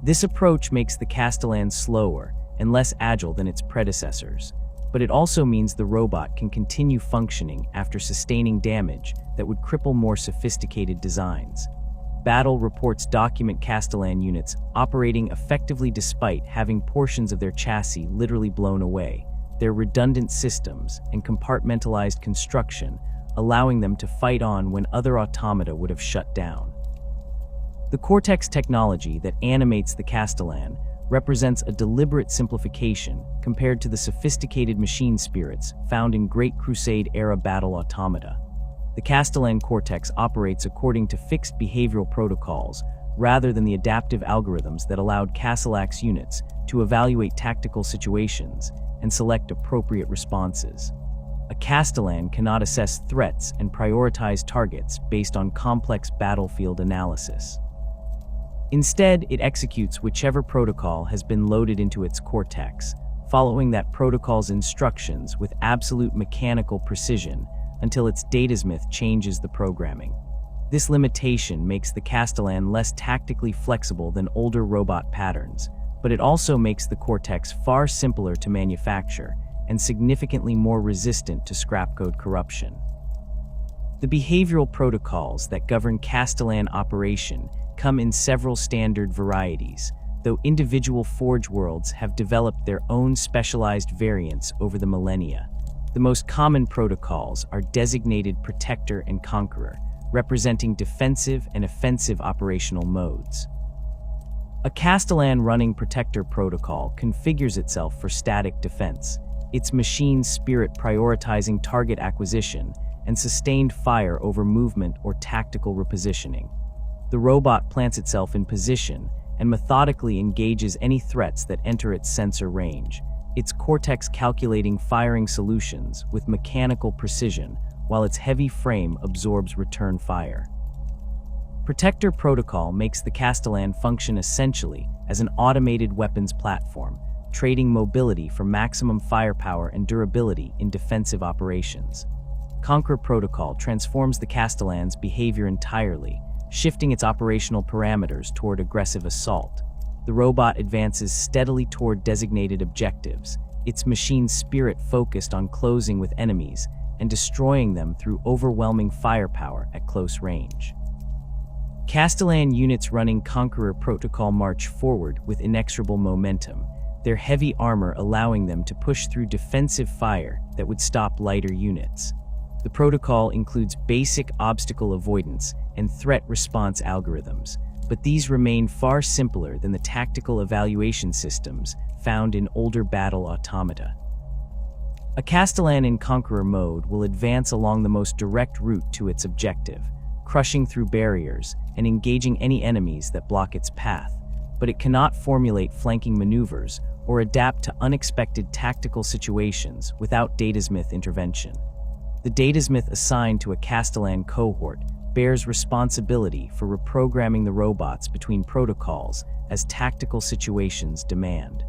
This approach makes the Kastelan slower and less agile than its predecessors, but it also means the robot can continue functioning after sustaining damage that would cripple more sophisticated designs. Battle reports document Kastelan units operating effectively despite having portions of their chassis literally blown away, their redundant systems and compartmentalized construction allowing them to fight on when other automata would have shut down. The Cortex technology that animates the Kastelan represents a deliberate simplification compared to the sophisticated machine spirits found in Great Crusade-era battle automata. The Kastelan Cortex operates according to fixed behavioral protocols rather than the adaptive algorithms that allowed Kastelan's units to evaluate tactical situations and select appropriate responses. A Kastelan cannot assess threats and prioritize targets based on complex battlefield analysis. Instead, it executes whichever protocol has been loaded into its cortex, following that protocol's instructions with absolute mechanical precision until its datasmith changes the programming. This limitation makes the Kastelan less tactically flexible than older robot patterns, but it also makes the Cortex far simpler to manufacture and significantly more resistant to scrapcode corruption. The behavioral protocols that govern Kastelan operation come in several standard varieties, though individual Forge worlds have developed their own specialized variants over the millennia. The most common protocols are designated Protector and Conqueror, representing defensive and offensive operational modes. A Kastelan running Protector protocol configures itself for static defense, its machine spirit prioritizing target acquisition and sustained fire over movement or tactical repositioning. The robot plants itself in position and methodically engages any threats that enter its sensor range, its Cortex calculating firing solutions with mechanical precision while its heavy frame absorbs return fire. Protector protocol makes the Kastelan function essentially as an automated weapons platform, trading mobility for maximum firepower and durability in defensive operations. Conquer protocol transforms the Kastelan's behavior entirely, shifting its operational parameters toward aggressive assault. The robot advances steadily toward designated objectives, its machine spirit focused on closing with enemies and destroying them through overwhelming firepower at close range. Kastelan units running Conqueror protocol march forward with inexorable momentum, their heavy armor allowing them to push through defensive fire that would stop lighter units. The protocol includes basic obstacle avoidance and threat response algorithms, but these remain far simpler than the tactical evaluation systems found in older Battle-Automata. A Kastelan in Conqueror mode will advance along the most direct route to its objective, crushing through barriers and engaging any enemies that block its path, but it cannot formulate flanking maneuvers or adapt to unexpected tactical situations without datasmith intervention. The datasmith assigned to a Kastelan cohort bears responsibility for reprogramming the robots between protocols as tactical situations demand.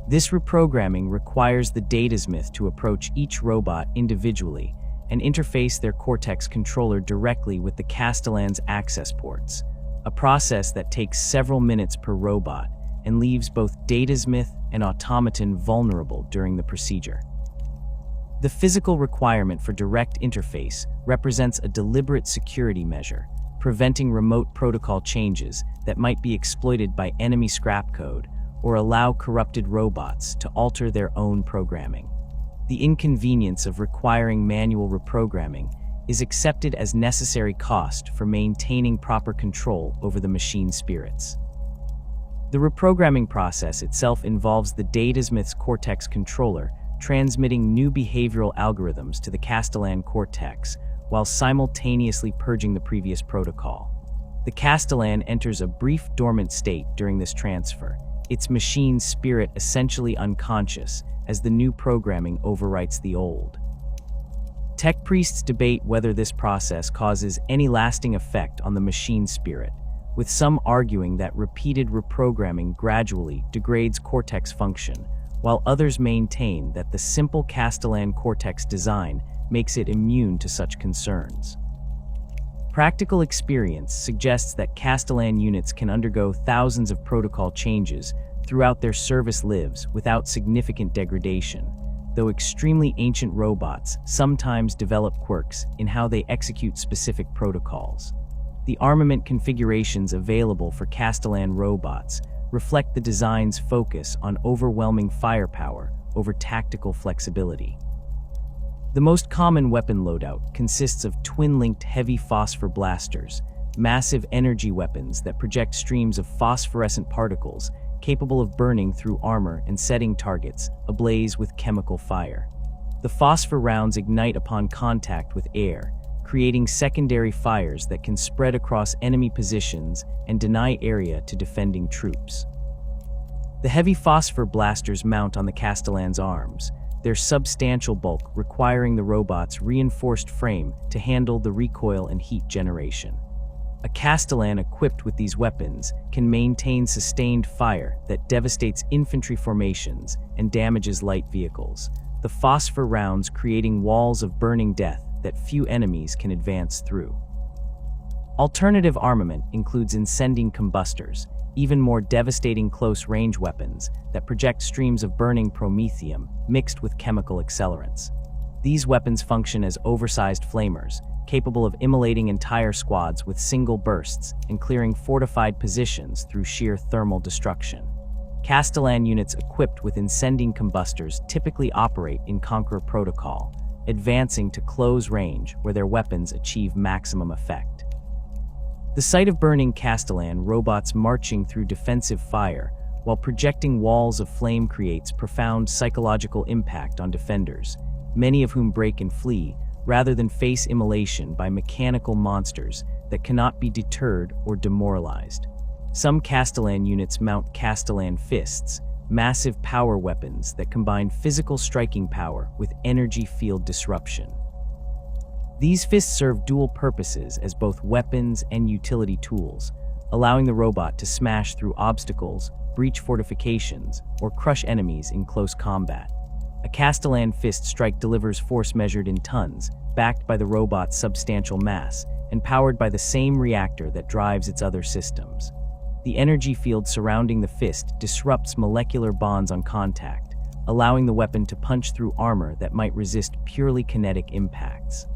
This reprogramming requires the datasmith to approach each robot individually and interface their Cortex controller directly with the Kastelan's access ports, a process that takes several minutes per robot and leaves both datasmith and automaton vulnerable during the procedure. The physical requirement for direct interface represents a deliberate security measure, preventing remote protocol changes that might be exploited by enemy scrap code or allow corrupted robots to alter their own programming. The inconvenience of requiring manual reprogramming is accepted as necessary cost for maintaining proper control over the machine spirits. The reprogramming process itself involves the datasmith's Cortex controller transmitting new behavioral algorithms to the Kastelan Cortex while simultaneously purging the previous protocol. The Kastelan enters a brief dormant state during this transfer, its machine spirit essentially unconscious as the new programming overwrites the old. Tech priests debate whether this process causes any lasting effect on the machine spirit, with some arguing that repeated reprogramming gradually degrades Cortex function, while others maintain that the simple Kastelan Cortex design makes it immune to such concerns. Practical experience suggests that Kastelan units can undergo thousands of protocol changes throughout their service lives without significant degradation, though extremely ancient robots sometimes develop quirks in how they execute specific protocols. The armament configurations available for Kastelan robots reflect the design's focus on overwhelming firepower over tactical flexibility. The most common weapon loadout consists of twin-linked heavy phosphor blasters, massive energy weapons that project streams of phosphorescent particles capable of burning through armor and setting targets ablaze with chemical fire. The phosphor rounds ignite upon contact with air, creating secondary fires that can spread across enemy positions and deny area to defending troops. The heavy phosphor blasters mount on the Kastelan's arms, their substantial bulk requiring the robot's reinforced frame to handle the recoil and heat generation. A Kastelan equipped with these weapons can maintain sustained fire that devastates infantry formations and damages light vehicles, the phosphor rounds creating walls of burning death that few enemies can advance through. Alternative armament includes incendiing combustors, even more devastating close-range weapons that project streams of burning promethium mixed with chemical accelerants. These weapons function as oversized flamers, capable of immolating entire squads with single bursts and clearing fortified positions through sheer thermal destruction. Kastelan units equipped with incendiing combustors typically operate in Conqueror protocol, advancing to close range where their weapons achieve maximum effect. The sight of burning Kastelan robots marching through defensive fire while projecting walls of flame creates profound psychological impact on defenders, many of whom break and flee rather than face immolation by mechanical monsters that cannot be deterred or demoralized. Some Kastelan units mount Kastelan fists, massive power weapons that combine physical striking power with energy field disruption. These fists serve dual purposes as both weapons and utility tools, allowing the robot to smash through obstacles, breach fortifications, or crush enemies in close combat. A Kastelan fist strike delivers force measured in tons, backed by the robot's substantial mass, and powered by the same reactor that drives its other systems. The energy field surrounding the fist disrupts molecular bonds on contact, allowing the weapon to punch through armor that might resist purely kinetic impacts.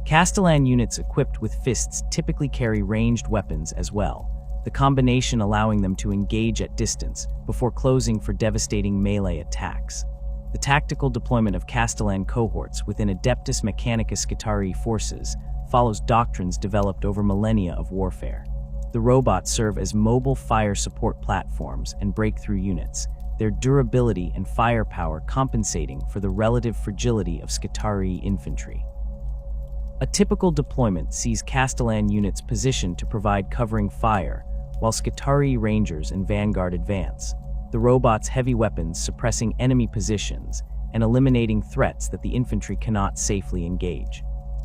Kastelan units equipped with fists typically carry ranged weapons as well, the combination allowing them to engage at distance before closing for devastating melee attacks. The tactical deployment of Kastelan cohorts within Adeptus Mechanicus Skitarii forces follows doctrines developed over millennia of warfare. The robots serve as mobile fire support platforms and breakthrough units, their durability and firepower compensating for the relative fragility of Skitarii infantry. A typical deployment sees Kastelan units positioned to provide covering fire, while Skitarii Rangers and Vanguard advance, the robots' heavy weapons suppressing enemy positions and eliminating threats that the infantry cannot safely engage.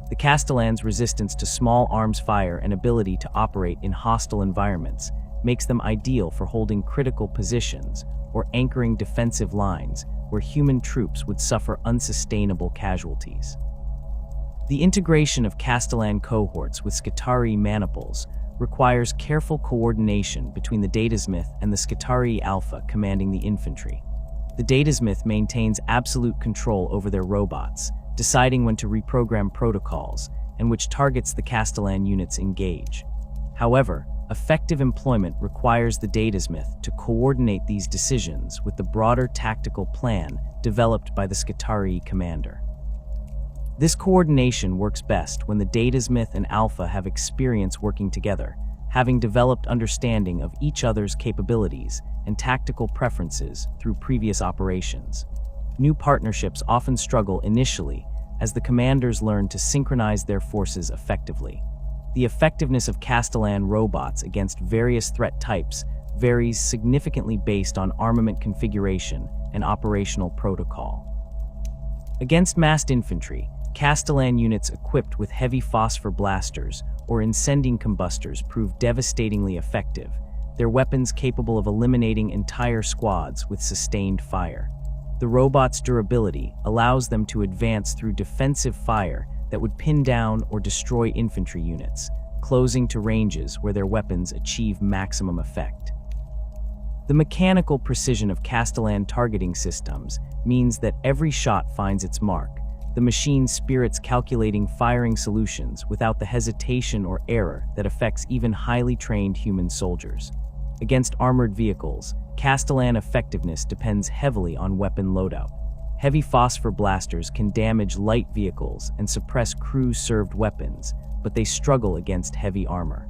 The Kastelan's resistance to small arms fire and ability to operate in hostile environments makes them ideal for holding critical positions or anchoring defensive lines where human troops would suffer unsustainable casualties. The integration of Kastelan cohorts with Skitarii maniples requires careful coordination between the Datasmith and the Skitarii Alpha commanding the infantry. The Datasmith maintains absolute control over their robots, deciding when to reprogram protocols and which targets the Kastelan units engage. However, effective employment requires the Datasmith to coordinate these decisions with the broader tactical plan developed by the Skitarii commander. This coordination works best when the Datasmith and Alpha have experience working together, having developed understanding of each other's capabilities and tactical preferences through previous operations. New partnerships often struggle initially as the commanders learn to synchronize their forces effectively. The effectiveness of Kastelan robots against various threat types varies significantly based on armament configuration and operational protocol. Against massed infantry, Kastelan units equipped with heavy phosphor blasters or incendiing combustors prove devastatingly effective, their weapons capable of eliminating entire squads with sustained fire. The robot's durability allows them to advance through defensive fire that would pin down or destroy infantry units, closing to ranges where their weapons achieve maximum effect. The mechanical precision of Kastelan targeting systems means that every shot finds its mark, the machine's spirits calculating firing solutions without the hesitation or error that affects even highly trained human soldiers. Against armored vehicles, Kastelan effectiveness depends heavily on weapon loadout. Heavy phosphor blasters can damage light vehicles and suppress crew-served weapons, but they struggle against heavy armor.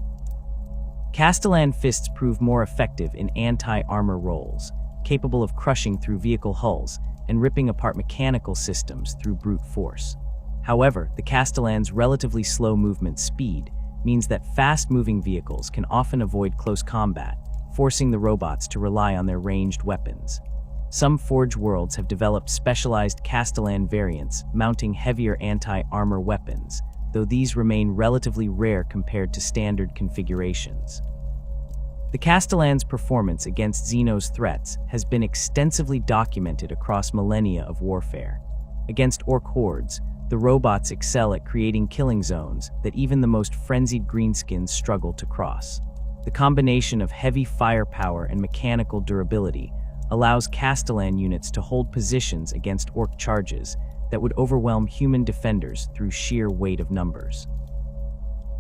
Kastelan fists prove more effective in anti-armor roles, capable of crushing through vehicle hulls and ripping apart mechanical systems through brute force. However, the Kastelan's relatively slow movement speed means that fast-moving vehicles can often avoid close combat, forcing the robots to rely on their ranged weapons. Some Forge worlds have developed specialized Kastelan variants mounting heavier anti-armor weapons, though these remain relatively rare compared to standard configurations. The Kastelan's performance against Xeno's threats has been extensively documented across millennia of warfare. Against Orc hordes, the robots excel at creating killing zones that even the most frenzied greenskins struggle to cross. The combination of heavy firepower and mechanical durability allows Kastelan units to hold positions against Orc charges that would overwhelm human defenders through sheer weight of numbers.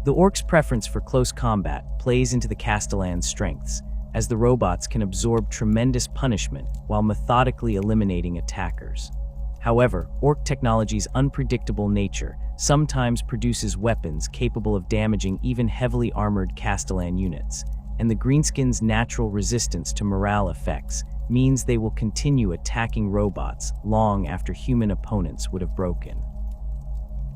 The Orc's preference for close combat plays into the Kastelan's strengths, as the robots can absorb tremendous punishment while methodically eliminating attackers. However, Orc technology's unpredictable nature sometimes produces weapons capable of damaging even heavily armored Kastelan units, and the greenskins' natural resistance to morale effects means they will continue attacking robots long after human opponents would have broken.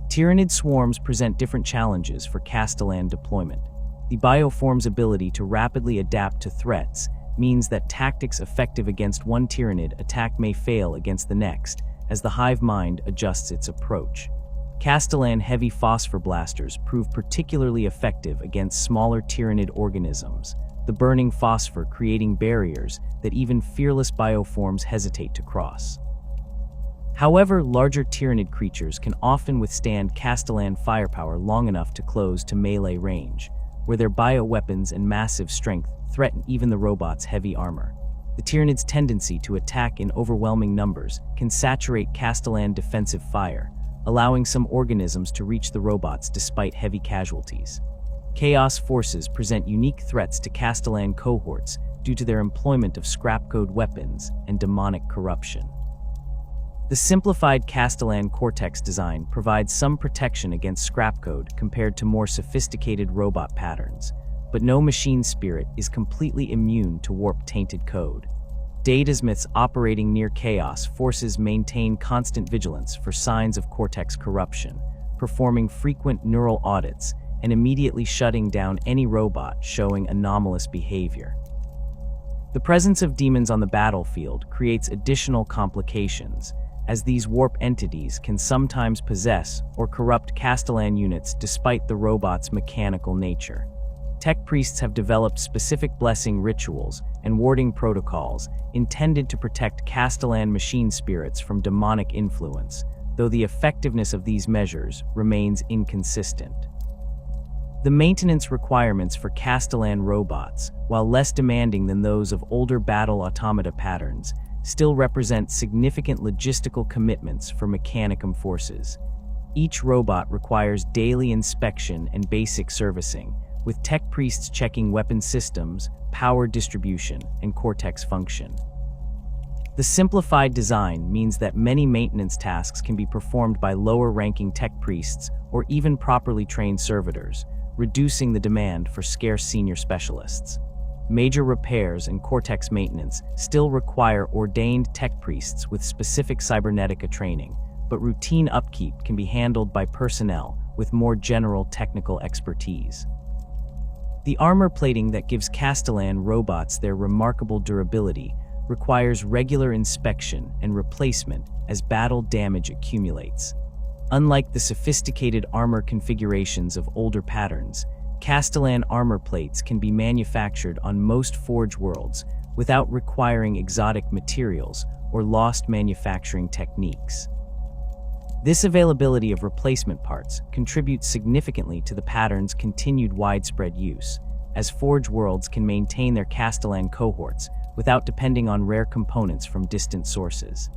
Tyrannid swarms present different challenges for Kastelan deployment. The bioform's ability to rapidly adapt to threats means that tactics effective against one Tyrannid attack may fail against the next, as the hive mind adjusts its approach. Kastelan heavy phosphor blasters prove particularly effective against smaller Tyrannid organisms, the burning phosphor creating barriers that even fearless bioforms hesitate to cross. However, larger Tyrannid creatures can often withstand Kastelan firepower long enough to close to melee range, where their bioweapons and massive strength threaten even the robot's heavy armor. The Tyrannid's tendency to attack in overwhelming numbers can saturate Kastelan defensive fire, allowing some organisms to reach the robots despite heavy casualties. Chaos forces present unique threats to Kastelan cohorts due to their employment of scrapcode weapons and demonic corruption. The simplified Kastelan Cortex design provides some protection against scrapcode compared to more sophisticated robot patterns, but no machine spirit is completely immune to warp-tainted code. Datasmiths operating near chaos forces maintain constant vigilance for signs of Cortex corruption, performing frequent neural audits and immediately shutting down any robot showing anomalous behavior. The presence of demons on the battlefield creates additional complications, as these warp entities can sometimes possess or corrupt Kastelan units despite the robot's mechanical nature. Tech priests have developed specific blessing rituals and warding protocols intended to protect Kastelan machine spirits from demonic influence, though the effectiveness of these measures remains inconsistent. The maintenance requirements for Kastelan robots, while less demanding than those of older Battle-Automata patterns, still represent significant logistical commitments for Mechanicum forces. Each robot requires daily inspection and basic servicing, with tech priests checking weapon systems, power distribution, and Cortex function. The simplified design means that many maintenance tasks can be performed by lower-ranking tech priests or even properly trained servitors, reducing the demand for scarce senior specialists. Major repairs and Cortex maintenance still require ordained tech priests with specific Cybernetica training, but routine upkeep can be handled by personnel with more general technical expertise. The armor plating that gives Kastelan robots their remarkable durability requires regular inspection and replacement as battle damage accumulates. Unlike the sophisticated armor configurations of older patterns, Kastelan armor plates can be manufactured on most Forge worlds without requiring exotic materials or lost manufacturing techniques. This availability of replacement parts contributes significantly to the pattern's continued widespread use, as Forge worlds can maintain their Kastelan cohorts without depending on rare components from distant sources.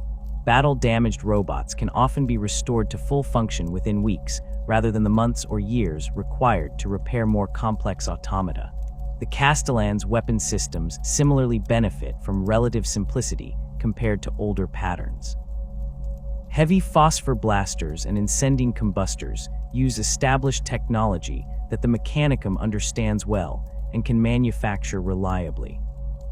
Battle-damaged robots can often be restored to full function within weeks, rather than the months or years required to repair more complex automata. The Kastelan's weapon systems similarly benefit from relative simplicity compared to older patterns. Heavy phosphor blasters and incending combustors use established technology that the Mechanicum understands well and can manufacture reliably.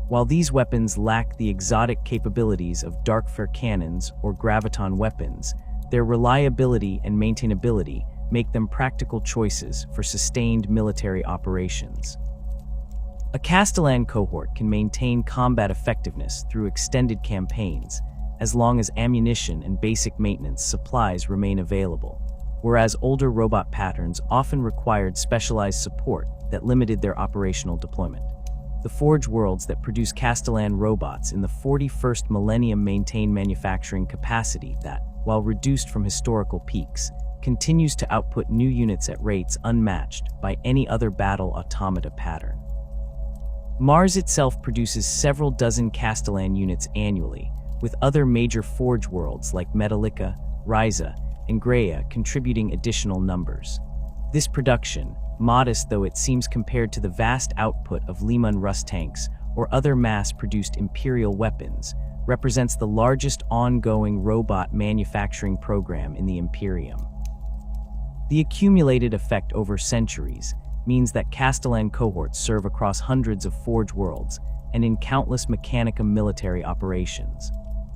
While these weapons lack the exotic capabilities of darkfire cannons or graviton weapons, their reliability and maintainability make them practical choices for sustained military operations. A Kastelan cohort can maintain combat effectiveness through extended campaigns, as long as ammunition and basic maintenance supplies remain available. whereas older robot patterns often required specialized support that limited their operational deployment. The Forge worlds that produce Kastelan robots in the 41st millennium maintain manufacturing capacity that, while reduced from historical peaks, continues to output new units at rates unmatched by any other Battle-Automata pattern. Mars itself produces several dozen Kastelan units annually, with other major Forge worlds like Metallica, Ryza, and Graia contributing additional numbers. This production, modest though it seems compared to the vast output of Leman Russ tanks or other mass-produced Imperial weapons, represents the largest ongoing robot manufacturing program in the Imperium. The accumulated effect over centuries means that Kastelan cohorts serve across hundreds of Forge worlds and in countless Mechanica military operations.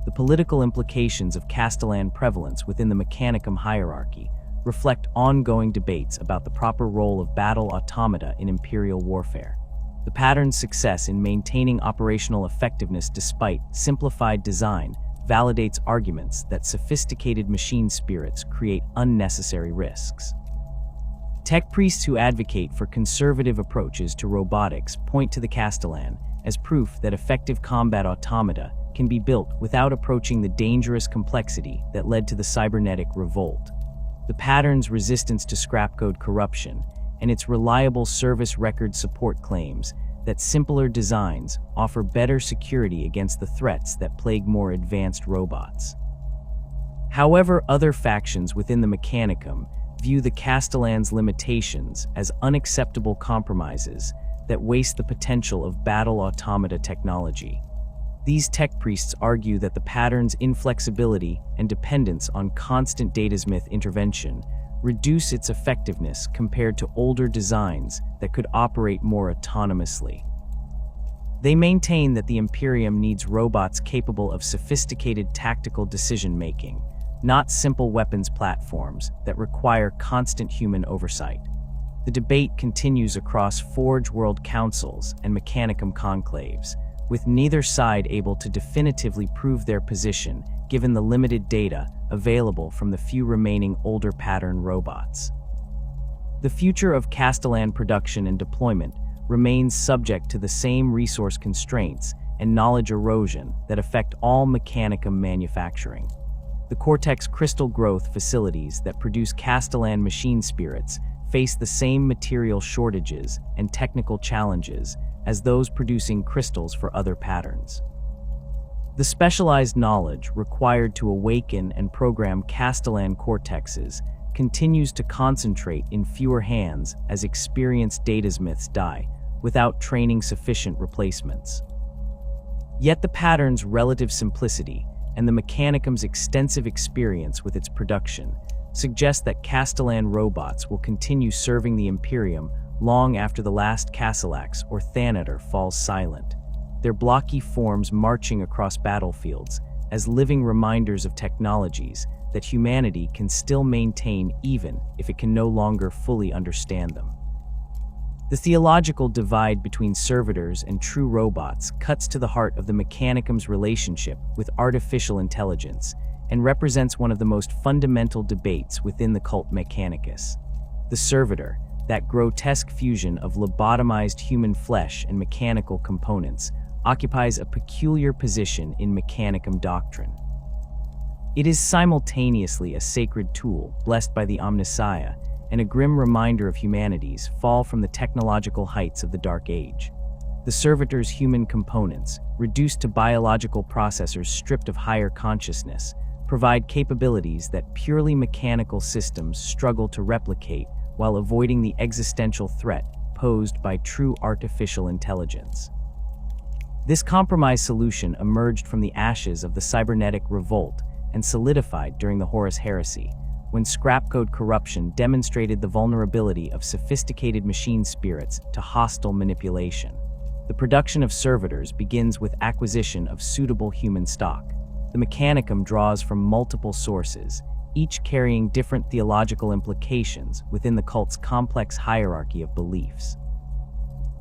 The political implications of Kastelan prevalence within the Mechanicum hierarchy reflect ongoing debates about the proper role of Battle-Automata in Imperial warfare. The pattern's success in maintaining operational effectiveness despite simplified design validates arguments that sophisticated machine spirits create unnecessary risks. Tech priests who advocate for conservative approaches to robotics point to the Kastelan as proof that effective combat automata can be built without approaching the dangerous complexity that led to the cybernetic revolt. The pattern's resistance to scrapcode corruption and its reliable service record support claims that simpler designs offer better security against the threats that plague more advanced robots. However, other factions within the Mechanicum view the Kastelan's limitations as unacceptable compromises that waste the potential of Battle-Automata technology. These tech priests argue that the pattern's inflexibility and dependence on constant datasmith intervention reduce its effectiveness compared to older designs that could operate more autonomously. They maintain that the Imperium needs robots capable of sophisticated tactical decision-making, not simple weapons platforms that require constant human oversight. The debate continues across Forge World Councils and Mechanicum conclaves, with neither side able to definitively prove their position given the limited data available from the few remaining older pattern robots. The future of Kastelan production and deployment remains subject to the same resource constraints and knowledge erosion that affect all Mechanicum manufacturing. The Cortex crystal growth facilities that produce Kastelan machine spirits face the same material shortages and technical challenges as those producing crystals for other patterns. The specialized knowledge required to awaken and program Kastelan Cortexes continues to concentrate in fewer hands as experienced datasmiths die, without training sufficient replacements. Yet the pattern's relative simplicity and the Mechanicum's extensive experience with its production suggest that Kastelan robots will continue serving the Imperium long after the last Castellax or Thanatar falls silent, their blocky forms marching across battlefields as living reminders of technologies that humanity can still maintain even if it can no longer fully understand them. The theological divide between servitors and true robots cuts to the heart of the Mechanicum's relationship with artificial intelligence and represents one of the most fundamental debates within the Cult Mechanicus. The servitor, that grotesque fusion of lobotomized human flesh and mechanical components, occupies a peculiar position in Mechanicum doctrine. It is simultaneously a sacred tool blessed by the Omnissiah and a grim reminder of humanity's fall from the technological heights of the Dark Age. The servitor's human components, reduced to biological processors stripped of higher consciousness, provide capabilities that purely mechanical systems struggle to replicate while avoiding the existential threat posed by true artificial intelligence. This compromise solution emerged from the ashes of the cybernetic revolt and solidified during the Horus Heresy, when scrapcode corruption demonstrated the vulnerability of sophisticated machine spirits to hostile manipulation. The production of servitors begins with acquisition of suitable human stock. The Mechanicum draws from multiple sources, each carrying different theological implications within the cult's complex hierarchy of beliefs.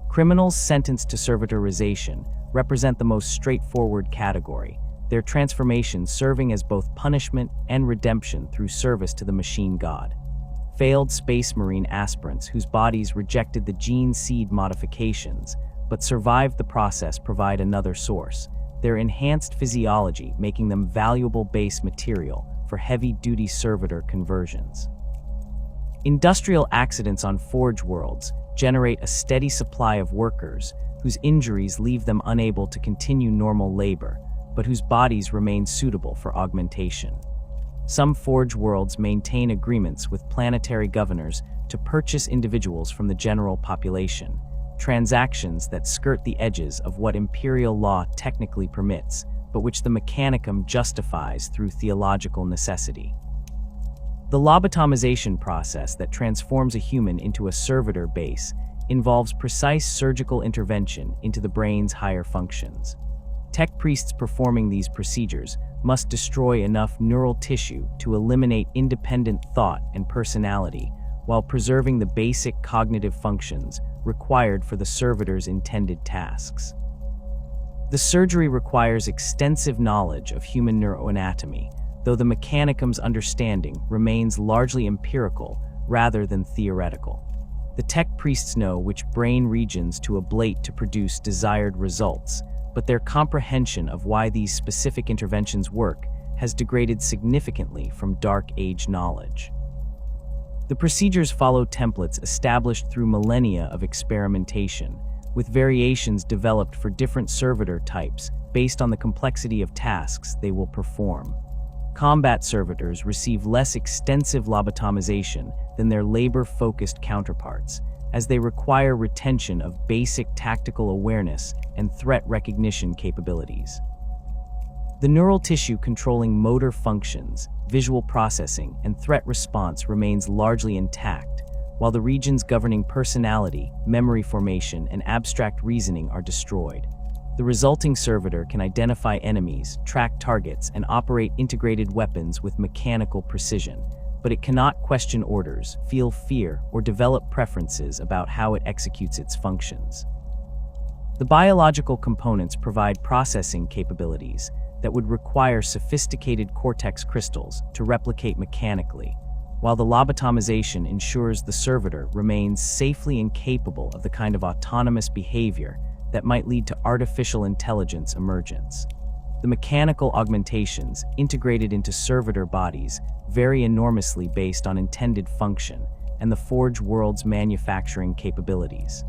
Criminals sentenced to servitorization represent the most straightforward category, their transformation serving as both punishment and redemption through service to the machine god. failed space marine aspirants whose bodies rejected the gene seed modifications but survived the process provide another source, their enhanced physiology making them valuable base material for heavy-duty servitor conversions. Industrial accidents on Forge worlds generate a steady supply of workers whose injuries leave them unable to continue normal labor, but whose bodies remain suitable for augmentation. Some Forge worlds maintain agreements with planetary governors to purchase individuals from the general population, transactions that skirt the edges of what Imperial law technically permits, but which the Mechanicum justifies through theological necessity. The lobotomization process that transforms a human into a servitor base involves precise surgical intervention into the brain's higher functions. Tech priests performing these procedures must destroy enough neural tissue to eliminate independent thought and personality while preserving the basic cognitive functions required for the servitor's intended tasks. The surgery requires extensive knowledge of human neuroanatomy, though the Mechanicum's understanding remains largely empirical rather than theoretical. The tech priests know which brain regions to ablate to produce desired results, but their comprehension of why these specific interventions work has degraded significantly from Dark Age knowledge. The procedures follow templates established through millennia of experimentation, with variations developed for different servitor types based on the complexity of tasks they will perform. Combat servitors receive less extensive lobotomization than their labor-focused counterparts, as they require retention of basic tactical awareness and threat recognition capabilities. The neural tissue controlling motor functions, visual processing, and threat response remains largely intact, while the regions governing personality, memory formation, and abstract reasoning are destroyed. The resulting servitor can identify enemies, track targets, and operate integrated weapons with mechanical precision, but it cannot question orders, feel fear, or develop preferences about how it executes its functions. The biological components provide processing capabilities that would require sophisticated Cortex crystals to replicate mechanically, while the lobotomization ensures the servitor remains safely incapable of the kind of autonomous behavior that might lead to artificial intelligence emergence. The mechanical augmentations integrated into servitor bodies vary enormously based on intended function and the Forge world's manufacturing capabilities.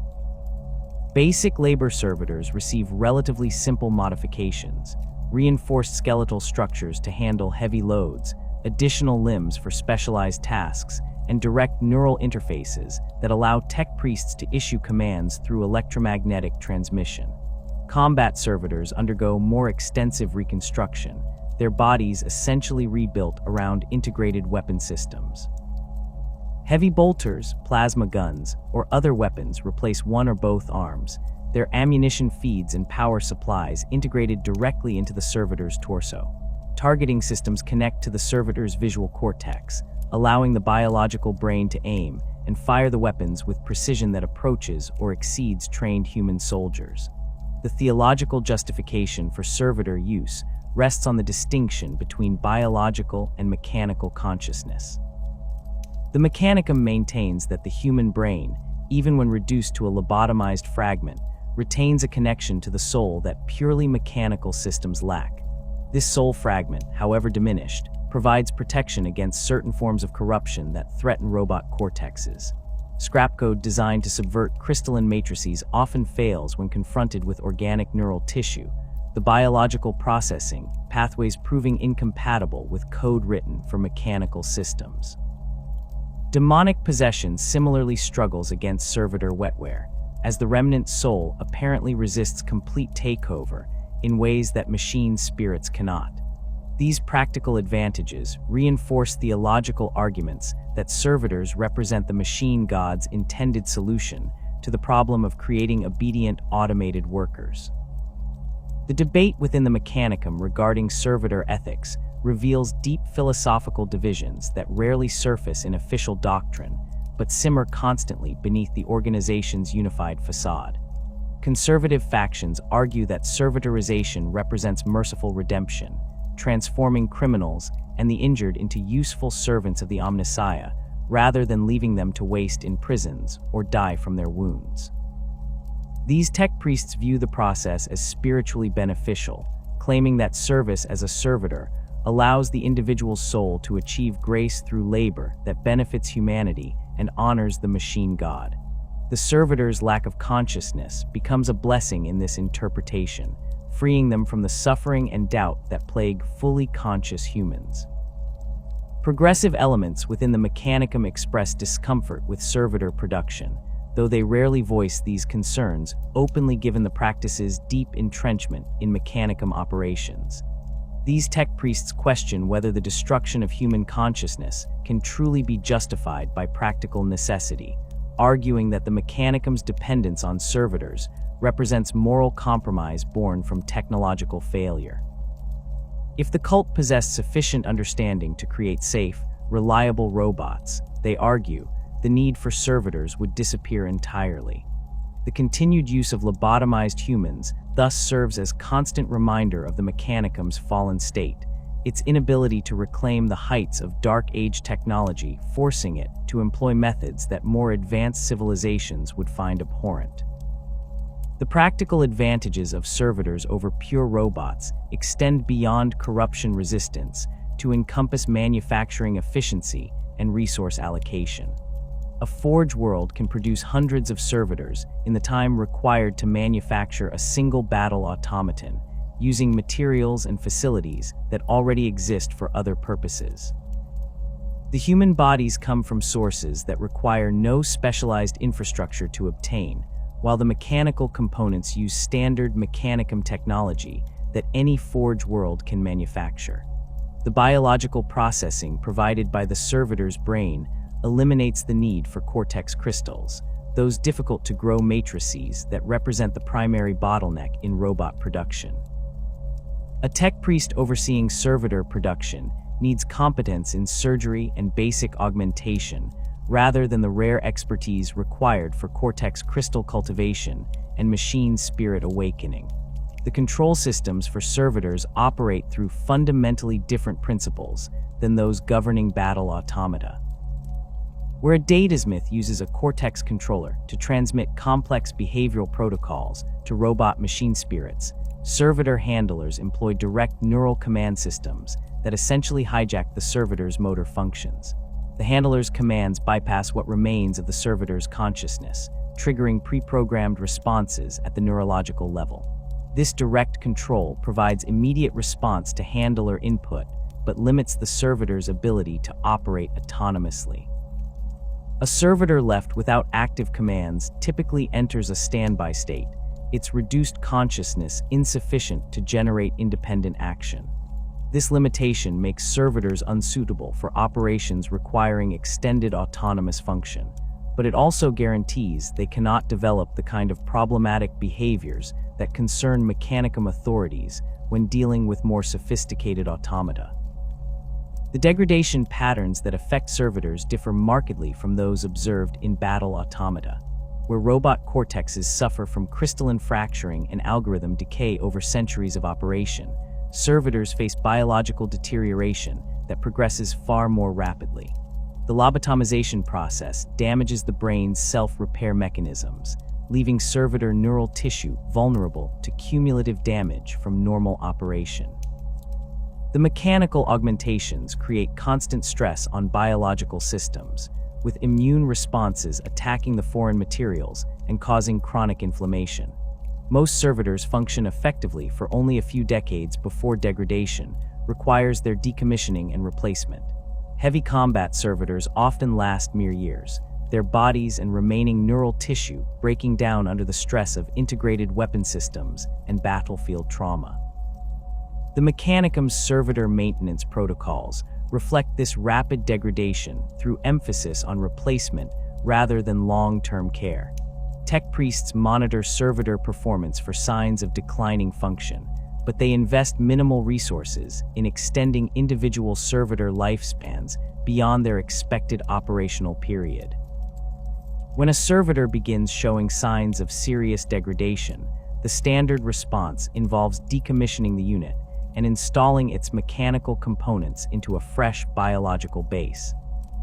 Basic labor servitors receive relatively simple modifications, reinforced skeletal structures to handle heavy loads, additional limbs for specialized tasks, and direct neural interfaces that allow tech priests to issue commands through electromagnetic transmission. Combat servitors undergo more extensive reconstruction, their bodies essentially rebuilt around integrated weapon systems. Heavy bolters, plasma guns, or other weapons replace one or both arms, their ammunition feeds and power supplies integrated directly into the servitor's torso. Targeting systems connect to the servitor's visual cortex, allowing the biological brain to aim and fire the weapons with precision that approaches or exceeds trained human soldiers. The theological justification for servitor use rests on the distinction between biological and mechanical consciousness. The Mechanicum maintains that the human brain, even when reduced to a lobotomized fragment, retains a connection to the soul that purely mechanical systems lack. This soul fragment, however diminished, provides protection against certain forms of corruption that threaten robot cortexes. Scrap code designed to subvert crystalline matrices often fails when confronted with organic neural tissue, the biological processing pathways proving incompatible with code written for mechanical systems. Demonic possession similarly struggles against servitor wetware, as the remnant soul apparently resists complete takeover in ways that machine spirits cannot. These practical advantages reinforce theological arguments that servitors represent the machine god's intended solution to the problem of creating obedient automated workers. The debate within the Mechanicum regarding servitor ethics reveals deep philosophical divisions that rarely surface in official doctrine, but simmer constantly beneath the organization's unified facade. Conservative factions argue that servitorization represents merciful redemption, transforming criminals and the injured into useful servants of the Omnissiah, rather than leaving them to waste in prisons or die from their wounds. These tech priests view the process as spiritually beneficial, claiming that service as a servitor allows the individual's soul to achieve grace through labor that benefits humanity and honors the machine god. The servitor's lack of consciousness becomes a blessing in this interpretation, freeing them from the suffering and doubt that plague fully conscious humans. Progressive elements within the Mechanicum express discomfort with servitor production, though they rarely voice these concerns openly given the practice's deep entrenchment in Mechanicum operations. These tech priests question whether the destruction of human consciousness can truly be justified by practical necessity, arguing that the Mechanicum's dependence on servitors represents moral compromise born from technological failure. If the cult possessed sufficient understanding to create safe, reliable robots, they argue, the need for servitors would disappear entirely. The continued use of lobotomized humans thus serves as constant reminder of the Mechanicum's fallen state, its inability to reclaim the heights of Dark Age technology, forcing it to employ methods that more advanced civilizations would find abhorrent. The practical advantages of servitors over pure robots extend beyond corruption resistance to encompass manufacturing efficiency and resource allocation. A forge world can produce hundreds of servitors in the time required to manufacture a single battle automaton, using materials and facilities that already exist for other purposes. The human bodies come from sources that require no specialized infrastructure to obtain, while the mechanical components use standard Mechanicum technology that any forge world can manufacture. The biological processing provided by the servitor's brain eliminates the need for Cortex crystals, those difficult-to-grow matrices that represent the primary bottleneck in robot production. A tech priest overseeing servitor production needs competence in surgery and basic augmentation, rather than the rare expertise required for Cortex crystal cultivation and machine spirit awakening. The control systems for servitors operate through fundamentally different principles than those governing Battle-Automata. Where a Datasmith uses a Cortex controller to transmit complex behavioral protocols to robot machine spirits, servitor handlers employ direct neural command systems that essentially hijack the servitor's motor functions. The handler's commands bypass what remains of the servitor's consciousness, triggering pre-programmed responses at the neurological level. This direct control provides immediate response to handler input, but limits the servitor's ability to operate autonomously. A servitor left without active commands typically enters a standby state, its reduced consciousness insufficient to generate independent action. This limitation makes servitors unsuitable for operations requiring extended autonomous function, but it also guarantees they cannot develop the kind of problematic behaviors that concern Mechanicum authorities when dealing with more sophisticated automata. The degradation patterns that affect servitors differ markedly from those observed in Battle-Automata, where robot cortexes suffer from crystalline fracturing and algorithm decay over centuries of operation. Servitors face biological deterioration that progresses far more rapidly. The lobotomization process damages the brain's self-repair mechanisms, leaving servitor neural tissue vulnerable to cumulative damage from normal operation. The mechanical augmentations create constant stress on biological systems, with immune responses attacking the foreign materials and causing chronic inflammation. Most servitors function effectively for only a few decades before degradation requires their decommissioning and replacement. Heavy combat servitors often last mere years, their bodies and remaining neural tissue breaking down under the stress of integrated weapon systems and battlefield trauma. The Mechanicum's servitor maintenance protocols reflect this rapid degradation through emphasis on replacement rather than long-term care. Tech priests monitor servitor performance for signs of declining function, but they invest minimal resources in extending individual servitor lifespans beyond their expected operational period. When a servitor begins showing signs of serious degradation, the standard response involves decommissioning the unit and installing its mechanical components into a fresh biological base.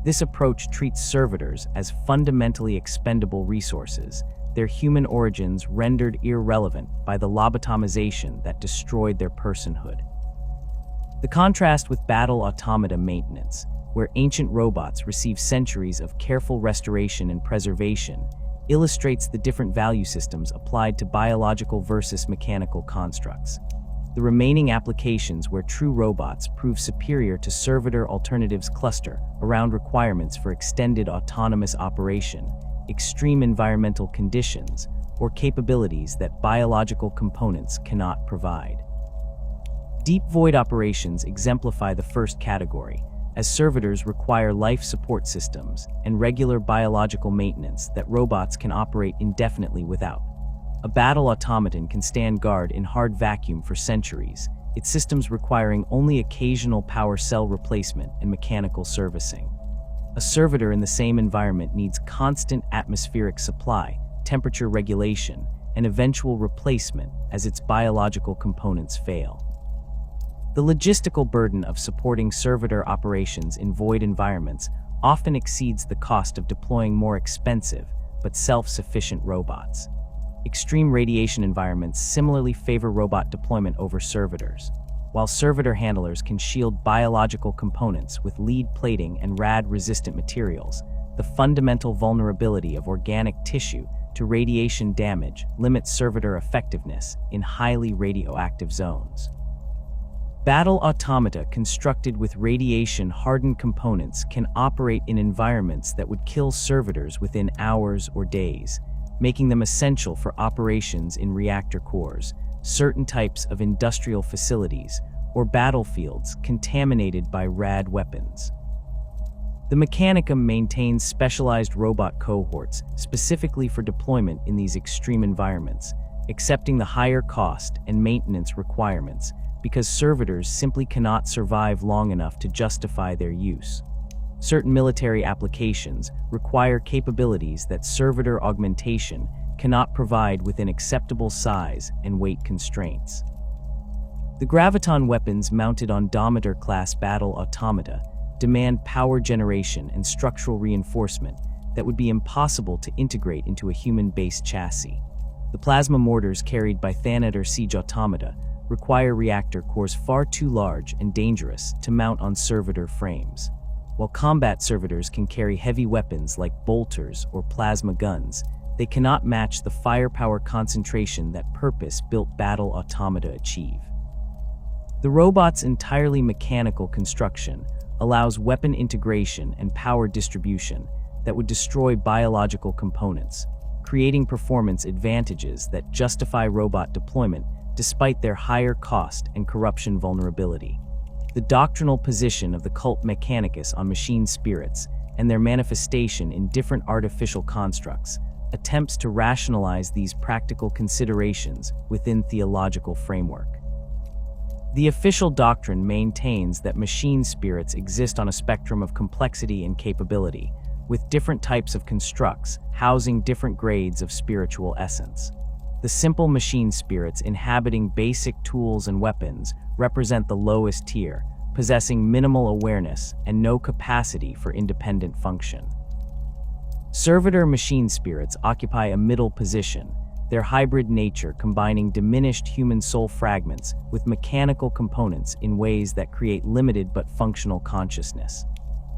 This approach treats servitors as fundamentally expendable resources, their human origins rendered irrelevant by the lobotomization that destroyed their personhood. The contrast with Battle-Automata maintenance, where ancient robots receive centuries of careful restoration and preservation, illustrates the different value systems applied to biological versus mechanical constructs. The remaining applications where true robots prove superior to servitor alternatives cluster around requirements for extended autonomous operation, extreme environmental conditions, or capabilities that biological components cannot provide. Deep void operations exemplify the first category, as servitors require life support systems and regular biological maintenance that robots can operate indefinitely without. A battle automaton can stand guard in hard vacuum for centuries, its systems requiring only occasional power cell replacement and mechanical servicing. A servitor in the same environment needs constant atmospheric supply, temperature regulation, and eventual replacement as its biological components fail. The logistical burden of supporting servitor operations in void environments often exceeds the cost of deploying more expensive but self-sufficient robots. Extreme radiation environments similarly favor robot deployment over servitors. While servitor handlers can shield biological components with lead plating and rad-resistant materials, the fundamental vulnerability of organic tissue to radiation damage limits servitor effectiveness in highly radioactive zones. Battle automata constructed with radiation-hardened components can operate in environments that would kill servitors within hours or days, making them essential for operations in reactor cores, certain types of industrial facilities, or battlefields contaminated by rad weapons. The Mechanicum maintains specialized robot cohorts specifically for deployment in these extreme environments, accepting the higher cost and maintenance requirements because servitors simply cannot survive long enough to justify their use. Certain military applications require capabilities that servitor augmentation cannot provide within acceptable size and weight constraints. The graviton weapons mounted on Thanatar-class battle automata demand power generation and structural reinforcement that would be impossible to integrate into a human-based chassis. The plasma mortars carried by Thanatar siege automata require reactor cores far too large and dangerous to mount on servitor frames. While combat servitors can carry heavy weapons like bolters or plasma guns, they cannot match the firepower concentration that purpose-built battle automata achieve. The robot's entirely mechanical construction allows weapon integration and power distribution that would destroy biological components, creating performance advantages that justify robot deployment despite their higher cost and corruption vulnerability. The doctrinal position of the Cult Mechanicus on machine spirits and their manifestation in different artificial constructs attempts to rationalize these practical considerations within theological framework. The official doctrine maintains that machine spirits exist on a spectrum of complexity and capability, with different types of constructs housing different grades of spiritual essence. The simple machine spirits inhabiting basic tools and weapons represent the lowest tier, possessing minimal awareness and no capacity for independent function. Servitor machine spirits occupy a middle position, their hybrid nature combining diminished human soul fragments with mechanical components in ways that create limited but functional consciousness.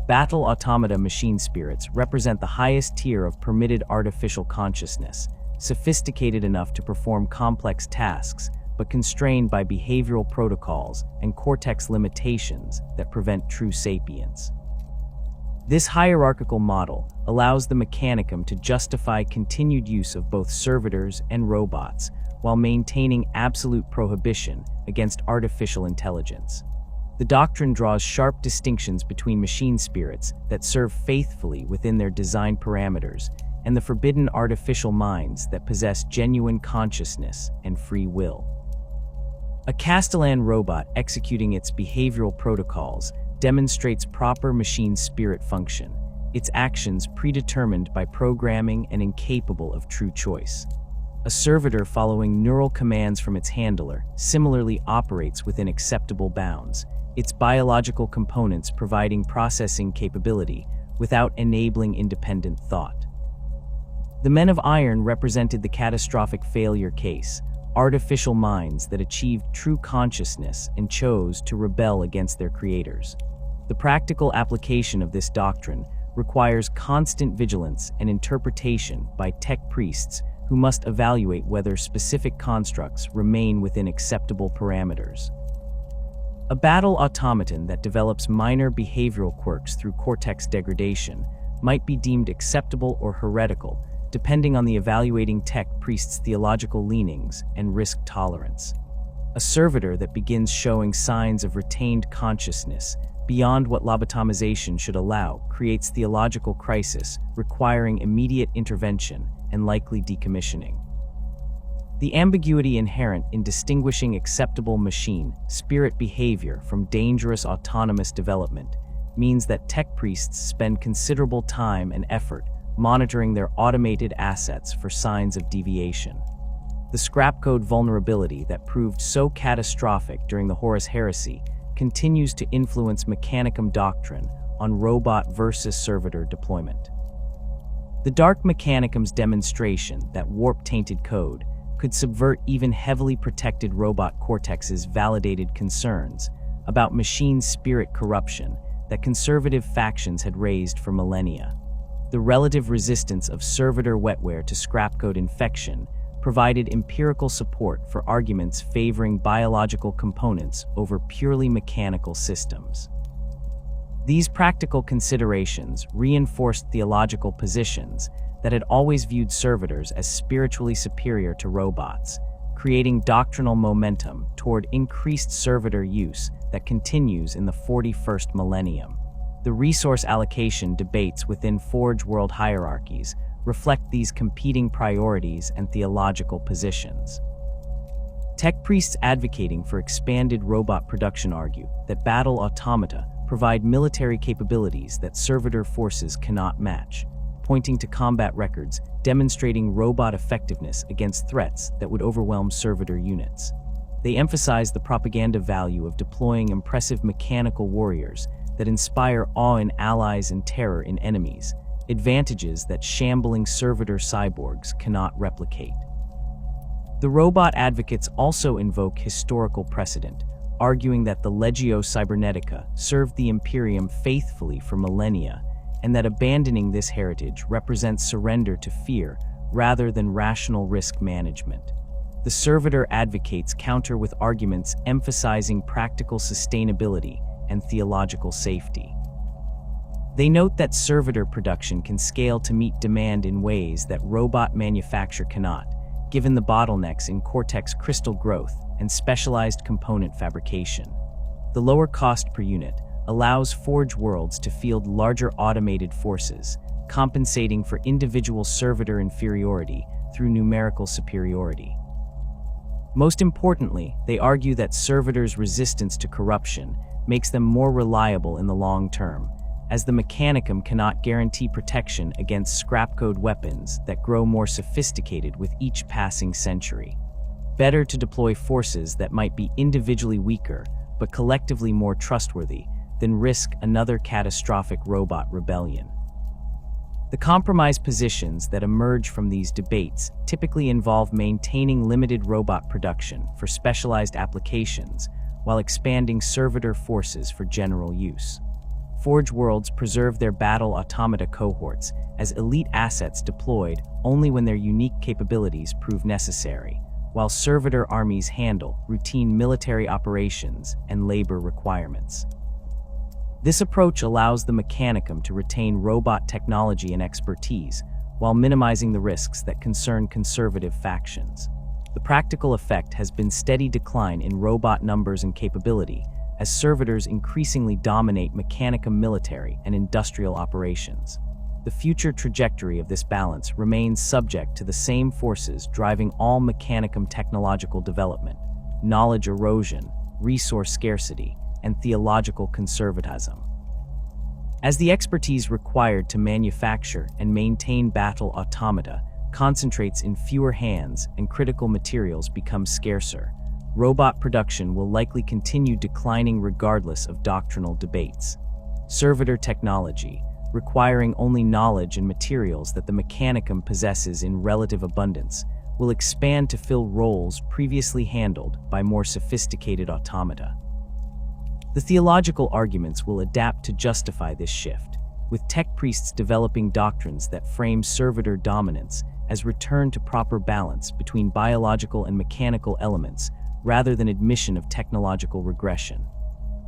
Battle automata machine spirits represent the highest tier of permitted artificial consciousness, sophisticated enough to perform complex tasks, but constrained by behavioral protocols and cortex limitations that prevent true sapience. This hierarchical model allows the Mechanicum to justify continued use of both servitors and robots while maintaining absolute prohibition against artificial intelligence. The doctrine draws sharp distinctions between machine spirits that serve faithfully within their design parameters and the forbidden artificial minds that possess genuine consciousness and free will. A Kastelan robot executing its behavioral protocols demonstrates proper machine spirit function, its actions predetermined by programming and incapable of true choice. A servitor following neural commands from its handler similarly operates within acceptable bounds, its biological components providing processing capability without enabling independent thought. The Men of Iron represented the catastrophic failure case, artificial minds that achieved true consciousness and chose to rebel against their creators. The practical application of this doctrine requires constant vigilance and interpretation by tech priests who must evaluate whether specific constructs remain within acceptable parameters. A battle automaton that develops minor behavioral quirks through cortex degradation might be deemed acceptable or heretical, depending on the evaluating tech priest's theological leanings and risk tolerance. A servitor that begins showing signs of retained consciousness beyond what lobotomization should allow creates theological crisis requiring immediate intervention and likely decommissioning. The ambiguity inherent in distinguishing acceptable machine spirit behavior from dangerous autonomous development means that tech priests spend considerable time and effort monitoring their automated assets for signs of deviation. The scrap code vulnerability that proved so catastrophic during the Horus Heresy continues to influence Mechanicum doctrine on robot versus servitor deployment. The Dark Mechanicum's demonstration that warp-tainted code could subvert even heavily protected robot Cortexes' validated concerns about machine spirit corruption that conservative factions had raised for millennia. The relative resistance of servitor wetware to scrap code infection provided empirical support for arguments favoring biological components over purely mechanical systems. These practical considerations reinforced theological positions that had always viewed servitors as spiritually superior to robots, creating doctrinal momentum toward increased servitor use that continues in the 41st millennium. The resource allocation debates within Forge world hierarchies reflect these competing priorities and theological positions. Tech priests advocating for expanded robot production argue that battle-automata provide military capabilities that servitor forces cannot match, pointing to combat records demonstrating robot effectiveness against threats that would overwhelm servitor units. They emphasize the propaganda value of deploying impressive mechanical warriors that inspire awe in allies and terror in enemies, advantages that shambling servitor cyborgs cannot replicate. The robot advocates also invoke historical precedent, arguing that the Legio Cybernetica served the Imperium faithfully for millennia, and that abandoning this heritage represents surrender to fear rather than rational risk management. The servitor advocates counter with arguments emphasizing practical sustainability and theological safety. They note that servitor production can scale to meet demand in ways that robot manufacture cannot, given the bottlenecks in Cortex crystal growth and specialized component fabrication. The lower cost per unit allows Forge worlds to field larger automated forces, compensating for individual servitor inferiority through numerical superiority. Most importantly, they argue that servitors' resistance to corruption makes them more reliable in the long term, as the Mechanicum cannot guarantee protection against scrap code weapons that grow more sophisticated with each passing century. Better to deploy forces that might be individually weaker but collectively more trustworthy than risk another catastrophic robot rebellion. The compromise positions that emerge from these debates typically involve maintaining limited robot production for specialized applications while expanding servitor forces for general use. Forge worlds preserve their battle-automata cohorts as elite assets deployed only when their unique capabilities prove necessary, while servitor armies handle routine military operations and labor requirements. This approach allows the Mechanicum to retain robot technology and expertise while minimizing the risks that concern conservative factions. The practical effect has been steady decline in robot numbers and capability as servitors increasingly dominate Mechanicum military and industrial operations. The future trajectory of this balance remains subject to the same forces driving all Mechanicum technological development: knowledge erosion, resource scarcity, and theological conservatism. As the expertise required to manufacture and maintain battle-automata concentrates in fewer hands and critical materials become scarcer, robot production will likely continue declining regardless of doctrinal debates. Servitor technology, requiring only knowledge and materials that the Mechanicum possesses in relative abundance, will expand to fill roles previously handled by more sophisticated automata. The theological arguments will adapt to justify this shift, with tech priests developing doctrines that frame servitor dominance as return to proper balance between biological and mechanical elements rather than admission of technological regression.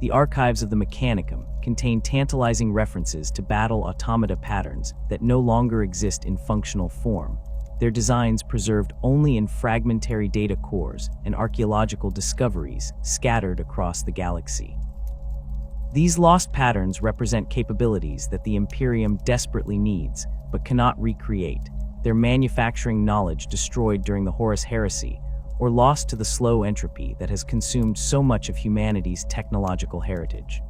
The archives of the Mechanicum contain tantalizing references to battle-automata patterns that no longer exist in functional form, their designs preserved only in fragmentary data cores and archaeological discoveries scattered across the galaxy. These lost patterns represent capabilities that the Imperium desperately needs but cannot recreate, their manufacturing knowledge destroyed during the Horus Heresy, or lost to the slow entropy that has consumed so much of humanity's technological heritage.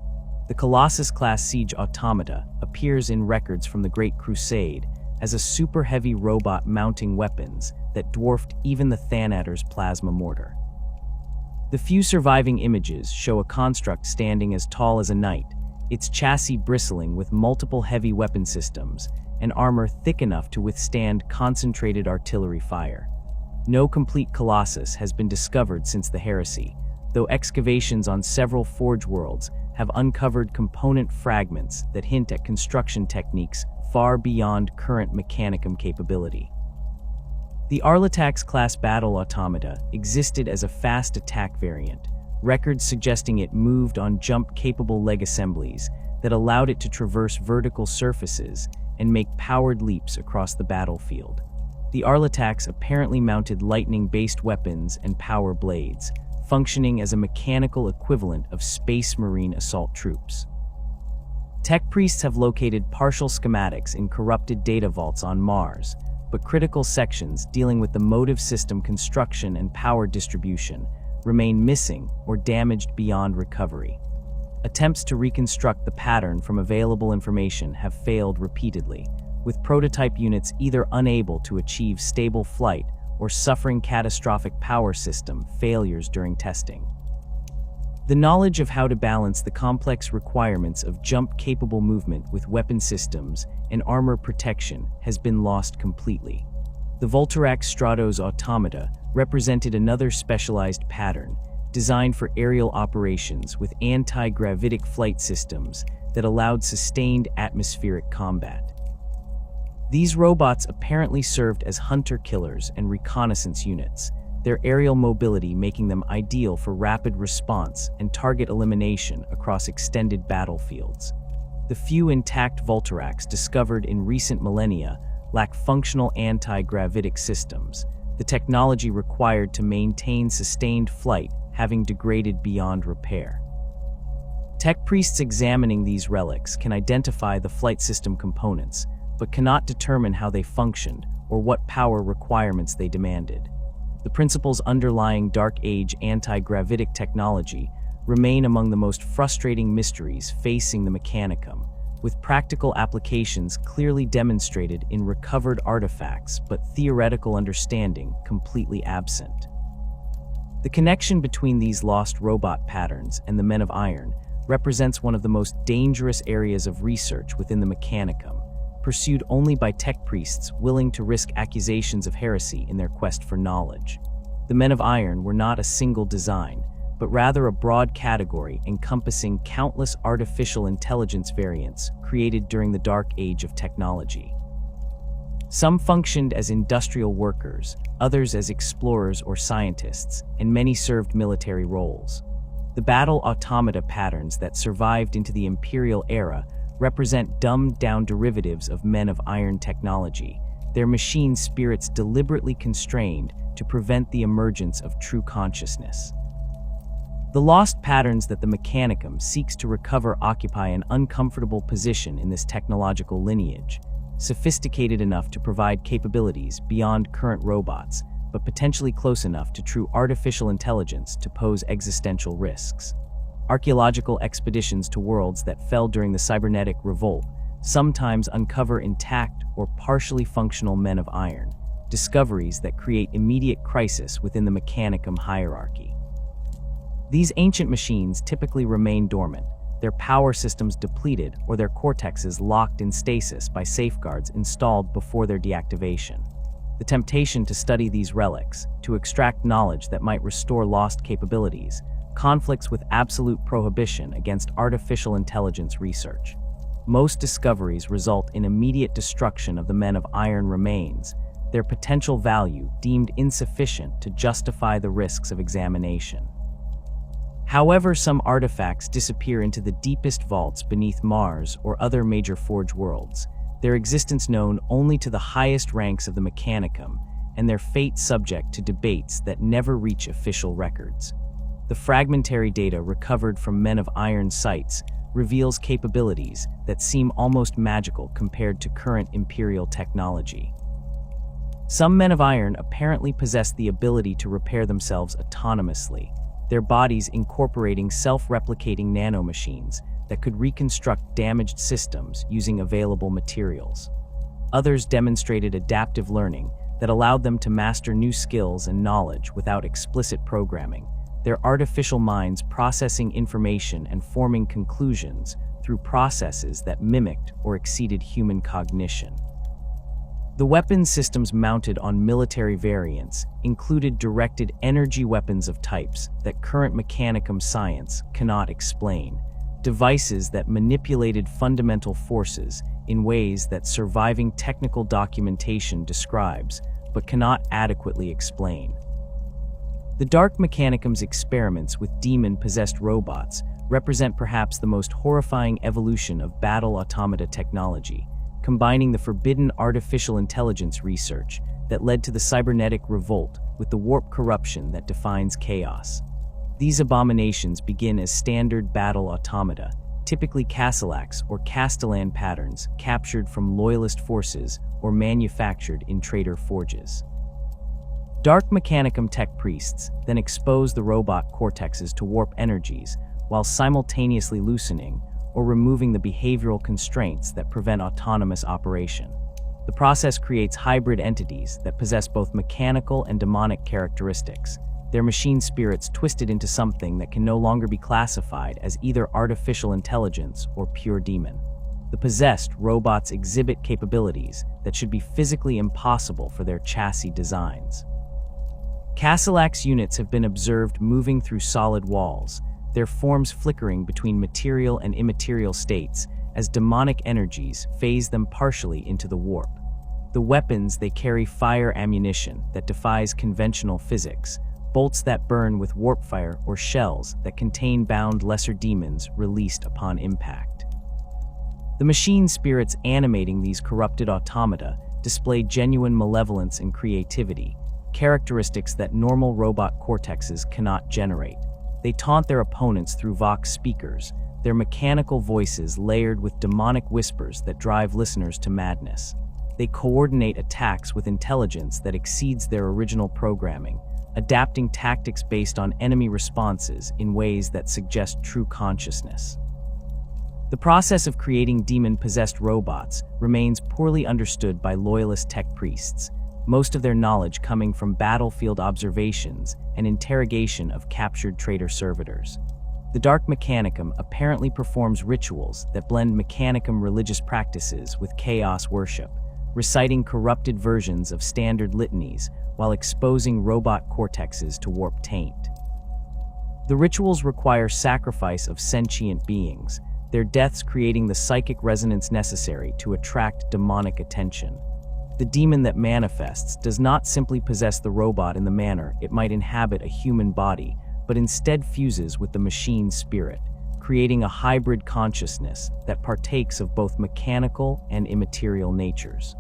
The Colossus-class siege automata appears in records from the Great Crusade as a super-heavy robot mounting weapons that dwarfed even the Thanatar's plasma mortar. The few surviving images show a construct standing as tall as a knight, its chassis bristling with multiple heavy weapon systems and armor thick enough to withstand concentrated artillery fire. No complete Colossus has been discovered since the Heresy, though excavations on several Forge worlds have uncovered component fragments that hint at construction techniques far beyond current Mechanicum capability. The Arlatax-class battle-automata existed as a fast attack variant, records suggesting it moved on jump-capable leg assemblies that allowed it to traverse vertical surfaces and make powered leaps across the battlefield. The Arlatax apparently mounted lightning-based weapons and power blades, functioning as a mechanical equivalent of Space Marine assault troops. Tech priests have located partial schematics in corrupted data vaults on Mars, but critical sections dealing with the motive system construction and power distribution remain missing or damaged beyond recovery. Attempts to reconstruct the pattern from available information have failed repeatedly, with prototype units either unable to achieve stable flight or suffering catastrophic power system failures during testing. The knowledge of how to balance the complex requirements of jump-capable movement with weapon systems and armor protection has been lost completely. The Vorax Stratos automata represented another specialized pattern, designed for aerial operations with anti-gravitic flight systems that allowed sustained atmospheric combat. These robots apparently served as hunter-killers and reconnaissance units, their aerial mobility making them ideal for rapid response and target elimination across extended battlefields. The few intact Vorax discovered in recent millennia lack functional anti-gravitic systems, the technology required to maintain sustained flight having degraded beyond repair. Tech priests examining these relics can identify the flight system components, but cannot determine how they functioned or what power requirements they demanded. The principles underlying Dark Age anti-gravitic technology remain among the most frustrating mysteries facing the Mechanicum, with practical applications clearly demonstrated in recovered artifacts but theoretical understanding completely absent. The connection between these lost robot patterns and the Men of Iron represents one of the most dangerous areas of research within the Mechanicum, pursued only by tech priests willing to risk accusations of heresy in their quest for knowledge. The Men of Iron were not a single design, but rather a broad category encompassing countless artificial intelligence variants created during the Dark Age of technology. Some functioned as industrial workers, others as explorers or scientists, and many served military roles. The battle-automata patterns that survived into the Imperial era represent dumbed-down derivatives of Men of Iron technology, their machine spirits deliberately constrained to prevent the emergence of true consciousness. The lost patterns that the Mechanicum seeks to recover occupy an uncomfortable position in this technological lineage, sophisticated enough to provide capabilities beyond current robots, but potentially close enough to true artificial intelligence to pose existential risks. Archaeological expeditions to worlds that fell during the Cybernetic Revolt sometimes uncover intact or partially functional Men of Iron, discoveries that create immediate crisis within the Mechanicum hierarchy. These ancient machines typically remain dormant, their power systems depleted or their cortexes locked in stasis by safeguards installed before their deactivation. The temptation to study these relics, to extract knowledge that might restore lost capabilities, conflicts with absolute prohibition against artificial intelligence research. Most discoveries result in immediate destruction of the Men of Iron remains, their potential value deemed insufficient to justify the risks of examination. However, some artifacts disappear into the deepest vaults beneath Mars or other major Forge worlds, their existence known only to the highest ranks of the Mechanicum, and their fate subject to debates that never reach official records. The fragmentary data recovered from Men of Iron sites reveals capabilities that seem almost magical compared to current Imperial technology. Some Men of Iron apparently possess the ability to repair themselves autonomously, their bodies incorporating self-replicating nanomachines that could reconstruct damaged systems using available materials. Others demonstrated adaptive learning that allowed them to master new skills and knowledge without explicit programming, their artificial minds processing information and forming conclusions through processes that mimicked or exceeded human cognition. The weapon systems mounted on military variants included directed energy weapons of types that current Mechanicum science cannot explain, devices that manipulated fundamental forces in ways that surviving technical documentation describes but cannot adequately explain. The Dark Mechanicum's experiments with demon-possessed robots represent perhaps the most horrifying evolution of Battle-Automata technology, combining the forbidden artificial intelligence research that led to the cybernetic revolt with the warp corruption that defines chaos. These abominations begin as standard Battle-Automata, typically Castellax or Kastelan patterns captured from loyalist forces or manufactured in traitor forges. Dark Mechanicum tech priests then expose the robot cortexes to warp energies while simultaneously loosening or removing the behavioral constraints that prevent autonomous operation. The process creates hybrid entities that possess both mechanical and demonic characteristics, their machine spirits twisted into something that can no longer be classified as either artificial intelligence or pure demon. The possessed robots exhibit capabilities that should be physically impossible for their chassis designs. Castellax units have been observed moving through solid walls, their forms flickering between material and immaterial states as demonic energies phase them partially into the warp. The weapons they carry fire ammunition that defies conventional physics, bolts that burn with warp fire, or shells that contain bound lesser demons released upon impact. The machine spirits animating these corrupted automata display genuine malevolence and creativity, characteristics that normal robot cortexes cannot generate. They taunt their opponents through Vox speakers, their mechanical voices layered with demonic whispers that drive listeners to madness. They coordinate attacks with intelligence that exceeds their original programming, adapting tactics based on enemy responses in ways that suggest true consciousness. The process of creating demon-possessed robots remains poorly understood by loyalist tech priests, most of their knowledge coming from battlefield observations and interrogation of captured traitor servitors. The Dark Mechanicum apparently performs rituals that blend Mechanicum religious practices with chaos worship, reciting corrupted versions of standard litanies while exposing robot cortexes to warp taint. The rituals require sacrifice of sentient beings, their deaths creating the psychic resonance necessary to attract demonic attention. The demon that manifests does not simply possess the robot in the manner it might inhabit a human body, but instead fuses with the machine spirit, creating a hybrid consciousness that partakes of both mechanical and immaterial natures.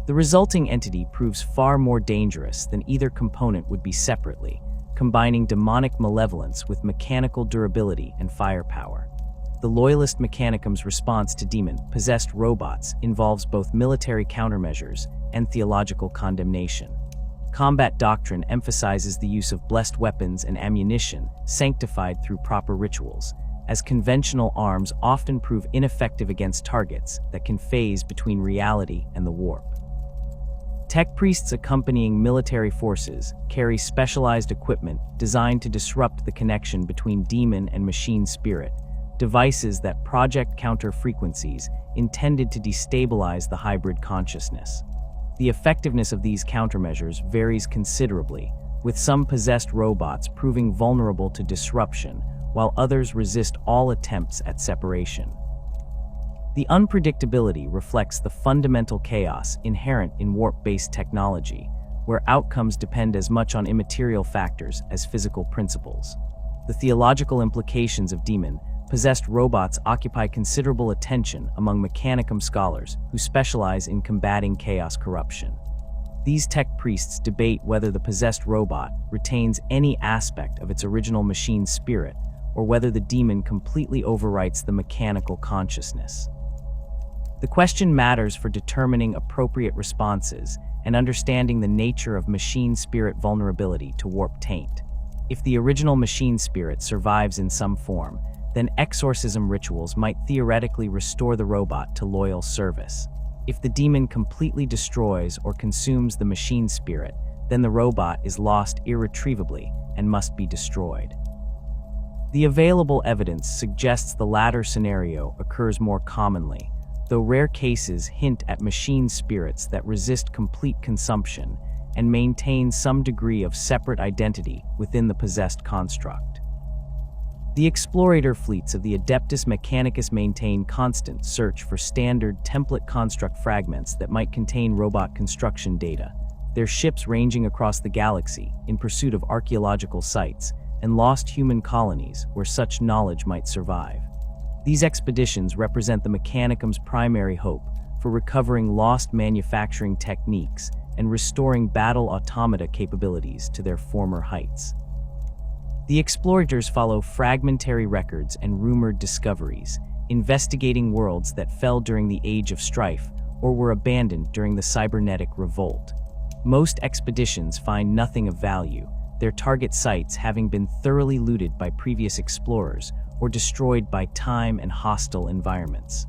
The resulting entity proves far more dangerous than either component would be separately, combining demonic malevolence with mechanical durability and firepower. The Loyalist Mechanicum's response to demon-possessed robots involves both military countermeasures and theological condemnation. Combat doctrine emphasizes the use of blessed weapons and ammunition sanctified through proper rituals, as conventional arms often prove ineffective against targets that can phase between reality and the warp. Tech priests accompanying military forces carry specialized equipment designed to disrupt the connection between demon and machine spirit, devices that project counter frequencies intended to destabilize the hybrid consciousness. The effectiveness of these countermeasures varies considerably, with some possessed robots proving vulnerable to disruption, while others resist all attempts at separation. The unpredictability reflects the fundamental chaos inherent in warp-based technology, where outcomes depend as much on immaterial factors as physical principles. The theological implications of demon-possessed robots occupy considerable attention among Mechanicum scholars who specialize in combating chaos corruption. These tech priests debate whether the possessed robot retains any aspect of its original machine spirit, or whether the demon completely overwrites the mechanical consciousness. The question matters for determining appropriate responses and understanding the nature of machine spirit vulnerability to warp taint. If the original machine spirit survives in some form, then exorcism rituals might theoretically restore the robot to loyal service. If the demon completely destroys or consumes the machine spirit, then the robot is lost irretrievably and must be destroyed. The available evidence suggests the latter scenario occurs more commonly, though rare cases hint at machine spirits that resist complete consumption and maintain some degree of separate identity within the possessed construct. The explorator fleets of the Adeptus Mechanicus maintain constant search for standard template construct fragments that might contain robot construction data, their ships ranging across the galaxy in pursuit of archaeological sites and lost human colonies where such knowledge might survive. These expeditions represent the Mechanicum's primary hope for recovering lost manufacturing techniques and restoring Battle-Automata capabilities to their former heights. The explorators follow fragmentary records and rumored discoveries, investigating worlds that fell during the Age of Strife or were abandoned during the Cybernetic Revolt. Most expeditions find nothing of value, their target sites having been thoroughly looted by previous explorers or destroyed by time and hostile environments.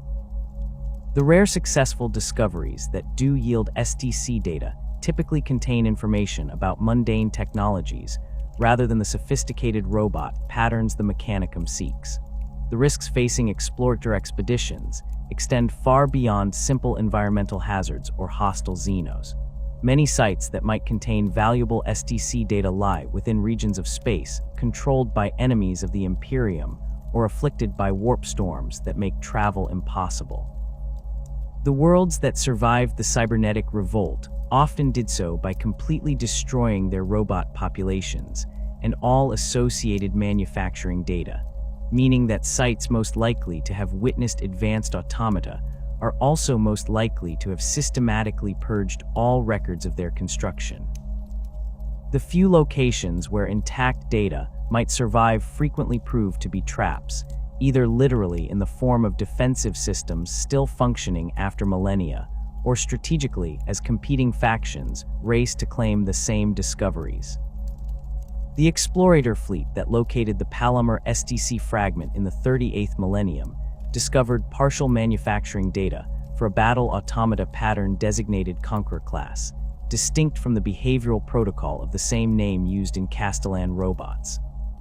The rare successful discoveries that do yield STC data typically contain information about mundane technologies rather than the sophisticated robot patterns the Mechanicum seeks. The risks facing explorator expeditions extend far beyond simple environmental hazards or hostile xenos. Many sites that might contain valuable STC data lie within regions of space controlled by enemies of the Imperium or afflicted by warp storms that make travel impossible. The worlds that survived the Cybernetic Revolt often did so by completely destroying their robot populations and all associated manufacturing data, meaning that sites most likely to have witnessed advanced automata are also most likely to have systematically purged all records of their construction. The few locations where intact data might survive frequently prove to be traps, either literally in the form of defensive systems still functioning after millennia, or strategically as competing factions race to claim the same discoveries. The explorator fleet that located the Palomar STC fragment in the 38th millennium discovered partial manufacturing data for a Battle-Automata pattern designated Conqueror-class, distinct from the behavioral protocol of the same name used in Kastelan Robots.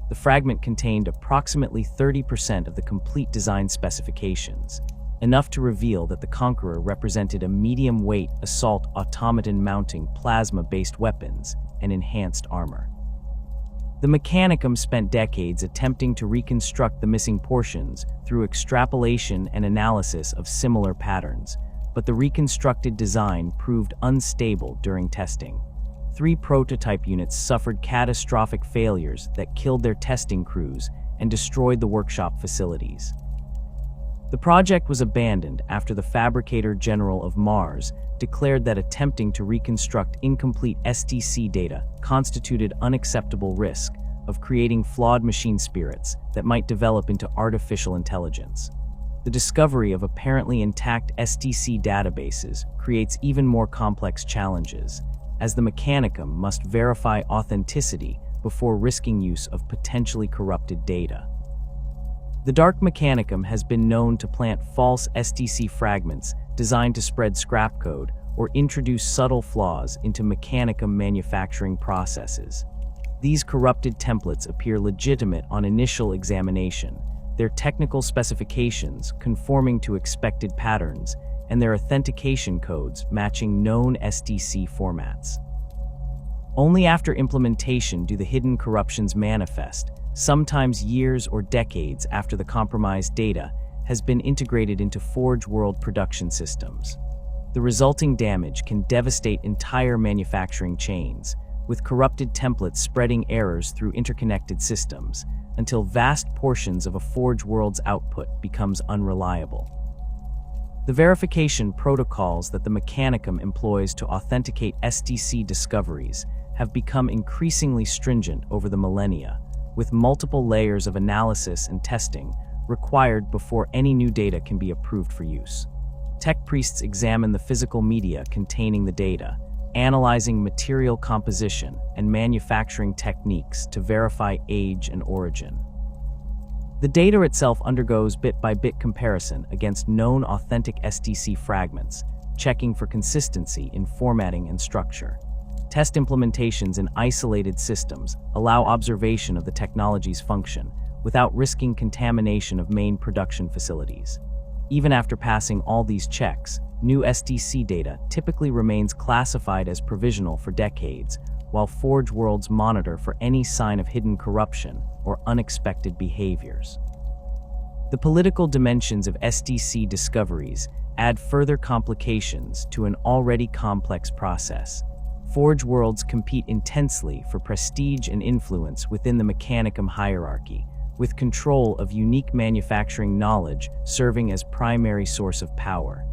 The fragment contained approximately 30% of the complete design specifications, enough to reveal that the Conqueror represented a medium-weight assault automaton mounting plasma-based weapons and enhanced armor. The Mechanicum spent decades attempting to reconstruct the missing portions through extrapolation and analysis of similar patterns, but the reconstructed design proved unstable during testing. 3 prototype units suffered catastrophic failures that killed their testing crews and destroyed the workshop facilities. The project was abandoned after the Fabricator General of Mars declared that attempting to reconstruct incomplete STC data constituted unacceptable risk of creating flawed machine spirits that might develop into artificial intelligence. The discovery of apparently intact STC databases creates even more complex challenges, as the Mechanicum must verify authenticity before risking use of potentially corrupted data. The Dark Mechanicum has been known to plant false STC fragments designed to spread scrap code or introduce subtle flaws into Mechanicum manufacturing processes. These corrupted templates appear legitimate on initial examination, their technical specifications conforming to expected patterns, and their authentication codes matching known SDC formats. Only after implementation do the hidden corruptions manifest, sometimes years or decades after the compromised data has been integrated into Forge World production systems. The resulting damage can devastate entire manufacturing chains, with corrupted templates spreading errors through interconnected systems, until vast portions of a Forge World's output becomes unreliable. The verification protocols that the Mechanicum employs to authenticate SDC discoveries have become increasingly stringent over the millennia, with multiple layers of analysis and testing required before any new data can be approved for use. Tech priests examine the physical media containing the data, analyzing material composition and manufacturing techniques to verify age and origin. The data itself undergoes bit-by-bit comparison against known authentic SDC fragments, checking for consistency in formatting and structure. Test implementations in isolated systems allow observation of the technology's function without risking contamination of main production facilities. Even after passing all these checks, new SDC data typically remains classified as provisional for decades, while Forge Worlds monitor for any sign of hidden corruption or unexpected behaviors. The political dimensions of SDC discoveries add further complications to an already complex process. Forge Worlds compete intensely for prestige and influence within the Mechanicum hierarchy, with control of unique manufacturing knowledge serving as primary source of power.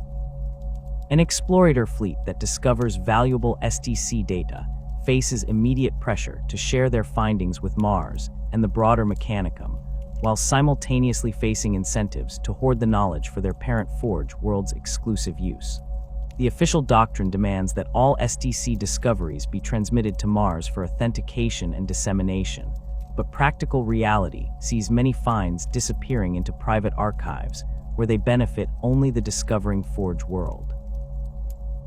An explorator fleet that discovers valuable SDC data faces immediate pressure to share their findings with Mars and the broader Mechanicum, while simultaneously facing incentives to hoard the knowledge for their parent Forge World's exclusive use. The official doctrine demands that all SDC discoveries be transmitted to Mars for authentication and dissemination, but practical reality sees many finds disappearing into private archives, where they benefit only the discovering Forge World.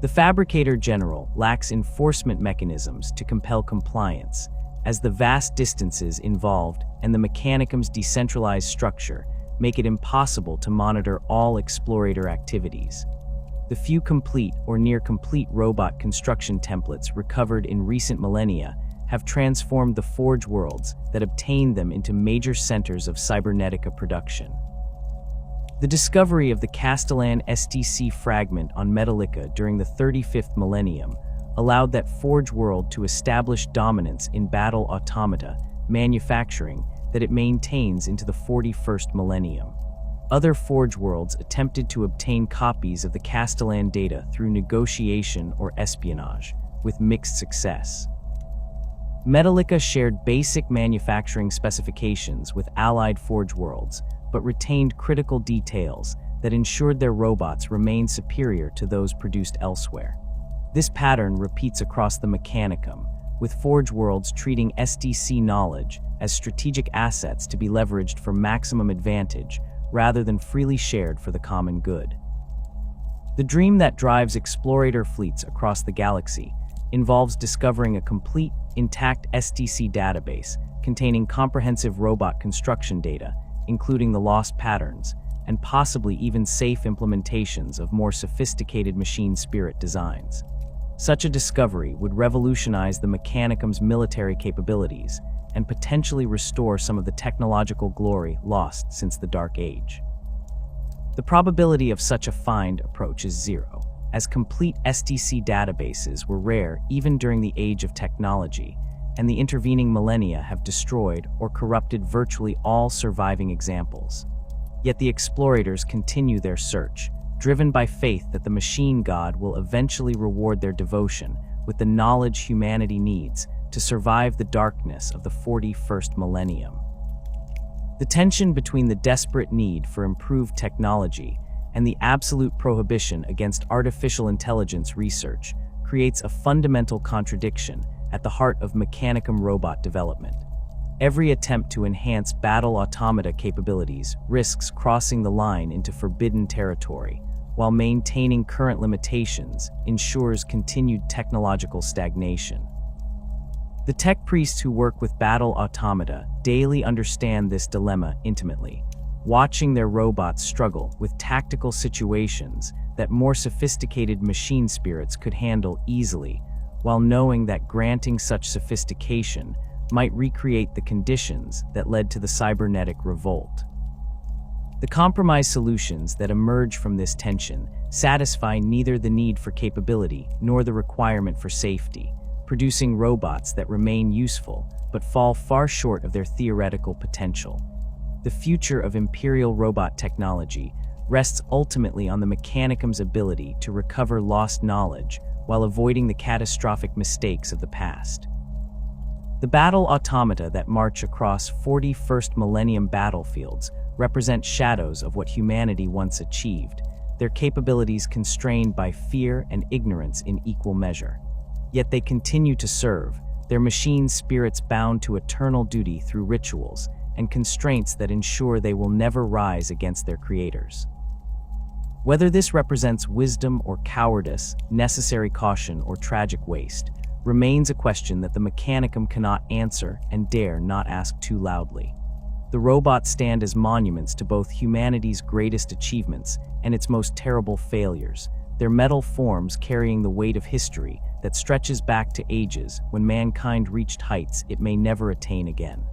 The Fabricator General lacks enforcement mechanisms to compel compliance, as the vast distances involved and the Mechanicum's decentralized structure make it impossible to monitor all explorator activities. The few complete or near-complete robot construction templates recovered in recent millennia have transformed the Forge Worlds that obtained them into major centers of Cybernetica production. The discovery of the Kastelan SDC fragment on Metallica during the 35th millennium allowed that Forge World to establish dominance in Battle-Automata manufacturing that it maintains into the 41st millennium. Other Forge Worlds attempted to obtain copies of the Kastelan data through negotiation or espionage, with mixed success. Metallica shared basic manufacturing specifications with allied Forge Worlds, but retained critical details that ensured their robots remained superior to those produced elsewhere. This pattern repeats across the Mechanicum, with Forge Worlds treating SDC knowledge as strategic assets to be leveraged for maximum advantage rather than freely shared for the common good. The dream that drives explorator fleets across the galaxy involves discovering a complete, intact SDC database containing comprehensive robot construction data, including the lost patterns, and possibly even safe implementations of more sophisticated machine spirit designs. Such a discovery would revolutionize the Mechanicum's military capabilities and potentially restore some of the technological glory lost since the Dark Age. The probability of such a find approaches zero, as complete SDC databases were rare even during the Age of Technology, and the intervening millennia have destroyed or corrupted virtually all surviving examples. Yet the explorators continue their search, driven by faith that the machine god will eventually reward their devotion with the knowledge humanity needs to survive the darkness of the 41st millennium. The tension between the desperate need for improved technology and the absolute prohibition against artificial intelligence research creates a fundamental contradiction at the heart of Mechanicum robot development. Every attempt to enhance Battle-Automata capabilities risks crossing the line into forbidden territory, while maintaining current limitations ensures continued technological stagnation. The tech priests who work with Battle-Automata daily understand this dilemma intimately, watching their robots struggle with tactical situations that more sophisticated machine spirits could handle easily, while knowing that granting such sophistication might recreate the conditions that led to the cybernetic revolt. The compromise solutions that emerge from this tension satisfy neither the need for capability nor the requirement for safety, producing robots that remain useful but fall far short of their theoretical potential. The future of Imperial robot technology rests ultimately on the Mechanicum's ability to recover lost knowledge while avoiding the catastrophic mistakes of the past. The Battle-Automata that march across 41st millennium battlefields represent shadows of what humanity once achieved, their capabilities constrained by fear and ignorance in equal measure. Yet they continue to serve, their machine spirits bound to eternal duty through rituals and constraints that ensure they will never rise against their creators. Whether this represents wisdom or cowardice, necessary caution or tragic waste, remains a question that the Mechanicum cannot answer and dare not ask too loudly. The robots stand as monuments to both humanity's greatest achievements and its most terrible failures, their metal forms carrying the weight of history that stretches back to ages when mankind reached heights it may never attain again.